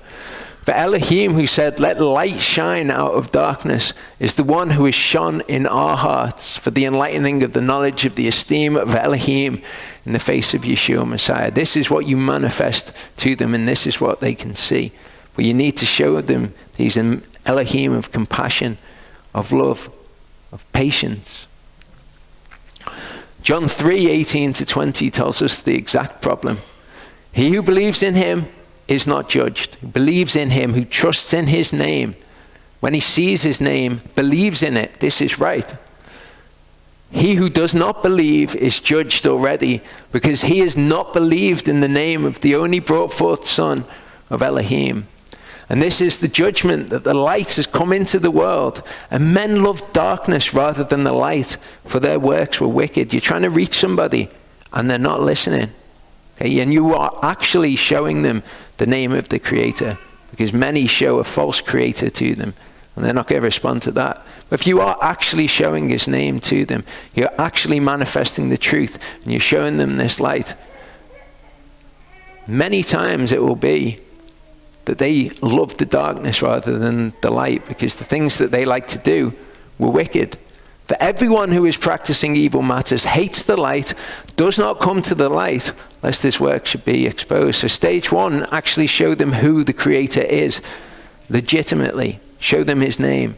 Speaker 1: For Elohim, who said, let light shine out of darkness, is the one who has shone in our hearts for the enlightening of the knowledge of the esteem of Elohim in the face of Yeshua Messiah. This is what you manifest to them, and this is what they can see. But you need to show them these Elohim of compassion, of love, of patience. John 3:18-20 tells us the exact problem. He who believes in him is not judged. Who believes in him, who trusts in his name, when he sees his name, believes in it. This is right. He who does not believe is judged already, because he has not believed in the name of the only brought forth Son of Elohim. And this is the judgment, that the light has come into the world, and men loved darkness rather than the light, for their works were wicked. You're trying to reach somebody, and they're not listening. Okay? And you are actually showing them the name of the Creator, because many show a false creator to them, and they're not going to respond to that. But if you are actually showing his name to them, you're actually manifesting the truth, and you're showing them this light, many times it will be that they loved the darkness rather than the light, because the things that they like to do were wicked. For everyone who is practicing evil matters hates the light, does not come to the light, lest his work should be exposed. So stage one, actually show them who the Creator is, legitimately. Show them his name.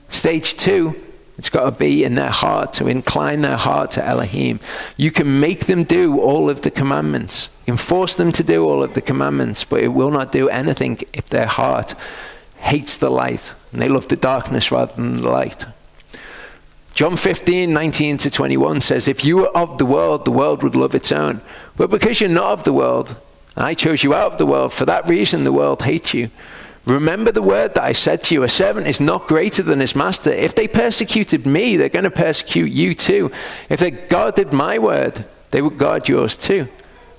Speaker 1: Stage two, it's got to be in their heart, to incline their heart to Elohim. You can make them do all of the commandments. You can force them to do all of the commandments, but it will not do anything if their heart hates the light and they love the darkness rather than the light. John 15:19-21 says, if you were of the world would love its own. But because you're not of the world, I chose you out of the world. For that reason, the world hates you. Remember the word that I said to you, a servant is not greater than his master. If they persecuted me, they're going to persecute you too. If they guarded my word, they would guard yours too.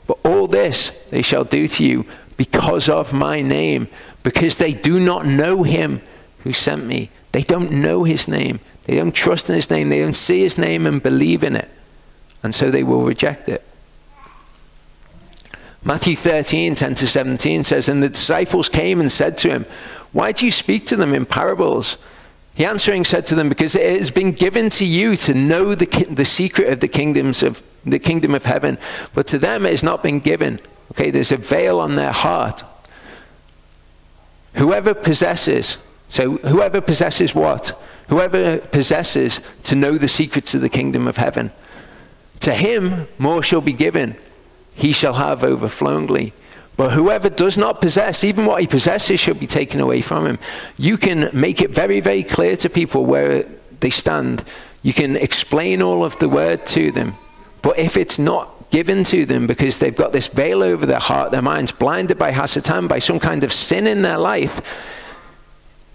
Speaker 1: But all this they shall do to you because of my name, because they do not know him who sent me. They don't know his name. They don't trust in his name. They don't see his name and believe in it. And so they will reject it. Matthew 13:10-17 says, and the disciples came and said to him, why do you speak to them in parables? He answering said to them, because it has been given to you to know the secret of the kingdom of heaven, but to them it has not been given. Okay, there's a veil on their heart. Whoever possesses what? Whoever possesses to know the secrets of the kingdom of heaven, to him more shall be given. He shall have overflowingly. But whoever does not possess, even what he possesses shall be taken away from him. You can make it very, very clear to people where they stand. You can explain all of the word to them. But if it's not given to them because they've got this veil over their heart, their mind's blinded by Hasatan, by some kind of sin in their life,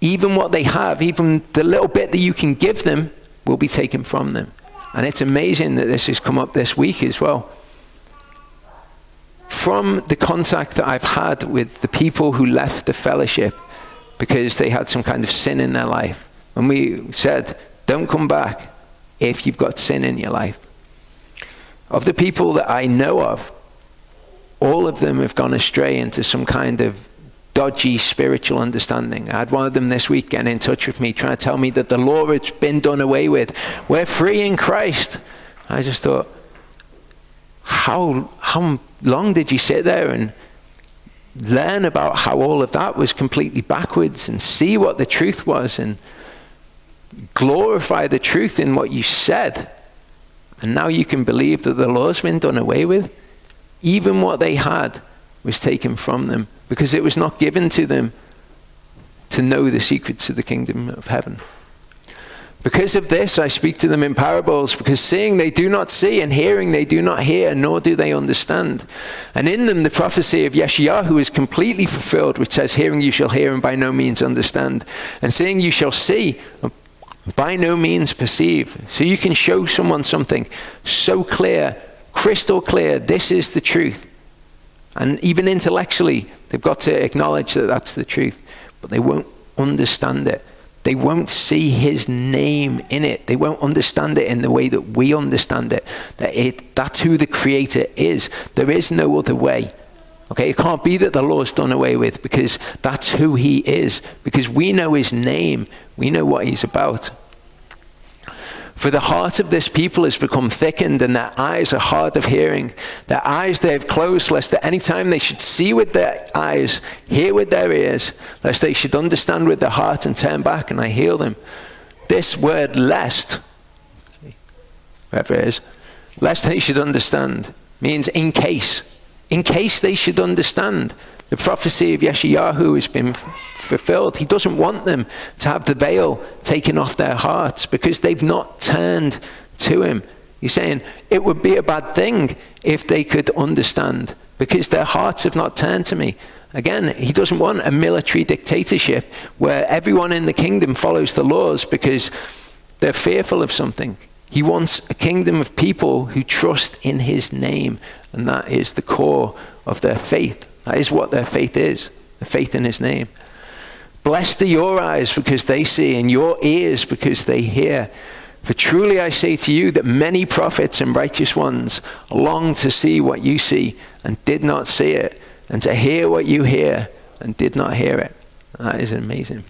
Speaker 1: even what they have, even the little bit that you can give them, will be taken from them. And it's amazing that this has come up this week as well. From the contact that I've had with the people who left the fellowship because they had some kind of sin in their life, and we said, don't come back if you've got sin in your life. Of the people that I know of, all of them have gone astray into some kind of dodgy spiritual understanding. I had one of them this week getting in touch with me, trying to tell me that the law has been done away with. We're free in Christ. I just thought, how long did you sit there and learn about how all of that was completely backwards, and see what the truth was and glorify the truth in what you said? And now you can believe that the law's been done away with? Even what they had was taken from them because it was not given to them to know the secrets of the kingdom of heaven. Because of this, I speak to them in parables, because seeing they do not see, and hearing they do not hear, nor do they understand. And in them the prophecy of Yeshayahu is completely fulfilled, which says, hearing you shall hear and by no means understand. And seeing you shall see, by no means perceive. So you can show someone something so clear, crystal clear. This is the truth. And even intellectually, they've got to acknowledge that that's the truth. But they won't understand it. They won't see his name in it. They won't understand it in the way that we understand it. That's who the Creator is. There is no other way. Okay, it can't be that the law's done away with, because that's who he is. Because we know his name. We know what he's about. For the heart of this people has become thickened, and their eyes are hard of hearing. Their eyes they have closed, lest at any time they should see with their eyes, hear with their ears, lest they should understand with their heart and turn back, and I heal them. This word lest, wherever it is, lest they should understand, means in case they should understand. The prophecy of Yeshayahu has been fulfilled. He doesn't want them to have the veil taken off their hearts because they've not turned to him. He's saying it would be a bad thing if they could understand, because their hearts have not turned to me. Again, he doesn't want a military dictatorship where everyone in the kingdom follows the laws because they're fearful of something. He wants a kingdom of people who trust in his name, and that is the core of their faith. That is what their faith is, the faith in his name. Blessed are your eyes because they see, and your ears because they hear. For truly I say to you that many prophets and righteous ones long to see what you see and did not see it, and to hear what you hear and did not hear it. That is amazing.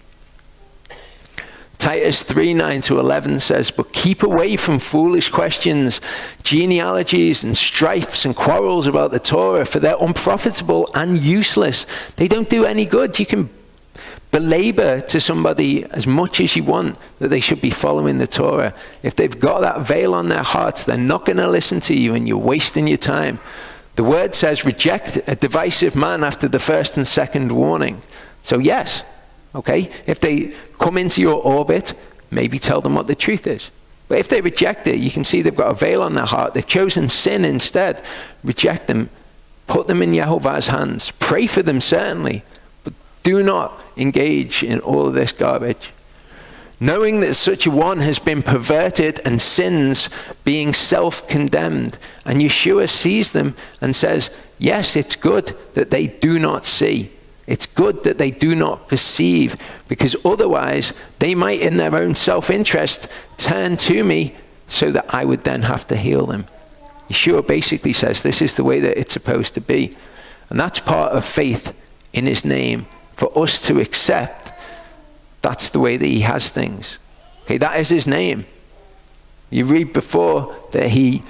Speaker 1: Titus 3:9-11 says, but keep away from foolish questions, genealogies and strifes and quarrels about the Torah, for they're unprofitable and useless. They don't do any good. You can belabor to somebody as much as you want that they should be following the Torah. If they've got that veil on their hearts, they're not going to listen to you, and you're wasting your time. The word says reject a divisive man after the first and second warning. So yes, okay, if they come into your orbit, maybe tell them what the truth is. But if they reject it, you can see they've got a veil on their heart. They've chosen sin instead. Reject them. Put them in Yehovah's hands. Pray for them, certainly. But do not engage in all of this garbage. Knowing that such a one has been perverted and sins, being self-condemned. And Yeshua sees them and says, yes, it's good that they do not see. It's good that they do not perceive, because otherwise they might in their own self-interest turn to me so that I would then have to heal them. Yeshua basically says this is the way that it's supposed to be. And that's part of faith in his name, for us to accept that's the way that he has things. Okay, that is his name. You read before that he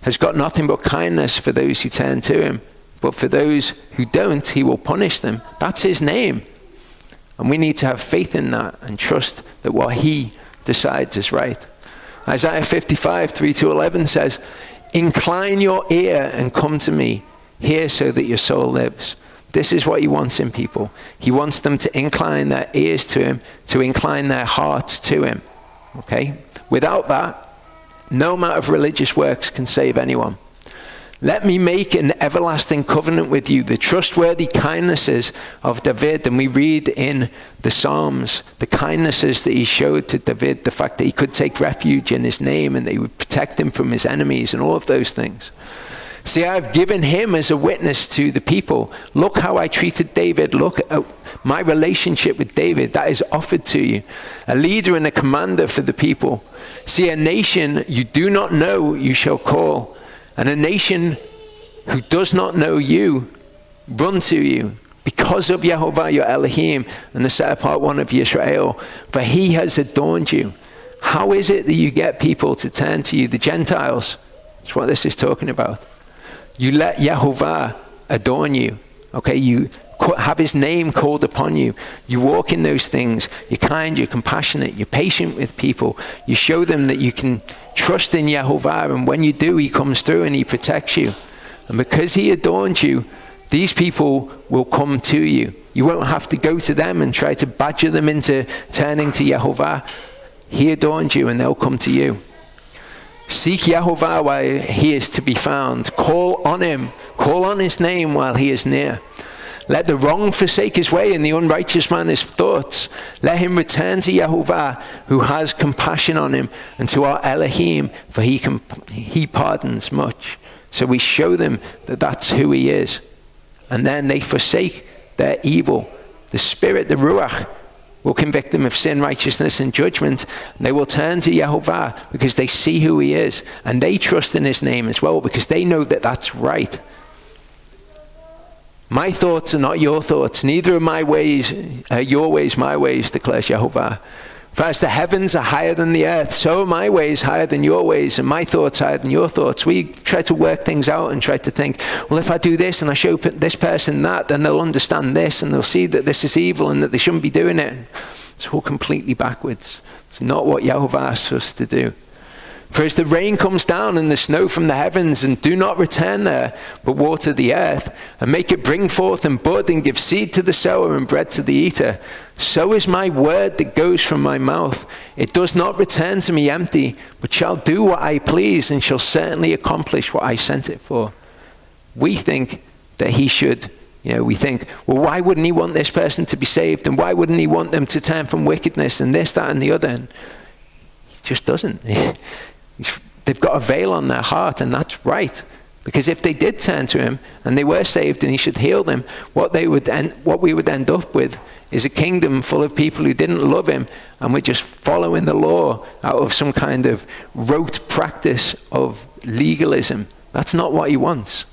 Speaker 1: has got nothing but kindness for those who turn to him. But for those who don't, he will punish them. That's his name. And we need to have faith in that and trust that what he decides is right. Isaiah 55:3-11 says, incline your ear and come to me. Hear so that your soul lives. This is what he wants in people. He wants them to incline their ears to him, to incline their hearts to him. Okay? Without that, no amount of religious works can save anyone. Let me make an everlasting covenant with you, the trustworthy kindnesses of David. And we read in the Psalms the kindnesses that he showed to David, the fact that he could take refuge in his name and that he would protect him from his enemies and all of those things. See, I've given him as a witness to the people. Look how I treated David. Look at my relationship with David. That is offered to you. A leader and a commander for the people. See, a nation you do not know you shall call. And a nation who does not know you, run to you because of Yehovah your Elohim and the set apart one of Yisrael, for he has adorned you. How is it that you get people to turn to you? The Gentiles. That's what this is talking about. You let Yehovah adorn you. Okay, you have his name called upon you. You walk in those things. You're kind, you're compassionate, you're patient with people. You show them that you can trust in Yehovah, and when you do, he comes through and he protects you. And because he adorned you, these people will come to you. You won't have to go to them and try to badger them into turning to Yehovah. He adorned you and they'll come to you. Seek Yehovah while he is to be found. Call on him. Call on his name while he is near. Let the wrong forsake his way and the unrighteous man his thoughts. Let him return to Yehovah, who has compassion on him, and to our Elohim, for he pardons much. So we show them that that's who he is. And then they forsake their evil. The Spirit, the Ruach, will convict them of sin, righteousness, and judgment. And they will turn to YHVH because they see who he is. And they trust in his name as well because they know that that's right. My thoughts are not your thoughts. Neither are my ways, your ways, my ways, declares YHVH. For as the heavens are higher than the earth, so are my ways higher than your ways, and my thoughts higher than your thoughts. We try to work things out and try to think, well, if I do this and I show this person that, then they'll understand this and they'll see that this is evil and that they shouldn't be doing it. It's all completely backwards. It's not what YHVH asks us to do. For as the rain comes down and the snow from the heavens and do not return there, but water the earth and make it bring forth and bud and give seed to the sower and bread to the eater, so is my word that goes from my mouth. It does not return to me empty, but shall do what I please and shall certainly accomplish what I sent it for. We think that he should, we think, well, why wouldn't he want this person to be saved? And why wouldn't he want them to turn from wickedness and this, that, and the other? And he just doesn't. They've got a veil on their heart, and that's right. Because if they did turn to him and they were saved and he should heal them, what we would end up with is a kingdom full of people who didn't love him and were just following the law out of some kind of rote practice of legalism. That's not what he wants.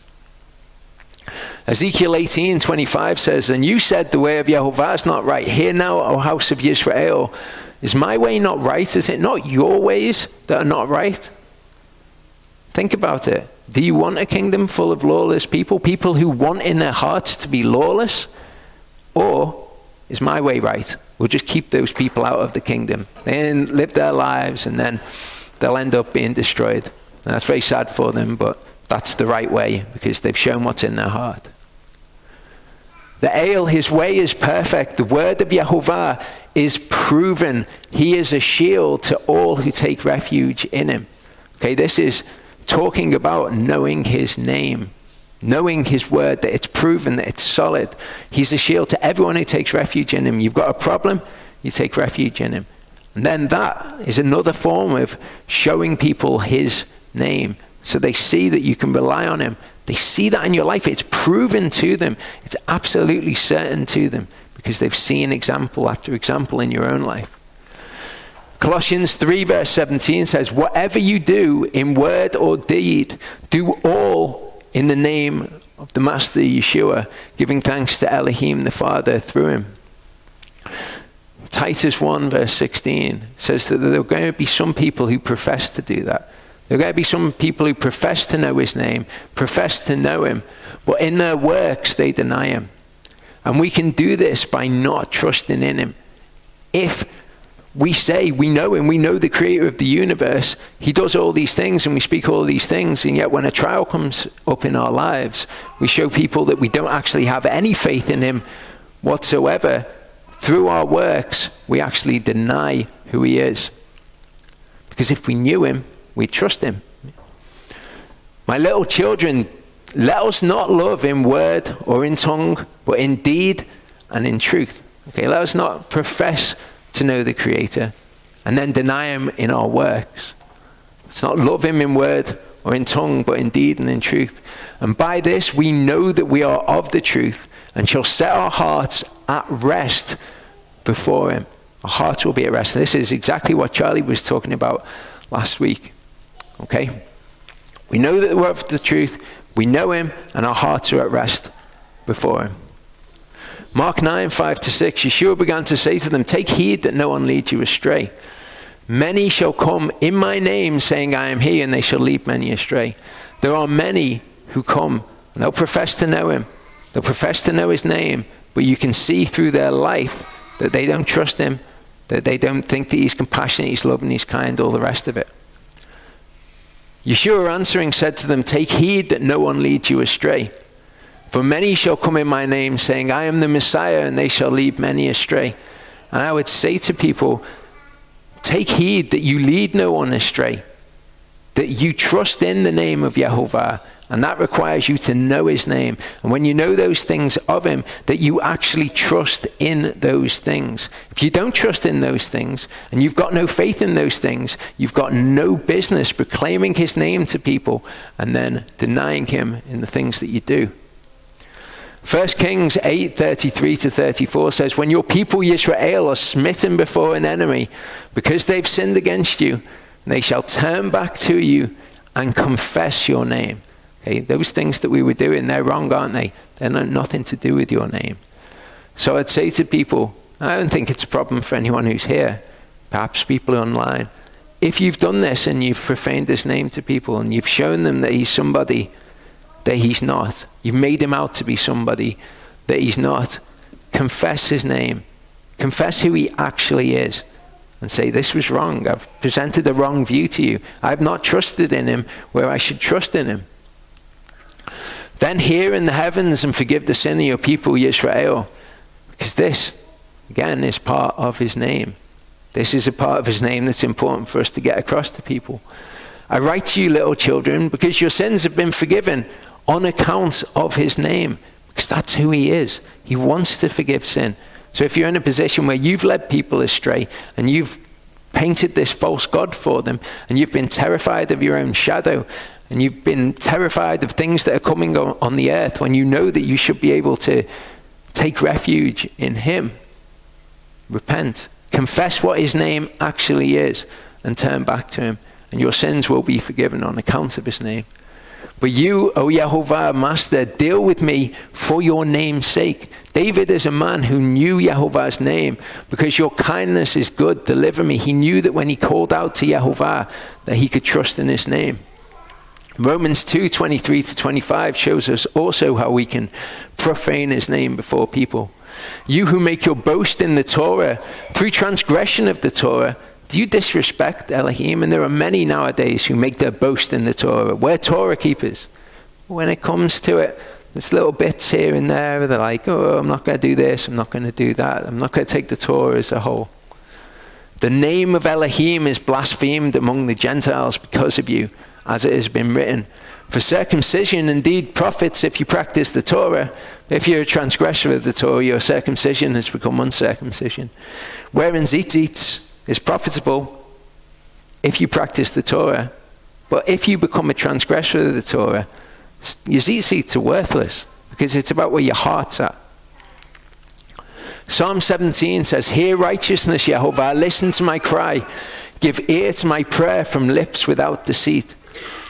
Speaker 1: Ezekiel 18:25 says, and you said the way of YHVH is not right. Hear now, O house of Yisrael. Is my way not right? Is it not your ways that are not right? Think about it. Do you want a kingdom full of lawless people? People who want in their hearts to be lawless? Or is my way right? We'll just keep those people out of the kingdom. They live their lives and then they'll end up being destroyed. And that's very sad for them, but that's the right way because they've shown what's in their heart. The Ale, his way is perfect. The word of YHVH is proven. He is a shield to all who take refuge in him. Okay, this is talking about knowing his name, knowing his word, that it's proven, that it's solid. He's a shield to everyone who takes refuge in him. You've got a problem, you take refuge in him. And then that is another form of showing people his name so they see that you can rely on him. They see that in your life. It's proven to them. It's absolutely certain to them because they've seen example after example in your own life. Colossians 3 verse 17 says, whatever you do in word or deed, do all in the name of the Master Yeshua, giving thanks to Elohim the Father through him. Titus 1 verse 16 says that there are going to be some people who profess to do that. There are going to be some people who profess to know his name, profess to know him, but in their works they deny him. And we can do this by not trusting in him. If we say we know him, we know the creator of the universe, he does all these things and we speak all these things, and yet when a trial comes up in our lives, we show people that we don't actually have any faith in him whatsoever. Through our works, we actually deny who he is. Because if we knew him, we trust him. My little children, let us not love in word or in tongue, but in deed and in truth. Okay, let us not profess to know the Creator and then deny him in our works. Let's not love him in word or in tongue, but in deed and in truth. And by this we know that we are of the truth and shall set our hearts at rest before him. Our hearts will be at rest. And this is exactly what Charlie was talking about last week. Okay? We know that we're of the truth, we know him, and our hearts are at rest before him. Mark 9, 5-6, Yeshua began to say to them, take heed that no one leads you astray. Many shall come in my name saying I am he, and they shall lead many astray. There are many who come, and they'll profess to know him. They'll profess to know his name, but you can see through their life that they don't trust him, that they don't think that he's compassionate, he's loving, he's kind, all the rest of it. Yeshua answering said to them, take heed that no one leads you astray. For many shall come in my name saying, I am the Messiah, and they shall lead many astray. And I would say to people, take heed that you lead no one astray, that you trust in the name of YHVH And that requires you to know his name. And when you know those things of him, that you actually trust in those things. If you don't trust in those things, and you've got no faith in those things, you've got no business proclaiming his name to people and then denying him in the things that you do. 1 Kings 8:33-34 says, when your people Israel are smitten before an enemy, because they've sinned against you, they shall turn back to you and confess your name. Okay, those things that we were doing, they're wrong, aren't they? They're nothing to do with your name. So I'd say to people, I don't think it's a problem for anyone who's here, perhaps people online. If you've done this and you've profaned his name to people and you've shown them that he's somebody that he's not, you've made him out to be somebody that he's not, confess his name. Confess who he actually is. And say, this was wrong. I've presented a wrong view to you. I've not trusted in him where I should trust in him. Then hear in the heavens and forgive the sin of your people, Israel. Because this, again, is part of his name. This is a part of his name that's important for us to get across to people. I write to you, little children, because your sins have been forgiven on account of his name. Because that's who he is. He wants to forgive sin. So if you're in a position where you've led people astray and you've painted this false god for them and you've been terrified of your own shadow and you've been terrified of things that are coming on the earth, when you know that you should be able to take refuge in him, repent, confess what his name actually is and turn back to him, and your sins will be forgiven on account of his name. But you, O Yehovah, Master, deal with me for your name's sake. David is a man who knew Yehovah's name. Because your kindness is good, deliver me. He knew that when he called out to Yehovah, that he could trust in his name. Romans 2:23-25 shows us also how we can profane his name before people. You who make your boast in the Torah, through transgression of the Torah, do you disrespect Elohim? And there are many nowadays who make their boast in the Torah. We're Torah keepers. When it comes to it, there's little bits here and there. They're like, oh, I'm not going to do this. I'm not going to do that. I'm not going to take the Torah as a whole. The name of Elohim is blasphemed among the Gentiles because of you, as it has been written. For circumcision indeed profits if you practice the Torah. If you're a transgressor of the Torah, your circumcision has become uncircumcision. Wherein tzitzit is profitable if you practice the Torah. But if you become a transgressor of the Torah, your tzitzit are worthless, because it's about where your heart's at. Psalm 17 says, hear righteousness, Yehovah, listen to my cry. Give ear to my prayer from lips without deceit.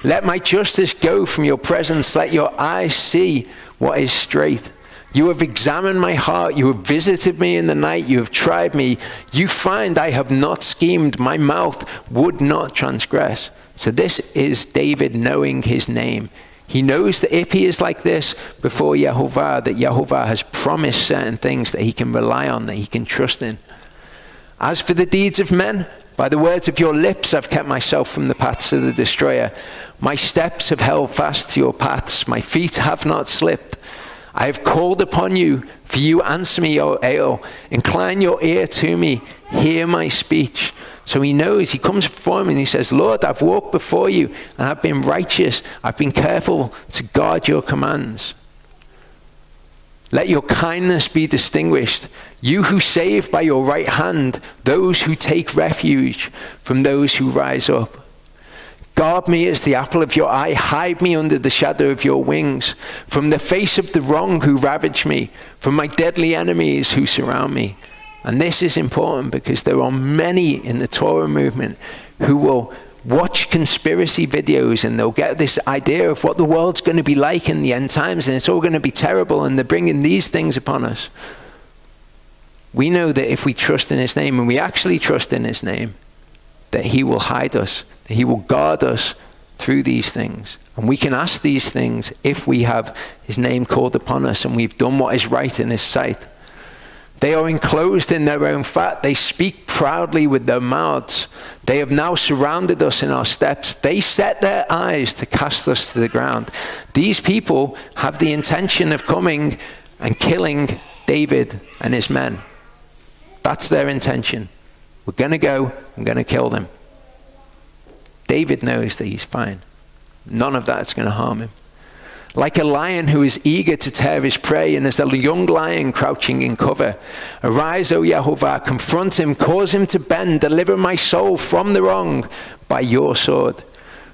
Speaker 1: Let my justice go from your presence. Let your eyes see what is straight. You have examined my heart. You have visited me in the night. You have tried me. You find I have not schemed. My mouth would not transgress. So this is David knowing his name. He knows that if he is like this before Yehovah, that Yehovah has promised certain things that he can rely on, that he can trust in. As for the deeds of men, by the words of your lips I've kept myself from the paths of the destroyer. My steps have held fast to your paths. My feet have not slipped. I have called upon you, for you answer me, O El. Incline your ear to me. Hear my speech. So he knows, he comes before him and he says, Lord, I've walked before you and I've been righteous. I've been careful to guard your commands. Let your kindness be distinguished. You who save by your right hand, those who take refuge from those who rise up. Guard me as the apple of your eye. Hide me under the shadow of your wings. From the face of the wrong who ravage me. From my deadly enemies who surround me. And this is important because there are many in the Torah movement who will watch conspiracy videos and they'll get this idea of what the world's going to be like in the end times and it's all going to be terrible and they're bringing these things upon us. We know that if we trust in his name, and we actually trust in his name, that he will hide us, that he will guard us through these things. And we can ask these things if we have his name called upon us and we've done what is right in his sight. They are enclosed in their own fat. They speak proudly with their mouths. They have now surrounded us in our steps. They set their eyes to cast us to the ground. These people have the intention of coming and killing David and his men. That's their intention. We're going to go, I'm going to kill them. David knows that he's fine. None of that's going to harm him. like a lion who is eager to tear his prey, and as a young lion crouching in cover. Arise, O YHVH, confront him, cause him to bend, deliver my soul from the wrong by your sword.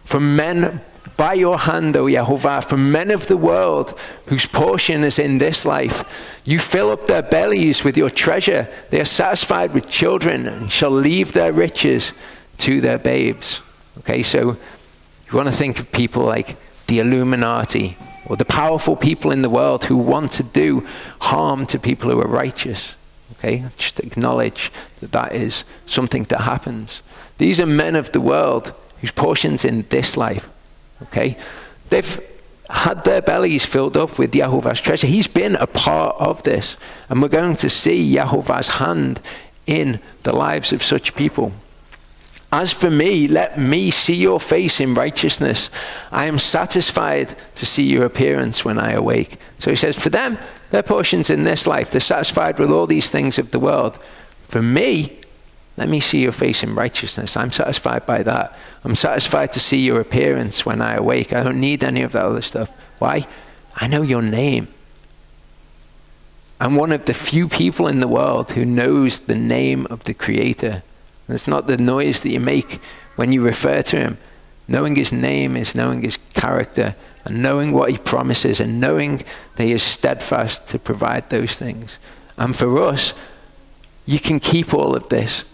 Speaker 1: From men by your hand, O YHVH, from men of the world whose portion is in this life. You fill up their bellies with your treasure. They are satisfied with children and shall leave their riches to their babes. Okay, so you want to think of people like the Illuminati, or the powerful people in the world who want to do harm to people who are righteous. Okay, just acknowledge that that is something that happens. These are men of the world whose portion's in this life. Okay, they've had their bellies filled up with YHVH's treasure. He's been a part of this, and we're going to see YHVH's hand in the lives of such people. As for me, let me see your face in righteousness. I am satisfied to see your appearance when I awake. So he says, for them, their portion's in this life. They're satisfied with all these things of the world. For me, let me see your face in righteousness. I'm satisfied by that. I'm satisfied to see your appearance when I awake. I don't need any of that other stuff. Why? I know your name. I'm one of the few people in the world who knows the name of the Creator. And it's not the noise that you make when you refer to him. Knowing his name is knowing his character, and knowing what he promises, and knowing that he is steadfast to provide those things. And for us, you can keep all of this.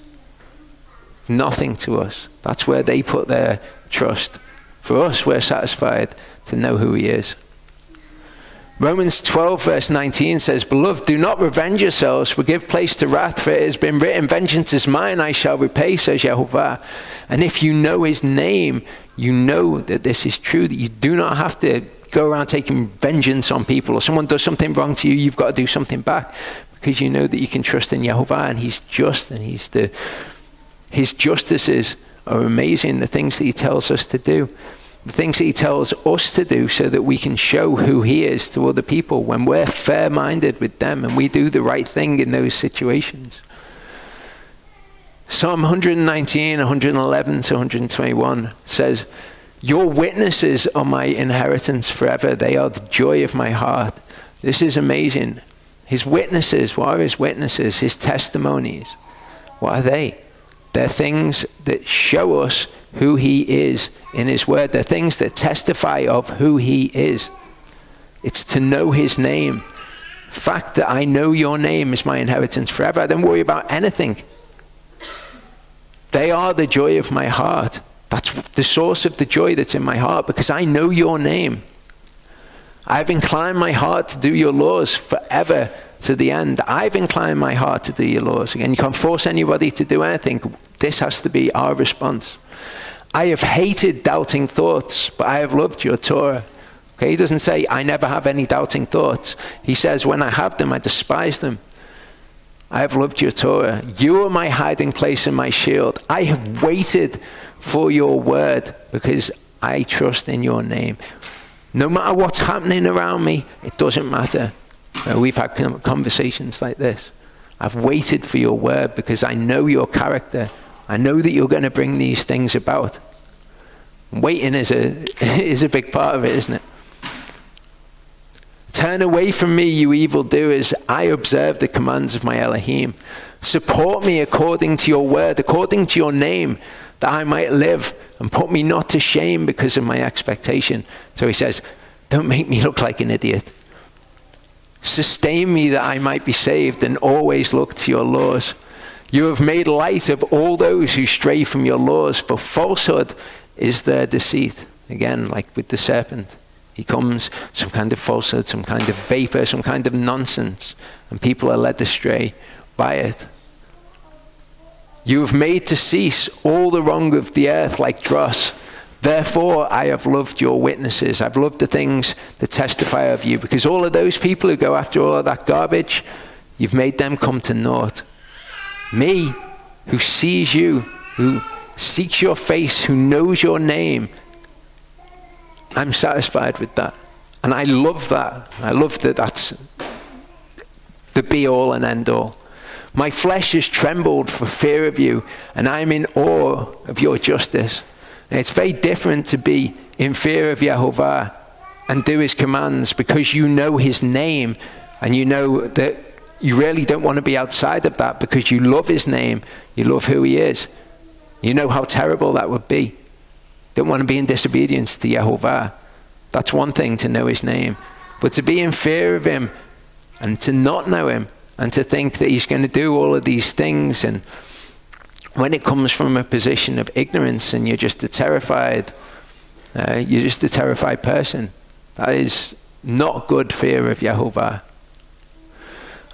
Speaker 1: Nothing to us. That's where they put their trust. For us, we're satisfied to know who he is. Romans 12 verse 19 says, Beloved, do not revenge yourselves, but give place to wrath, for it has been written, Vengeance is mine, I shall repay, says YHVH. And if you know his name, you know that this is true, that you do not have to go around taking vengeance on people, or someone does something wrong to you, you've got to do something back, because you know that you can trust in YHVH, and he's just, and his justices are amazing, the things that he tells us to do. The things that he tells us to do so that we can show who he is to other people when we're fair-minded with them and we do the right thing in those situations. Psalm 119, 111 to 121 says, Your witnesses are my inheritance forever. They are the joy of my heart. This is amazing. His witnesses, what are his witnesses? His testimonies. What are they? They're things that show us who he is in his word. They're things that testify of who he is. It's to know his name. The fact that I know your name is my inheritance forever. I don't worry about anything. They are the joy of my heart. That's the source of the joy that's in my heart, because I know your name. I've inclined my heart to do your laws forever to the end. I've inclined my heart to do your laws. Again, you can't force anybody to do anything. This has to be our response. I have hated doubting thoughts, but I have loved your Torah. Okay, he doesn't say, I never have any doubting thoughts. He says, when I have them, I despise them. I have loved your Torah. You are my hiding place and my shield. I have waited for your word because I trust in your name. No matter what's happening around me, it doesn't matter. We've had conversations like this. I've waited for your word because I know your character. I know that you're going to bring these things about. Waiting is a big part of it, isn't it? Turn away from me, you evildoers. I observe the commands of my Elohim. Support me according to your word, according to your name, that I might live, and put me not to shame because of my expectation. So he says, don't make me look like an idiot. Sustain me that I might be saved, and always look to your laws. You have made light of all those who stray from your laws, for falsehood is their deceit. Again, like with the serpent. He comes, some kind of falsehood, some kind of vapor, some kind of nonsense, and people are led astray by it. You have made to cease all the wrong of the earth like dross. Therefore, I have loved your witnesses. I've loved the things that testify of you, because all of those people who go after all of that garbage, you've made them come to naught. Me, who sees you, who seeks your face, who knows your name, I'm satisfied with that. And I love that. I love that that's the be-all and end-all. My flesh has trembled for fear of you, and I'm in awe of your justice. And it's very different to be in fear of YHVH and do his commands because you know his name, and you know that you really don't want to be outside of that because you love his name, you love who he is. You know how terrible that would be. Don't want to be in disobedience to Yehovah. That's one thing, to know his name. But to be in fear of him and to not know him and to think that he's going to do all of these things, and when it comes from a position of ignorance and you're just a terrified person, that is not good fear of Yehovah.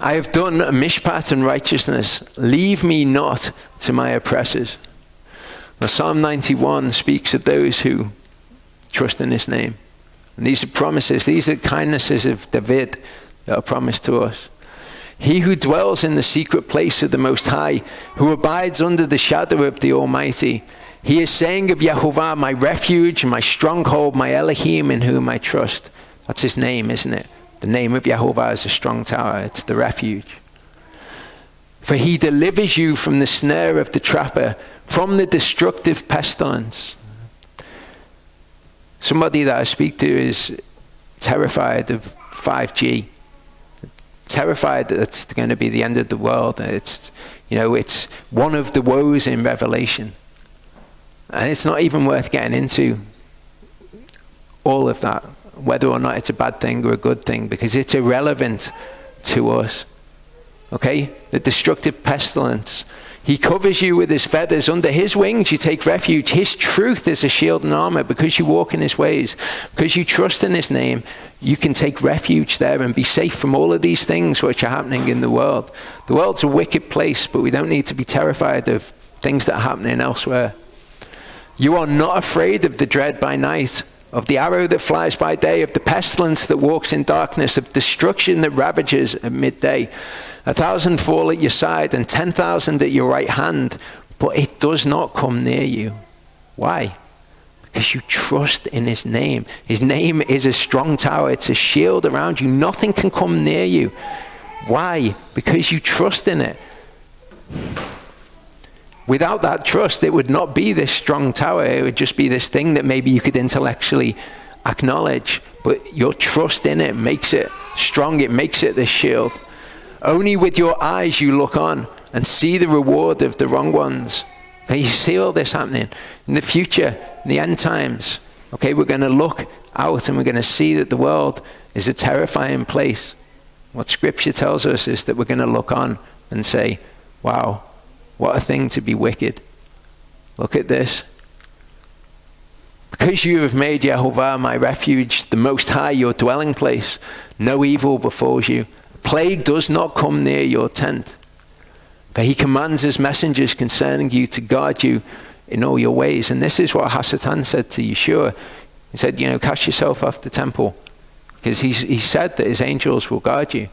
Speaker 1: I have done a mishpat and righteousness. Leave me not to my oppressors. Now, Psalm 91 speaks of those who trust in his name. And these are promises. These are kindnesses of David that are promised to us. He who dwells in the secret place of the Most High, who abides under the shadow of the Almighty, he is saying of Yehovah, my refuge, my stronghold, my Elohim in whom I trust. That's his name, isn't it? The name of Yehovah is a strong tower. It's the refuge. For he delivers you from the snare of the trapper, from the destructive pestilence. Somebody that I speak to is terrified of 5G. Terrified that it's going to be the end of the world. It's one of the woes in Revelation. And it's not even worth getting into all of that, whether or not it's a bad thing or a good thing, because it's irrelevant to us. Okay? The destructive pestilence. He covers you with his feathers. Under his wings you take refuge. His truth is a shield and armor. Because you walk in his ways, because you trust in his name, you can take refuge there and be safe from all of these things which are happening in the world. The world's a wicked place, but we don't need to be terrified of things that are happening elsewhere. You are not afraid of the dread by night, of the arrow that flies by day, of the pestilence that walks in darkness, of destruction that ravages at midday. 1,000 fall at your side and 10,000 at your right hand, but it does not come near you. Why? Because you trust in his name. His name is a strong tower. It's a shield around you. Nothing can come near you. Why? Because you trust in it. Without that trust, it would not be this strong tower. It would just be this thing that maybe you could intellectually acknowledge. But your trust in it makes it strong. It makes it this shield. Only with your eyes you look on and see the reward of the wrong ones. Now you see all this happening. In the future, in the end times, okay, we're going to look out and we're going to see that the world is a terrifying place. What Scripture tells us is that we're going to look on and say, wow, what a thing to be wicked. Look at this. Because you have made Yehovah my refuge, the Most High your dwelling place, no evil befalls you. Plague does not come near your tent. For he commands his messengers concerning you to guard you in all your ways. And this is what Hasatan said to Yeshua. He said, cast yourself off the temple. Because he said that his angels will guard you.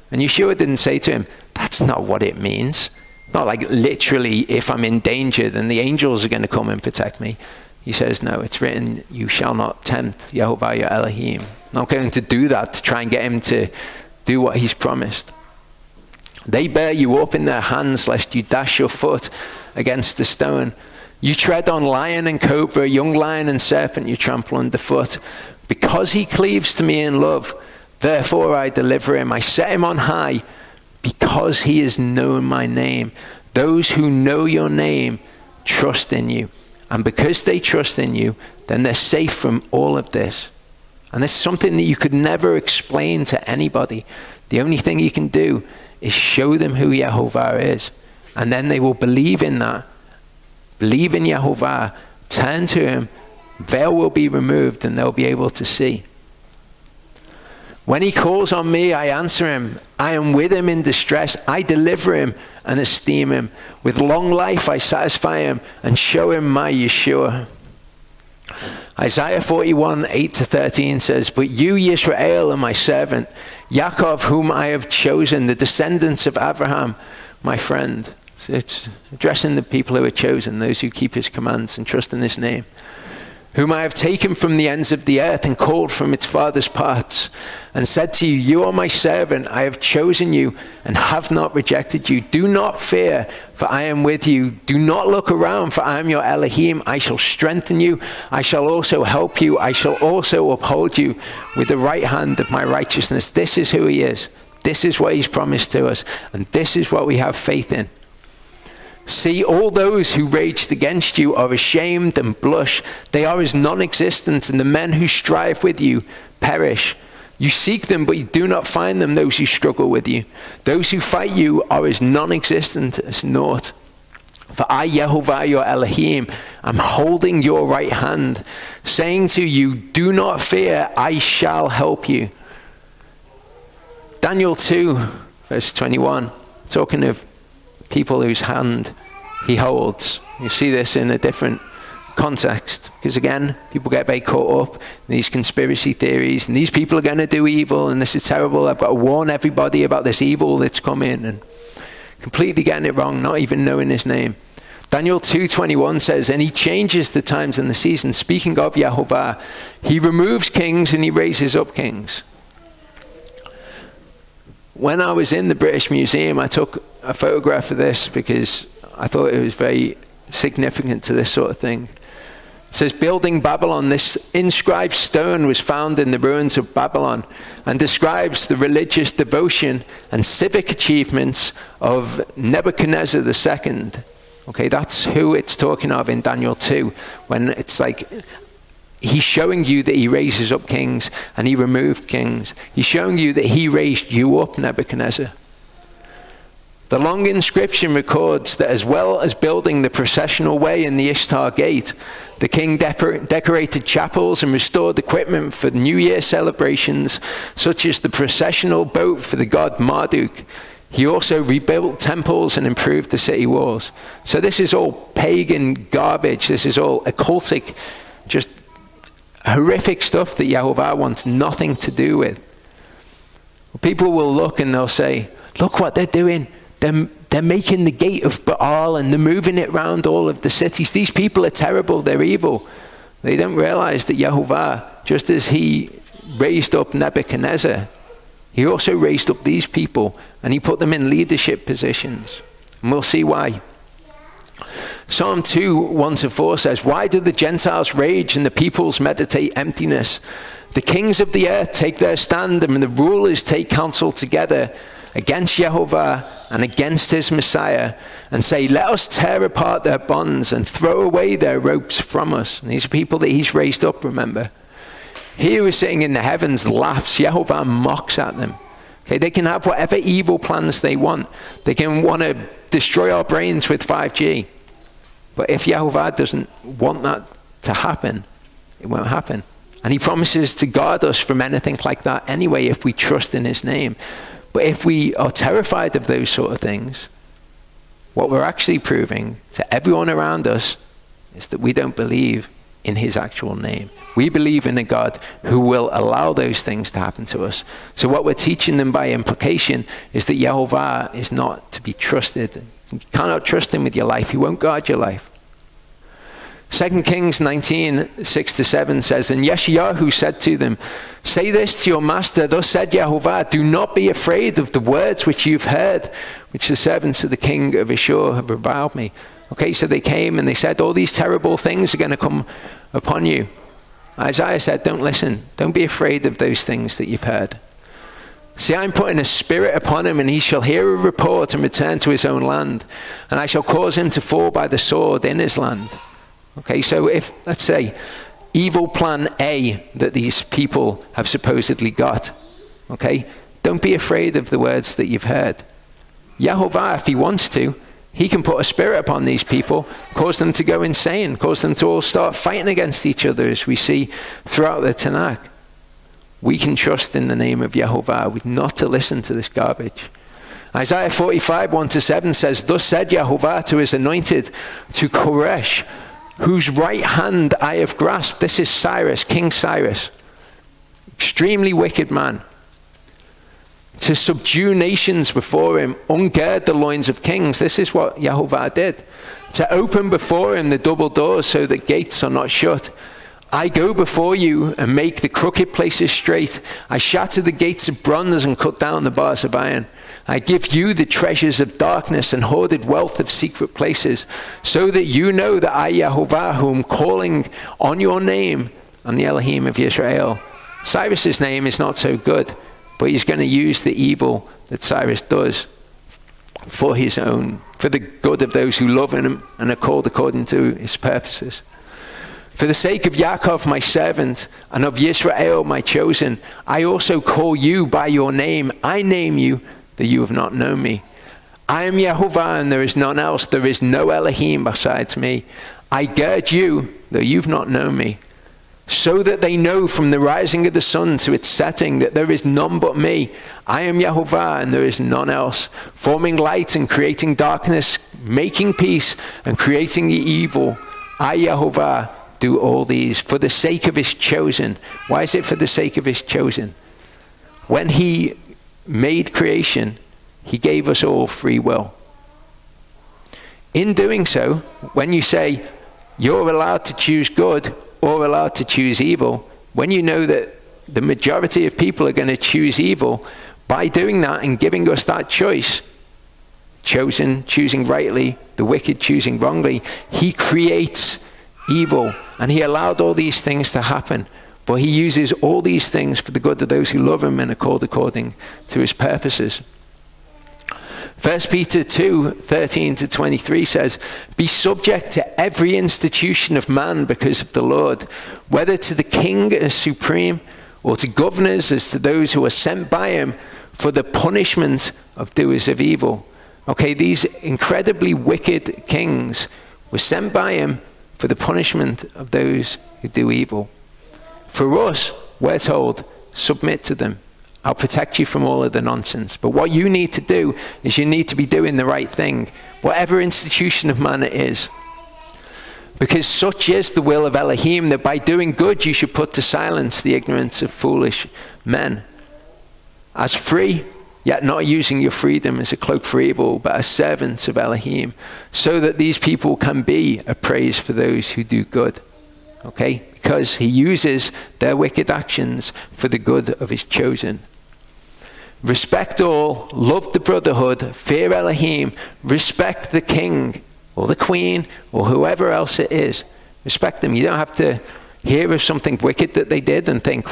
Speaker 1: And Yeshua didn't say to him, that's not what it means. Not like literally, if I'm in danger, then the angels are going to come and protect me. He says, no, it's written, you shall not tempt Yehovah your Elohim. I'm not going to do that to try and get him to do what he's promised. They bear you up in their hands, lest you dash your foot against the stone. You tread on lion and cobra, young lion and serpent you trample underfoot. Because he cleaves to me in love, therefore I deliver him. I set him on high, because he has known my name. Those who know your name trust in you. And because they trust in you, then they're safe from all of this. And it's something that you could never explain to anybody. The only thing you can do is show them who Yehovah is. And then they will believe in that. Believe in Yehovah. Turn to him. Veil will be removed and they'll be able to see. When he calls on me, I answer him. I am with him in distress. I deliver him and esteem him. With long life I satisfy him and show him my Yeshua. Isaiah 41, 8-13 says, but you, Yisrael, are my servant, Yaakov, whom I have chosen, the descendants of Abraham, my friend. So it's addressing the people who are chosen, those who keep his commands and trust in his name. whom I have taken from the ends of the earth and called from its farthest parts, and said to you, you are my servant, I have chosen you and have not rejected you. Do not fear, for I am with you. Do not look around, for I am your Elohim. I shall strengthen you. I shall also help you. I shall also uphold you with the right hand of my righteousness. This is who he is. This is what he's promised to us. And this is what we have faith in. See, all those who raged against you are ashamed and blush. They are as non-existent, and the men who strive with you perish. You seek them, but you do not find them, those who struggle with you. Those who fight you are as non-existent as naught. For I, YHVH, your Elohim, am holding your right hand, saying to you, do not fear, I shall help you. Daniel 2, verse 21, talking of people whose hand he holds. You see this in a different context, because again, people get very caught up in these conspiracy theories, and these people are going to do evil, and this is terrible. I've got to warn everybody about this evil that's coming, and completely getting it wrong, not even knowing his name. Daniel 2:21 says, and he changes the times and the seasons. Speaking of YHVH, he removes kings and he raises up kings. When I was in the British Museum, I took a photograph of this because I thought it was very significant to this sort of thing. It says, building Babylon, this inscribed stone was found in the ruins of Babylon and describes the religious devotion and civic achievements of Nebuchadnezzar II. Okay, that's who it's talking of in Daniel 2, when it's like he's showing you that he raises up kings and he removed kings. He's showing you that he raised you up, Nebuchadnezzar. The long inscription records that as well as building the processional way in the Ishtar Gate, the king decorated chapels and restored equipment for New Year celebrations, such as the processional boat for the god Marduk. He also rebuilt temples and improved the city walls. So this is all pagan garbage. This is all occultic, just horrific stuff that YHVH wants nothing to do with. People will look and they'll say, look what they're doing. They're making the gate of Baal and they're moving it around all of the cities. These people are terrible. They're evil. They don't realize that YHVH, just as he raised up Nebuchadnezzar, he also raised up these people and he put them in leadership positions. And we'll see why. Psalm 2, 1-4 says, why do the Gentiles rage and the peoples meditate emptiness? The kings of the earth take their stand and the rulers take counsel together against YHVH and against his Messiah and say, let us tear apart their bonds and throw away their ropes from us. And these are people that he's raised up, remember. He who is sitting in the heavens laughs. YHVH mocks at them. Okay, they can have whatever evil plans they want. They can want to destroy our brains with 5G. But if YHVH doesn't want that to happen, it won't happen. And he promises to guard us from anything like that anyway if we trust in his name. But if we are terrified of those sort of things, what we're actually proving to everyone around us is that we don't believe in his actual name. We believe in a God who will allow those things to happen to us. So what we're teaching them by implication is that YHVH is not to be trusted. You cannot trust him with your life. He won't guard your life. 2 Kings 19, 6-7 says, and Yeshayahu said to them, say this to your master, thus said YHVH, do not be afraid of the words which you've heard, which the servants of the king of Ashur have reviled me. Okay, so they came and they said, all these terrible things are going to come upon you. Isaiah said, don't listen. Don't be afraid of those things that you've heard. See, I'm putting a spirit upon him, and he shall hear a report and return to his own land. And I shall cause him to fall by the sword in his land. Okay, so if, let's say, evil plan A that these people have supposedly got, okay, don't be afraid of the words that you've heard. YHVH, if he wants to, he can put a spirit upon these people, cause them to go insane, cause them to all start fighting against each other, as we see throughout the Tanakh. We can trust in the name of YHVH, not to listen to this garbage. Isaiah 45, 1-7 says, thus said YHVH to his anointed, to Koresh, whose right hand I have grasped. This is Cyrus, King Cyrus, extremely wicked man. To subdue nations before him, ungird the loins of kings. This is what YHVH did. To open before him the double doors so that gates are not shut. I go before you and make the crooked places straight. I shatter the gates of bronze and cut down the bars of iron. I give you the treasures of darkness and hoarded wealth of secret places, so that you know that I, YHVH, who am calling on your name, am the Elohim of Israel. Cyrus's name is not so good, but he's going to use the evil that Cyrus does for his own, for the good of those who love him and are called according to his purposes. For the sake of Yaakov, my servant, and of Yisrael, my chosen, I also call you by your name. I name you, that you have not known me. I am YHVH, and there is none else. There is no Elohim besides me. I gird you, though you've not known me, so that they know from the rising of the sun to its setting that there is none but me. I am YHVH, and there is none else, forming light and creating darkness, making peace and creating the evil. I, YHVH, do all these for the sake of his chosen. Why is it for the sake of his chosen? When he made creation, he gave us all free will. In doing so, when you say you're allowed to choose good or allowed to choose evil, when you know that the majority of people are going to choose evil, by doing that and giving us that choice, choosing rightly, the wicked choosing wrongly, he creates evil, and he allowed all these things to happen. But he uses all these things for the good of those who love him and are called according to his purposes. 1 Peter 2:13-23 says, be subject to every institution of man because of the Lord, whether to the king as supreme or to governors as to those who are sent by him for the punishment of doers of evil. Okay, these incredibly wicked kings were sent by him for the punishment of those who do evil. For us, we're told, submit to them. I'll protect you from all of the nonsense. But what you need to do is you need to be doing the right thing, whatever institution of man it is. Because such is the will of Elohim, that by doing good you should put to silence the ignorance of foolish men. As free, yet not using your freedom as a cloak for evil, but as servants of Elohim, so that these people can be a praise for those who do good. Okay? Because he uses their wicked actions for the good of his chosen. Respect all, love the brotherhood, fear Elohim, respect the king or the queen or whoever else it is. Respect them. You don't have to hear of something wicked that they did and think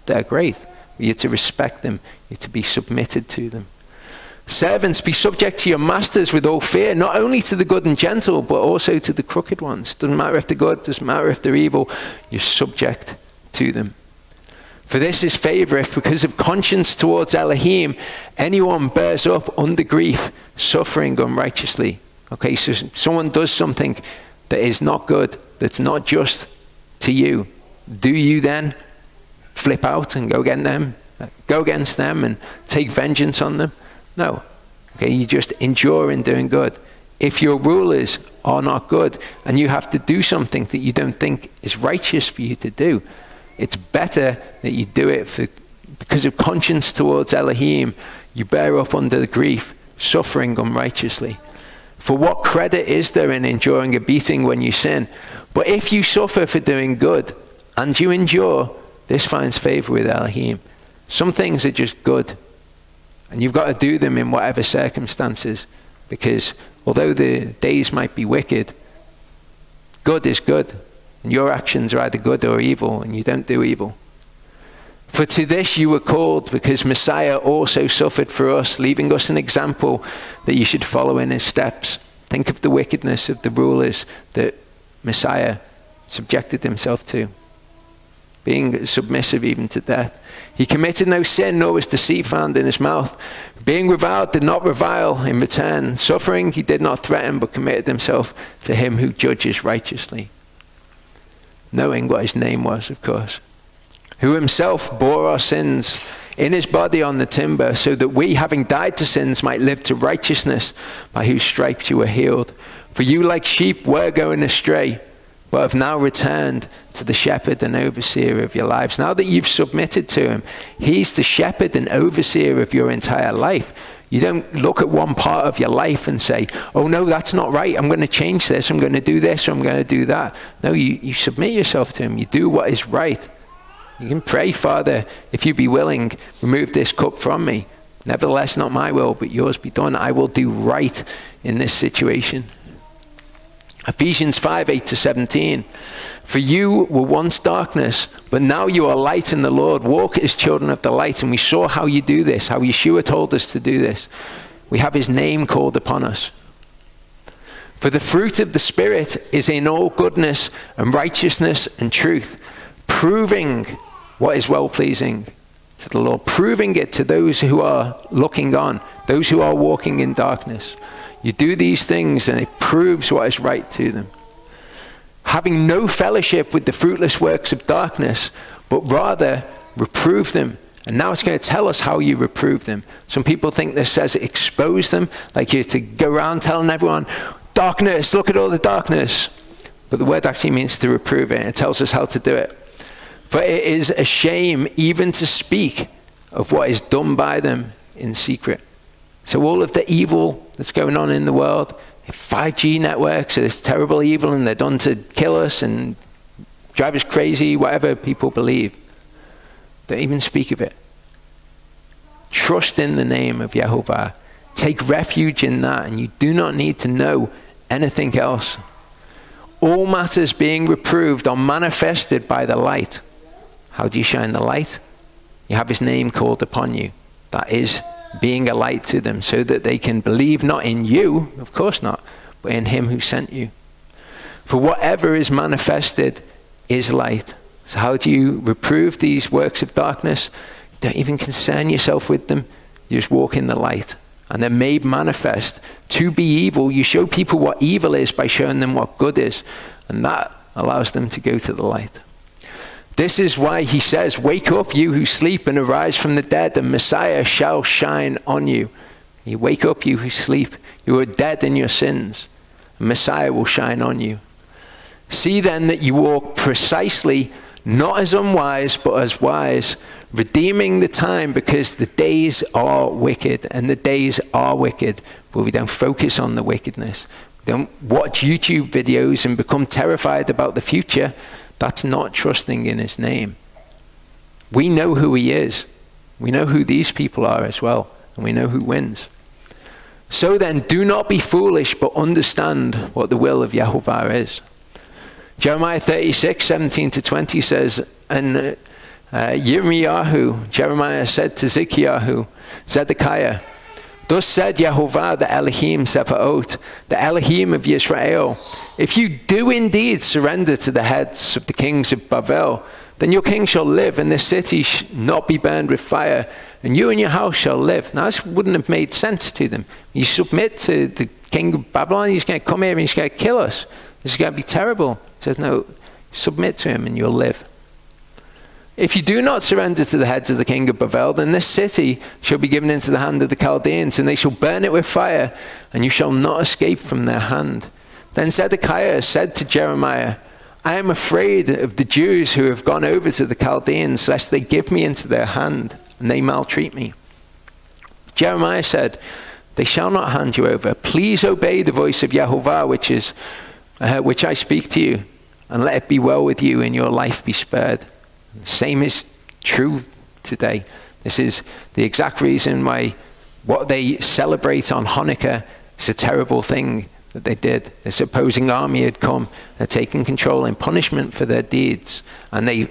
Speaker 1: they're great. You're to respect them. You're to be submitted to them. Servants, be subject to your masters with all fear, not only to the good and gentle, but also to the crooked ones. Doesn't matter if they're good, doesn't matter if they're evil, you're subject to them. For this is favor if because of conscience towards Elohim, anyone bears up under grief, suffering unrighteously. Okay, so someone does something that is not good, that's not just to you. Do you then flip out and go against them and take vengeance on them? No. Okay, you just endure in doing good. If your rulers are not good and you have to do something that you don't think is righteous for you to do, it's better that you do it because of conscience towards Elohim. You bear up under the grief, suffering unrighteously. For what credit is there in enduring a beating when you sin? But if you suffer for doing good and you endure, this finds favor with Elohim. Some things are just good, and you've got to do them in whatever circumstances, because although the days might be wicked, good is good, and your actions are either good or evil, and you don't do evil. For to this you were called, because Messiah also suffered for us, leaving us an example that you should follow in his steps. Think of the wickedness of the rulers that Messiah subjected himself to, being submissive even to death. He committed no sin, nor was deceit found in his mouth. Being reviled, did not revile in return. Suffering, he did not threaten, but committed himself to him who judges righteously. Knowing what his name was, of course. Who himself bore our sins in his body on the timber, so that we, having died to sins, might live to righteousness, by whose stripes you were healed. For you like sheep were going astray, but have now returned to the shepherd and overseer of your lives. Now that you've submitted to him, he's the shepherd and overseer of your entire life. You don't look at one part of your life and say, oh no, that's not right. I'm going to change this. I'm going to do this, or I'm going to do that. No, you submit yourself to him. You do what is right. You can pray, Father, if you be willing, remove this cup from me. Nevertheless, not my will, but yours be done. I will do right in this situation. Ephesians 5:8-17. For you were once darkness, but now you are light in the Lord. Walk as children of the light. And we saw how you do this, how Yeshua told us to do this. We have his name called upon us. For the fruit of the Spirit is in all goodness and righteousness and truth, proving what is well-pleasing to the Lord, proving it to those who are looking on, those who are walking in darkness. You do these things and it proves what is right to them. Having no fellowship with the fruitless works of darkness, but rather reprove them. And now it's going to tell us how you reprove them. Some people think this says expose them, like you're to go around telling everyone, darkness, look at all the darkness. But the word actually means to reprove it. It tells us how to do it. For it is a shame even to speak of what is done by them in secret. So all of the evil that's going on in the world, 5G networks, this terrible evil, and they're done to kill us and drive us crazy, whatever people believe. Don't even speak of it. Trust in the name of YHVH. Take refuge in that, and you do not need to know anything else. All matters being reproved are manifested by the light. How do you shine the light? You have his name called upon you. That is being a light to them, so that they can believe not in you, of course not, but in him who sent you. For whatever is manifested is light. So how do you reprove these works of darkness? Don't even concern yourself with them. You just walk in the light. And they're made manifest to be evil. You show people what evil is by showing them what good is. And that allows them to go to the light. This is why he says, wake up, you who sleep, and arise from the dead, and Messiah shall shine on you. You wake up, you who sleep. You are dead in your sins, and Messiah will shine on you. See then that you walk precisely, not as unwise, but as wise, redeeming the time, because the days are wicked, and the days are wicked. But we don't focus on the wickedness. We don't watch YouTube videos and become terrified about the future. That's not trusting in his name. We know who he is. We know who these people are as well. And we know who wins. So then, do not be foolish, but understand what the will of YHVH is. Jeremiah 36:17-20 says, and Jeremiah said to Zedekiah, thus said YHVH, the Elohim Sepha'ot, the Elohim of Yisrael, if you do indeed surrender to the heads of the kings of Babel, then your king shall live, and this city not be burned with fire, and you and your house shall live. Now this wouldn't have made sense to them. You submit to the king of Babylon, he's going to come here and he's going to kill us. This is going to be terrible. He says, no, submit to him and you'll live. If you do not surrender to the heads of the king of Babel, then this city shall be given into the hand of the Chaldeans, and they shall burn it with fire, and you shall not escape from their hand. Then Zedekiah said to Jeremiah, I am afraid of the Jews who have gone over to the Chaldeans, lest they give me into their hand, and they maltreat me. Jeremiah said, they shall not hand you over. Please obey the voice of YHVH, which I speak to you, and let it be well with you, and your life be spared. The same is true today. This is the exact reason why what they celebrate on Hanukkah is a terrible thing that they did. This opposing army had come, had taken control in punishment for their deeds, and they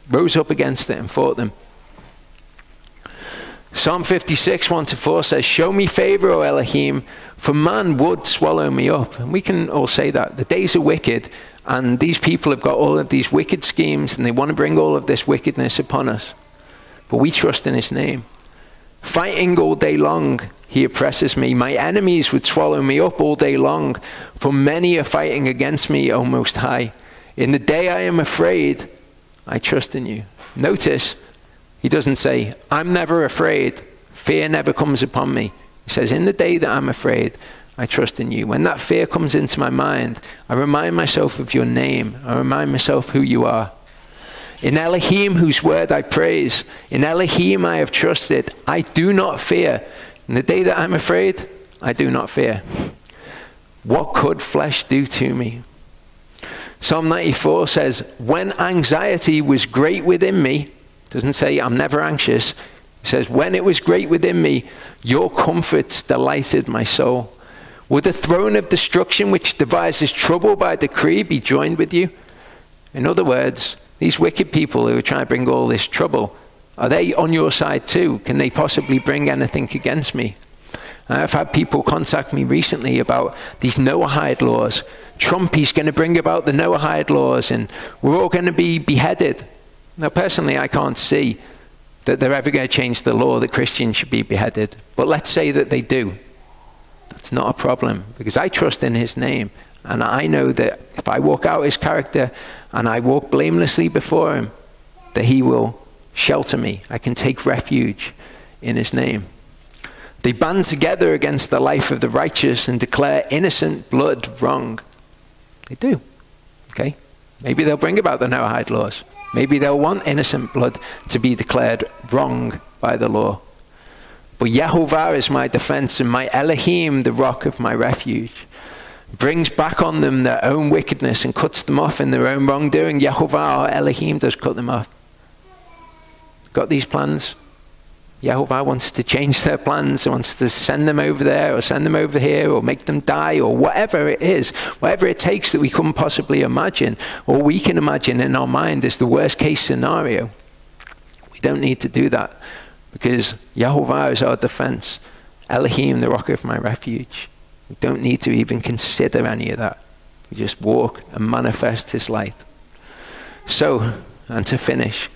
Speaker 1: rose up against it and fought them. Psalm 56, 1-4 says, show me favor, O Elohim, for man would swallow me up. And we can all say that. The days are wicked, and these people have got all of these wicked schemes, and they want to bring all of this wickedness upon us. But we trust in his name. Fighting all day long, he oppresses me. My enemies would swallow me up all day long, for many are fighting against me, O Most High. In the day I am afraid, I trust in you. Notice, he doesn't say, I'm never afraid. Fear never comes upon me. He says, in the day that I'm afraid, I trust in you. When that fear comes into my mind, I remind myself of your name. I remind myself who you are. In Elohim, whose word I praise. In Elohim I have trusted. I do not fear. In the day that I'm afraid, I do not fear. What could flesh do to me? Psalm 94 says, when anxiety was great within me, doesn't say I'm never anxious. It says, when it was great within me, your comforts delighted my soul. Would the throne of destruction which devises trouble by decree be joined with you? In other words, these wicked people who are trying to bring all this trouble, are they on your side too? Can they possibly bring anything against me? I've had people contact me recently about these Noahide laws. Trump, he's going to bring about the Noahide laws and we're all going to be beheaded. Now, personally, I can't see that they're ever going to change the law that Christians should be beheaded. But let's say that they do. That's not a problem because I trust in his name. And I know that if I walk out his character and I walk blamelessly before him, that he will shelter me. I can take refuge in his name. They band together against the life of the righteous and declare innocent blood wrong. They do. Okay? Maybe they'll bring about the Noahide laws. Maybe they'll want innocent blood to be declared wrong by the law. But Yehovah is my defense and my Elohim, the rock of my refuge. Brings back on them their own wickedness and cuts them off in their own wrongdoing. Yehovah, our Elohim, does cut them off. Got these plans? Yehovah wants to change their plans, wants to send them over there or send them over here or make them die or whatever it is, whatever it takes that we couldn't possibly imagine or we can imagine in our mind is the worst case scenario. We don't need to do that because Yehovah is our defense. Elohim, the rock of my refuge. We don't need to even consider any of that. We just walk and manifest his light. So, and to finish,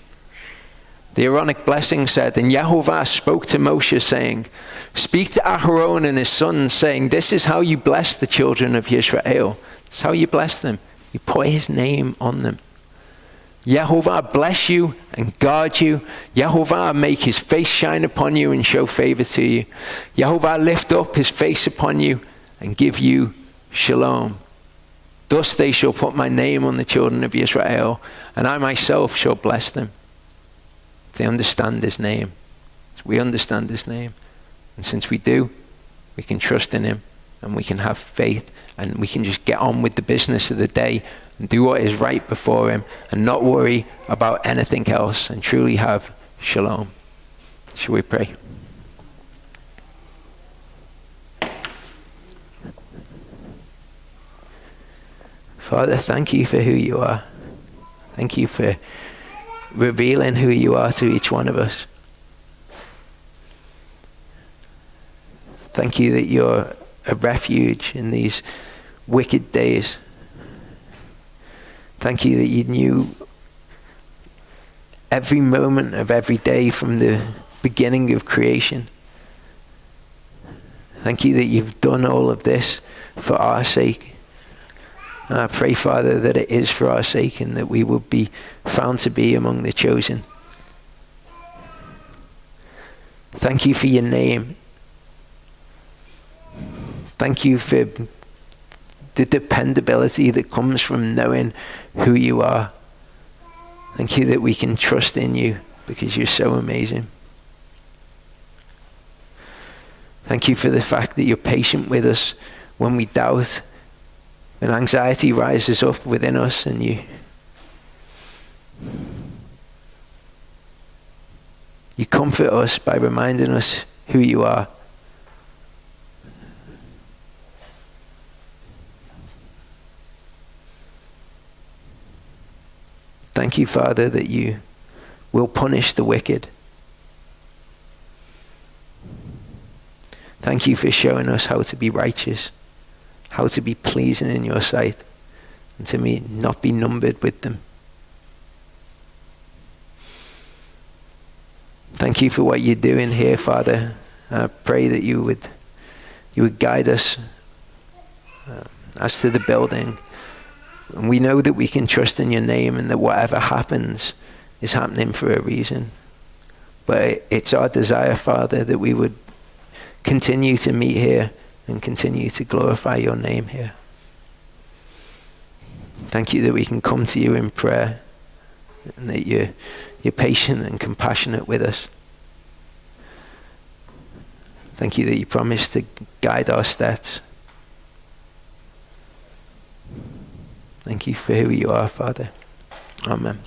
Speaker 1: the Aaronic blessing said, and Yehovah spoke to Moshe saying, speak to Aharon and his sons saying, this is how you bless the children of Israel. This is how you bless them. You put his name on them. Yehovah bless you and guard you. Yehovah make his face shine upon you and show favor to you. Yehovah lift up his face upon you and give you shalom. Thus they shall put my name on the children of Israel, and I myself shall bless them. They understand his name. We understand his name. And since we do, we can trust in him and we can have faith and we can just get on with the business of the day and do what is right before him and not worry about anything else and truly have shalom. Shall we pray? Father, thank you for who you are. Thank you for revealing who you are to each one of us. Thank you that you're a refuge in these wicked days. Thank you that you knew every moment of every day from the beginning of creation. Thank you that you've done all of this for our sake. And I pray, Father, that it is for our sake and that we will be found to be among the chosen. Thank you for your name. Thank you for the dependability that comes from knowing who you are. Thank you that we can trust in you because you're so amazing. Thank you for the fact that you're patient with us when we doubt. When anxiety rises up within us and you comfort us by reminding us who you are. Thank you, Father, that you will punish the wicked. Thank you for showing us how to be righteous, how to be pleasing in your sight, and to me not be numbered with them. Thank you for what you're doing here, Father. I pray that you would guide us as to the building. And we know that we can trust in your name and that whatever happens is happening for a reason. But it's our desire, Father, that we would continue to meet here and continue to glorify your name here. Thank you that we can come to you in prayer and that you're patient and compassionate with us. Thank you that you promise to guide our steps. Thank you for who you are, Father. Amen.